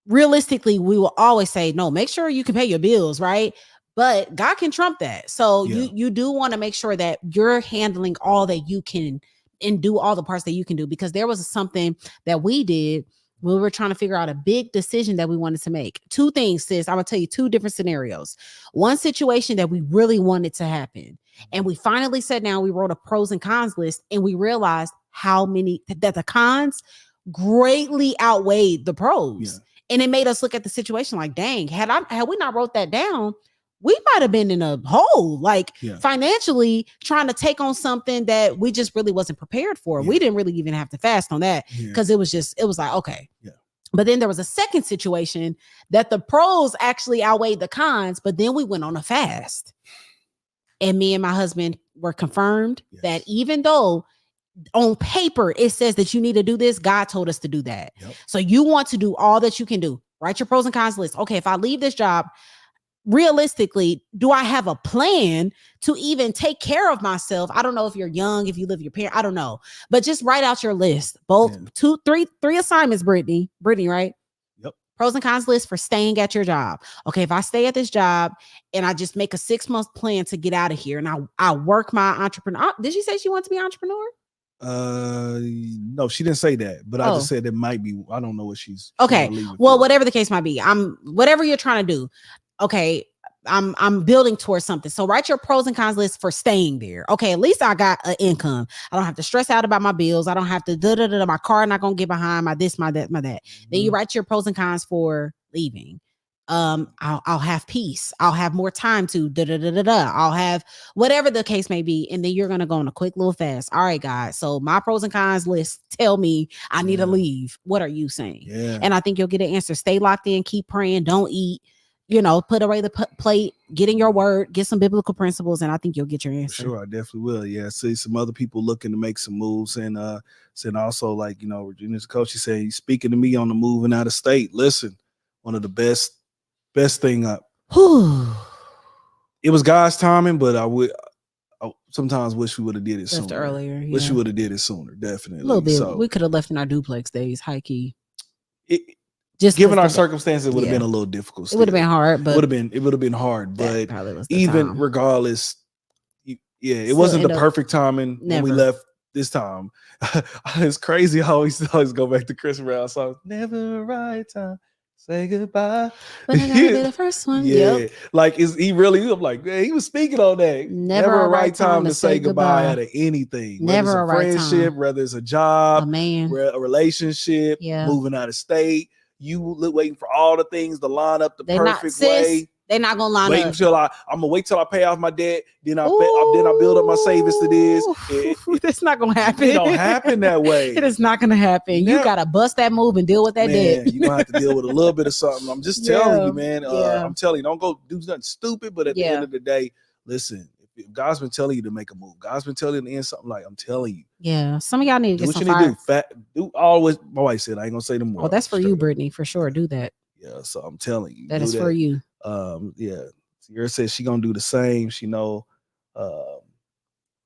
realistically, we will always say, no, make sure you can pay your bills, right? But God can trump that. So you do want to make sure that you're handling all that you can and do all the parts that you can do, because there was something that we did when we were trying to figure out a big decision that we wanted to make. Two things, sis. I'm going to tell you two different scenarios. One situation that we really wanted to happen, and we finally sat down, we wrote a pros and cons list, and we realized that the cons greatly outweighed the pros. Yeah. And it made us look at the situation like, dang, had we not wrote that down, we might have been in a hole, financially, trying to take on something that we just really wasn't prepared for. Yeah. We didn't really even have to fast on that, because it was like, okay. Yeah. But then there was a second situation that the pros actually outweighed the cons, but then we went on a fast. And me and my husband were confirmed that even though on paper it says that you need to do this, God told us to do that. Yep. So you want to do all that you can do. Write your pros and cons list. Okay, if I leave this job, realistically, do I have a plan to even take care of myself? I don't know if you're young, if you live with your parents, I don't know. But just write out your list. Both 3 assignments, Brittany, right? Yep. Pros and cons list for staying at your job. Okay, if I stay at this job and I just make a 6-month plan to get out of here, and I work my entrepreneur. Did she say she wants to be an entrepreneur? No, she didn't say that, but I just said it might be. I don't know what she's okay. Well, whatever the case might be, whatever you're trying to do. Okay, I'm building towards something. So write your pros and cons list for staying there. Okay, at least I got an income. I don't have to stress out about my bills. I don't have to my car not gonna get behind, my this, my that, my that. Then you write your pros and cons for leaving. I'll have peace. I'll have more time to I'll have whatever the case may be, and then you're gonna go on a quick little fast. All right, guys. So my pros and cons list tell me I need to leave. What are you saying? Yeah. And I think you'll get an answer. Stay locked in. Keep praying. Don't eat. Put away the plate, get in your word, get some biblical principles, and I think you'll get your answer. Sure, I definitely will. Yeah, see some other people looking to make some moves, and also, like, Regina's coach, she said, he's speaking to me on the moving out of state. Listen, one of the best thing up. It was God's timing, but I sometimes wish we would have did it sooner. Earlier. Yeah. Wish we would have did it sooner, definitely. A little bit. So, we could have left in our duplex days, high key. Just given our circumstances, it would have been a little difficult. It would have been hard, but it would have been hard. But even regardless, it wasn't the perfect timing when we left this time. It's crazy. I always go back to Chris Brown song. Never right time. Say goodbye. But I gotta be the first one. Yeah. Yep. Like, I'm like, man, he was speaking on that. Never a right time to say goodbye out of anything. Never a right friendship, time. whether it's a job, a man, a relationship, moving out of state. You waiting for all the things to line up the perfect way. They're not gonna line wait up. until I'm gonna wait till I pay off my debt. Then I build up my savings to this. That's not gonna happen. It don't happen that way. It is not gonna happen. You gotta bust that move and deal with that debt. You're gonna have to deal with a little bit of something. I'm just telling you, man. I'm telling you, don't go do nothing stupid. But at the end of the day, listen. If God's been telling you to make a move, God's been telling you to end something, like I'm telling you. Yeah, some of y'all need to get some fire. Do always. My wife said I ain't gonna say no more. Well, that's for you, Brittany, for sure. Do that. Yeah, so I'm telling you, that is for you. Yeah. Sierra says she gonna do the same. She know.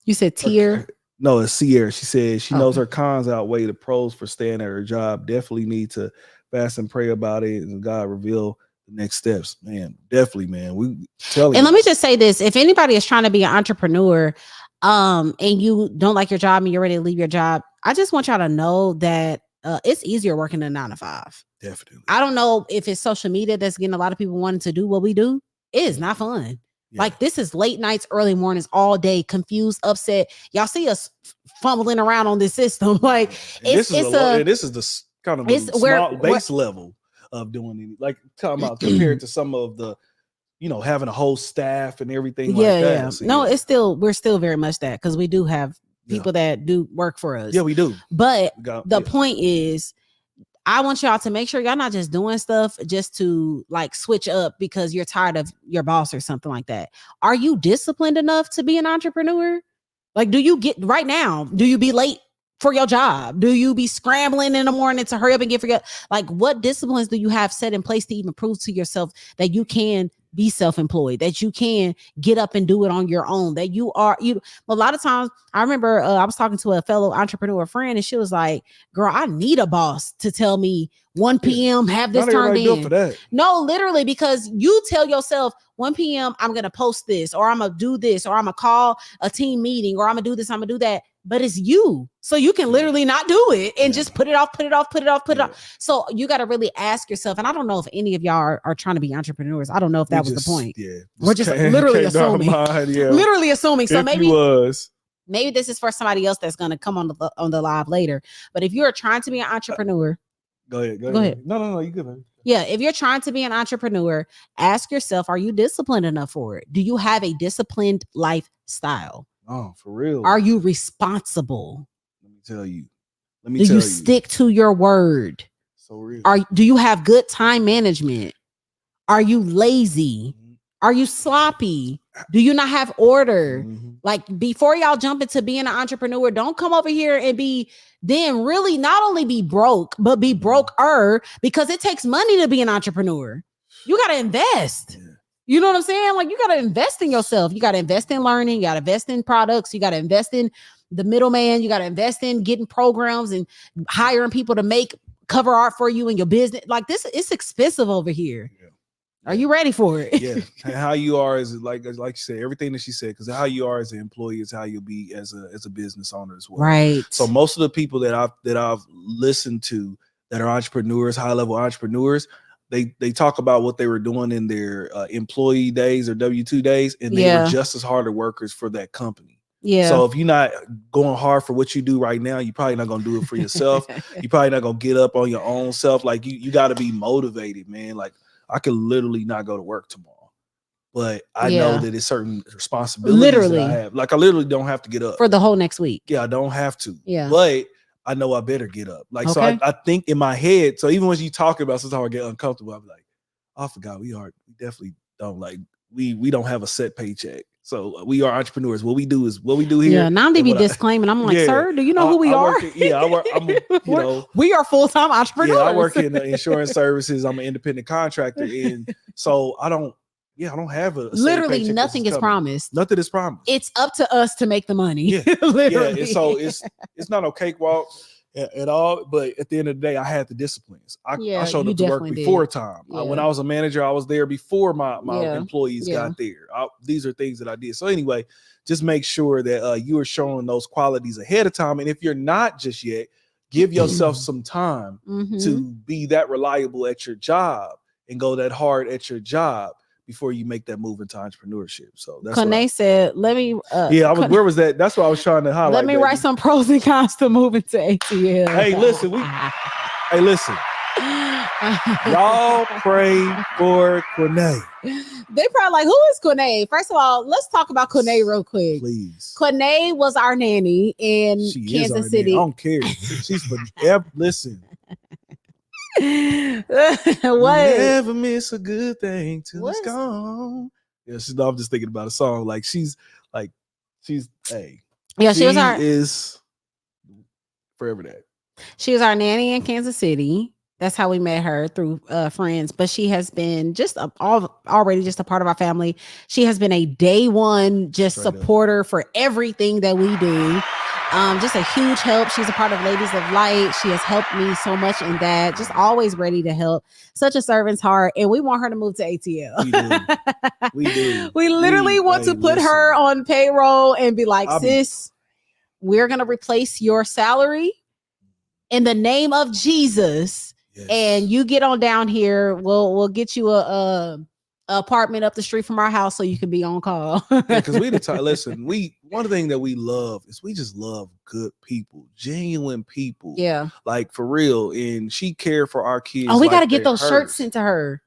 You said Tier? No, it's Sierra. She said she knows her cons outweigh the pros for staying at her job. Definitely need to fast and pray about it, and God reveal the next steps. Man, definitely, man. We tell you. And let me just say this: if anybody is trying to be an entrepreneur, and you don't like your job and you're ready to leave your job, I just want y'all to know that it's easier working a 9 to 5. Definitely. I don't know if it's social media that's getting a lot of people wanting to do what we do. It is not fun. Yeah. Like this is late nights, early mornings, all day, confused, upset. Y'all see us fumbling around on this system. Like this is the kind of small base level of doing it. Like talking about compared to some of the, having a whole staff and everything like that. Yeah. So, no, we're still very much that, because we do have people that do work for us. Yeah, we do. But the point is, I want y'all to make sure y'all not just doing stuff just to like switch up because you're tired of your boss or something like that. Are you disciplined enough to be an entrepreneur? Like, do you be late for your job? Do you be scrambling in the morning to hurry up and get for your, like, what disciplines do you have set in place to even prove to yourself that you can be self-employed, that you can get up and do it on your own, that a lot of times I remember I was talking to a fellow entrepreneur friend and she was like, girl, I need a boss to tell me 1 p.m. have this turned in. For that. No, literally, because you tell yourself 1 p.m. I'm going to post this, or I'm going to do this, or I'm going to call a team meeting, or I'm going to do this, I'm going to do that. But it's you. So you can literally not do it and just put it off. So you got to really ask yourself. And I don't know if any of y'all are trying to be entrepreneurs. I don't know if that was the point. Yeah. We're just literally assuming. Literally assuming. So maybe this is for somebody else that's going to come on the live later. But if you're trying to be an entrepreneur, Go ahead. No, you good, man. Yeah, if you're trying to be an entrepreneur, ask yourself, are you disciplined enough for it? Do you have a disciplined lifestyle? Oh, for real. Are you responsible? Let me tell you. Do you stick to your word? So real. Do you have good time management? Are you lazy? Mm-hmm. Are you sloppy? Do you not have order? Mm-hmm. Like, before y'all jump into being an entrepreneur, don't come over here and really not only be broke, but be broke-er, because it takes money to be an entrepreneur. You got to invest. Yeah. You know what I'm saying? Like, you got to invest in yourself. You got to invest in learning. You got to invest in products. You got to invest in the middleman. You got to invest in getting programs and hiring people to make cover art for you and your business. Like, this, it's expensive over here. Yeah. Are you ready for it? Yeah. And how you are is like you said, everything that she said, because how you are as an employee is how you'll be as a business owner as well. Right. So most of the people that I've listened to that are entrepreneurs, high level entrepreneurs, they talk about what they were doing in their employee days or W-2 days, and they were just as hard workers for that company. Yeah. So if you're not going hard for what you do right now, you're probably not gonna do it for yourself. You're probably not gonna get up on your own self. Like you got to be motivated, man. Like, I could literally not go to work tomorrow, but I know that it's certain responsibilities that I have. Like, I literally don't have to get up for the whole next week. Yeah, I don't have to. Yeah, but I know I better get up. Like, so I think in my head. So even when you talking about, sometimes I get uncomfortable. I'm like, I forgot we definitely don't we don't have a set paycheck. So we are entrepreneurs. What we do is what we do here. Yeah, now they be disclaiming. I'm like, sir, do you know who we are? We are full-time entrepreneurs. Yeah, I work in the insurance services. I'm an independent contractor, and so I don't have a literally nothing is promised. Nothing is promised. It's up to us to make the money. Yeah, literally. Yeah. And so it's not a cakewalk at all, but at the end of the day, I had the disciplines. I showed up to work before time. Yeah. When I was a manager, I was there before my employees got there. These are things that I did. So anyway, just make sure that you are showing those qualities ahead of time. And if you're not just yet, give yourself some time to be that reliable at your job and go that hard at your job before you make that move into entrepreneurship. So that's Kone said, let me where was that? That's what I was trying to highlight. Let me write some pros and cons to moving to ATL. Hey, listen, Y'all pray for Quinay. They probably like, who is Quinay? First of all, let's talk about Quinay real quick. Please. Quinay was our nanny in Kansas City. I don't care. She's forever. Listen. What? Never miss a good thing till What it's is- gone. Yeah, I'm just thinking about a song. Like she's hey. Yeah, she was our is forever that. She was our nanny in Kansas City. That's how we met her, through friends. But she has been already just a part of our family. She has been a day one supporter for everything that we do. Just a huge help. She's a part of Ladies of Light. She has helped me so much in that. Just always ready to help. Such a servant's heart. And we want her to move to ATL. We do. We literally want to put her on payroll and be like, sis, we're going to replace your salary in the name of Jesus. Yes. And you get on down here. We'll get you a apartment up the street from our house so you can be on call. Because listen, one thing that we love is we just love good people, genuine people. Yeah. Like for real. And she cared for our kids. Oh, we got to get those shirts sent to her.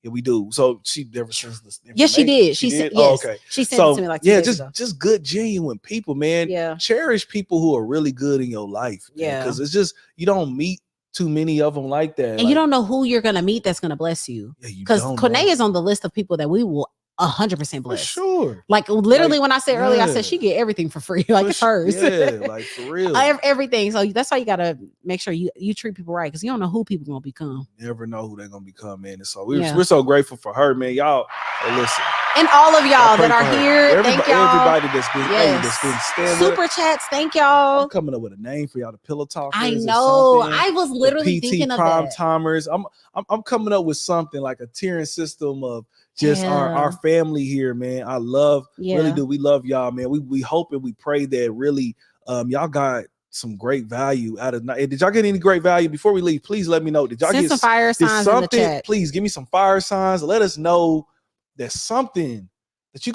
Yeah, we do. So she never sends this. Yes, she did. She said, yes. Okay. She sent it to me like 2 days ago. Just good, genuine people, man. Yeah. Cherish people who are really good in your life. Yeah. Because it's just, you don't meet too many of them like that. And you don't know who you're going to meet that's going to bless you. Because Quinay is on the list of people that we will 100% bless. For sure. Like literally when I said earlier, I said she get everything for free. Like it's hers. Yeah, like for real. Everything. So that's why you got to make sure you treat people right, because you don't know who people going to become. Never know who they're going to become, man. And so we're so grateful for her, man. Y'all, listen. And all of y'all that are here, thank y'all. Everybody that's been standing. Super chats, thank y'all. I'm coming up with a name for y'all, the Pillow Talkers. I know. I was literally thinking of prime that. timers. I'm coming up with something like a tiering system of just our family here, man. I love, really do. We love y'all, man. We hope and we pray that really y'all got some great value out of it. Did y'all get any great value before we leave? Please let me know. Did y'all get some fire signs in the chat? Please give me some fire signs. Let us know that something that you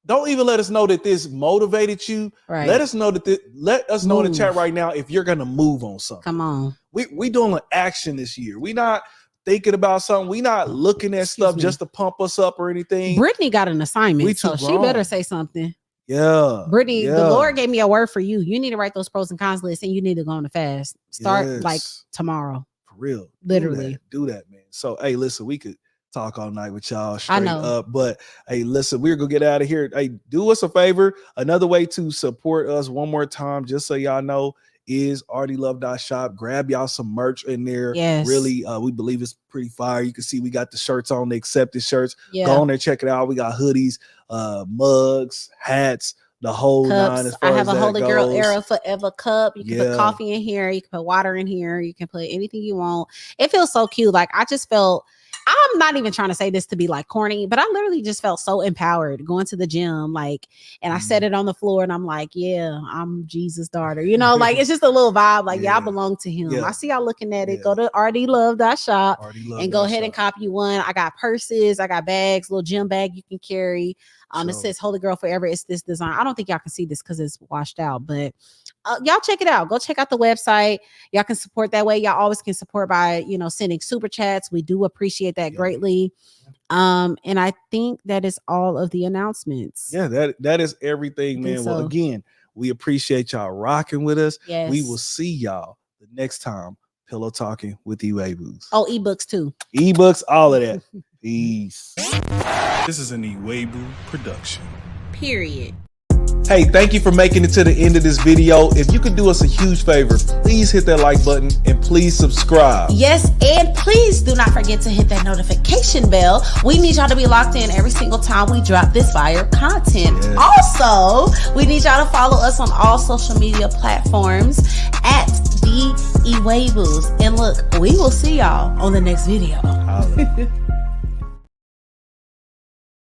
don't even let us know that this motivated you. Right. Let us know that let us know in the chat right now if you're gonna move on something. Come on. We doing an action this year. We not thinking about something. We not looking at stuff just to pump us up or anything. Brittany got an assignment, so she better say something. Yeah. Brittany, the Lord gave me a word for you. You need to write those pros and cons lists, and you need to go on a fast. Start like tomorrow. For real. Literally. Do that, man. So hey, listen, we could talk all night with y'all straight up, but hey, listen, we're gonna get out of here. Hey, do us a favor. Another way to support us, one more time, just so y'all know, is rdlove.shop. Grab y'all some merch in there. Yes. Really, we believe it's pretty fire. You can see we got the shirts on, the accepted shirts. Go on there, check it out. We got hoodies, mugs, hats, the whole cups. 9 as far I have as a Holy Girl goes. Era Forever cup. You can put coffee in here. You can put water in here. You can put anything you want. It feels so cute. Like I just felt, I'm not even trying to say this to be like corny, but I literally just felt so empowered going to the gym. Like, and I set it on the floor and I'm like, yeah, I'm Jesus' daughter. You know, like it's just a little vibe. Like, I belong to him. I see y'all looking at it. Go to rdlove.shop and go ahead and copy one. I got purses. I got bags, little gym bag you can carry. It says Holy Girl Forever. It's this design. I don't think y'all can see this because it's washed out, but y'all check it out. Go check out the website. Y'all can support that way. Y'all always can support by, sending super chats. We do appreciate that greatly. And I think that is all of the announcements. Yeah, that is everything, man. Well, again, we appreciate y'all rocking with us. Yes. We will see y'all the next time. Pillow Talking with Iwegbus. Oh, ebooks too. Ebooks, all of that. Peace. This is an Iwegbus production. Period. Hey, thank you for making it to the end of this video. If you could do us a huge favor, please hit that like button and please subscribe. Yes, and please do not forget to hit that notification bell. We need y'all to be locked in every single time we drop this fire content. Yes. Also, we need y'all to follow us on all social media platforms at the Iwegbus. And look, we will see y'all on the next video.